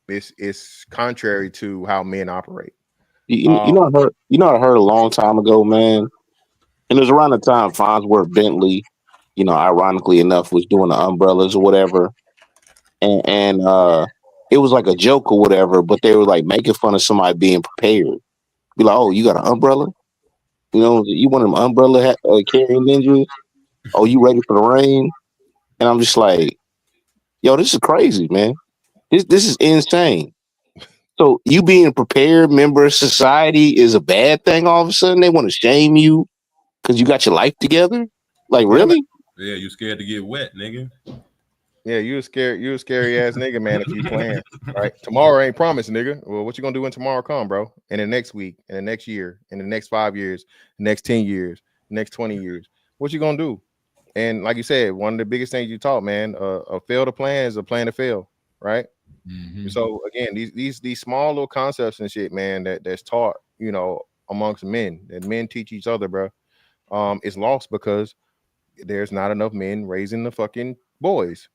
it's contrary to how men operate. I heard a long time ago, man. And it was around the time Farnsworth Bentley, ironically enough, was doing the umbrellas or whatever. And it was like a joke or whatever, but they were like making fun of somebody being prepared. Be like, oh, you got an umbrella? You want an umbrella carrying ninjas? Oh, you ready for the rain? And I'm just like, yo, this is crazy, man. This is insane. So you being a prepared member of society is a bad thing all of a sudden? They want to shame you because you got your life together? Like, really? Yeah, you scared to get wet, nigga. Yeah, you a scary ass nigga, man, if you playing. Right? Tomorrow ain't promised, nigga. Well, what you gonna do when tomorrow come, bro? In the next week, in the next year, in the next 5 years, next 10 years, next 20 years. What you gonna do? And like you said, one of the biggest things you taught, man, a fail to plan is a plan to fail, right? Mm-hmm. So again, these small little concepts and shit, man, that's taught, amongst men, that men teach each other, bro. It's lost because there's not enough men raising the fucking boys.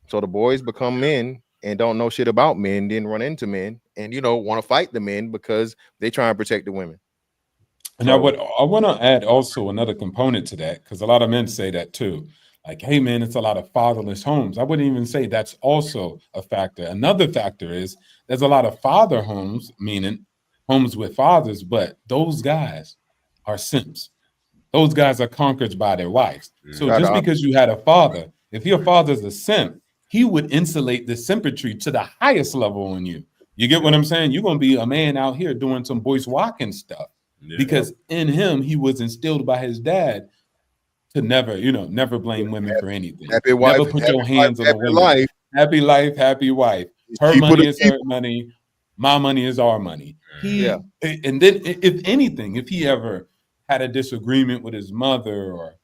So the boys become men and don't know shit about men, then run into men and want to fight the men because they try and protect the women. And I want to add also another component to that, because a lot of men say that too. Like, hey man, it's a lot of fatherless homes. I wouldn't even say that's also a factor. Another factor is there's a lot of father homes, meaning homes with fathers, but those guys are simps. Those guys are conquered by their wives. So just because you had a father, if your father's a simp, he would insulate the simpetry to the highest level on you. You get what I'm saying? You're going to be a man out here doing some Boyce Watkins stuff because in him, he was instilled by his dad to never blame women for anything. Happy wife, Never put happy your hands wife, on a happy woman. life. Happy life, happy wife. Her Cheaper money to is keep. her money. My money is our money. Yeah. And then if anything, if he ever had a disagreement with his mother or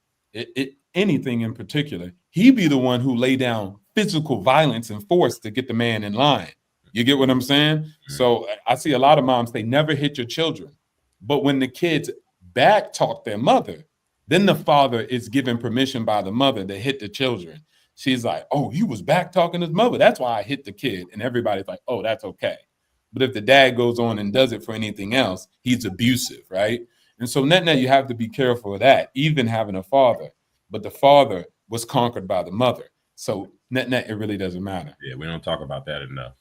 anything in particular, he'd be the one who lay down physical violence and force to get the man in line. You get what I'm saying? So I see a lot of moms, they never hit your children. But when the kids back talk their mother, then the father is given permission by the mother to hit the children. She's like, oh, he was back talking his mother. That's why I hit the kid. And everybody's like, oh, that's okay. But if the dad goes on and does it for anything else, he's abusive, right? And so net, you have to be careful of that, even having a father. But the father was conquered by the mother. So net, it really doesn't matter. Yeah, we don't talk about that enough.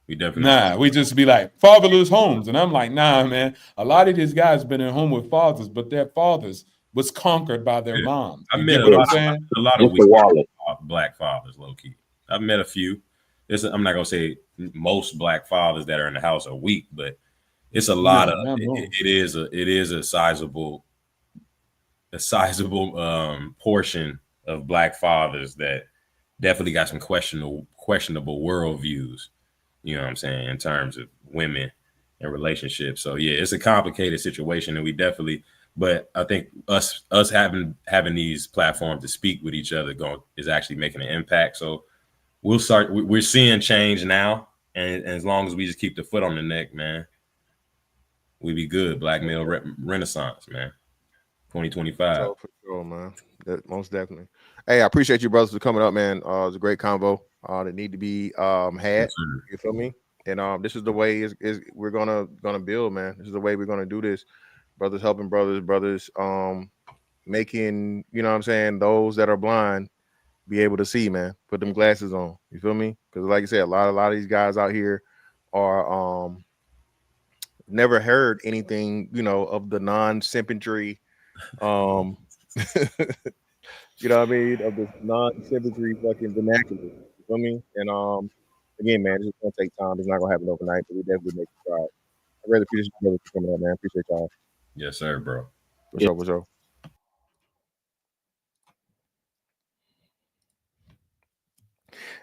We definitely we just be like fatherless homes. And I'm like, nah, man. A lot of these guys been in home with fathers, but their fathers was conquered by their moms. I You met get what I'm saying? a lot of weak black fathers, low key. I've met a few. I'm not gonna say most black fathers that are in the house are weak, but it's a lot of it is a sizable portion of black fathers that definitely got some questionable worldviews. You know what I'm saying, in terms of women and relationships. So yeah, it's a complicated situation, and we definitely. But I think us having these platforms to speak with each other is actually making an impact. So we're seeing change now, and as long as we just keep the foot on the neck, man, we be good. Black male renaissance, man. 2025. For sure, man. Most definitely. Hey, I appreciate you brothers for coming up, man. It was a great convo that need to be had. You feel me? And this is the way is we're gonna build, man. This is the way we're gonna do this. Brothers helping brothers making, you know what I'm saying, those that are blind be able to see, man. Put them glasses on. You feel me? Because like I said, a lot of these guys out here are never heard anything, of the non-simpetry, you know what I mean, of this non-simpetry fucking vernacular. You feel me? And again, man, it's gonna take time. It's not gonna happen overnight, but we definitely make it try. I really appreciate you for coming up, man. Appreciate y'all. Yes, sir, bro. For sure.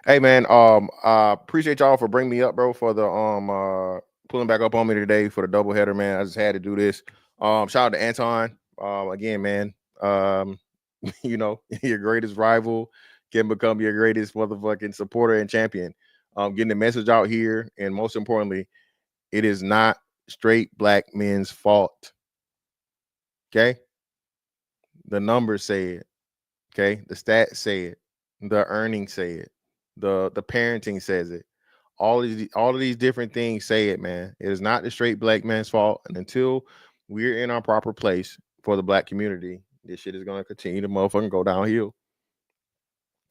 Hey man, I appreciate y'all for bringing me up, bro, for the pulling back up on me today for the doubleheader, man. I just had to do this. Shout out to Anton. Again, man. Your greatest rival can become your greatest motherfucking supporter and champion. Getting the message out here, and most importantly, it is not straight black men's fault. Okay, the numbers say it. Okay, the stats say it. The earnings say it. The parenting says it. All of these different things say it, man. It is not the straight black man's fault. And until we're in our proper place for the black community, this shit is gonna continue to motherfucking go downhill.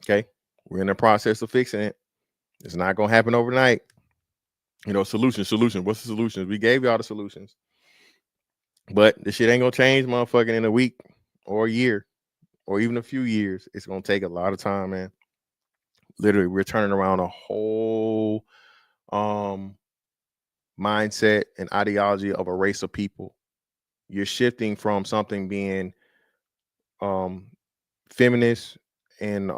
Okay, we're in the process of fixing it. It's not gonna happen overnight. Solution. What's the solutions? We gave y'all the solutions, but the shit ain't gonna change, motherfucking, in a week or a year or even a few years. It's gonna take a lot of time, man. Literally, we're turning around a whole mindset and ideology of a race of people. You're shifting from something being feminist and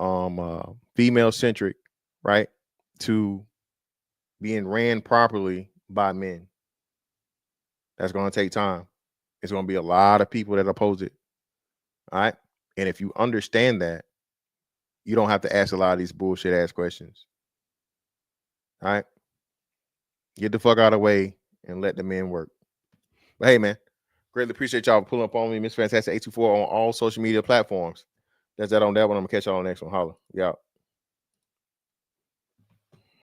female centric, right, to being ran properly by men. That's going to take time. It's going to be a lot of people that oppose it. All right. And if you understand that, you don't have to ask a lot of these bullshit ass questions. All right. Get the fuck out of the way and let the men work. But hey, man, greatly appreciate y'all pulling up on me. Miss Fantastic 824 on all social media platforms. That's that on that one. I'm gonna catch y'all on the next one. Holla. Yeah.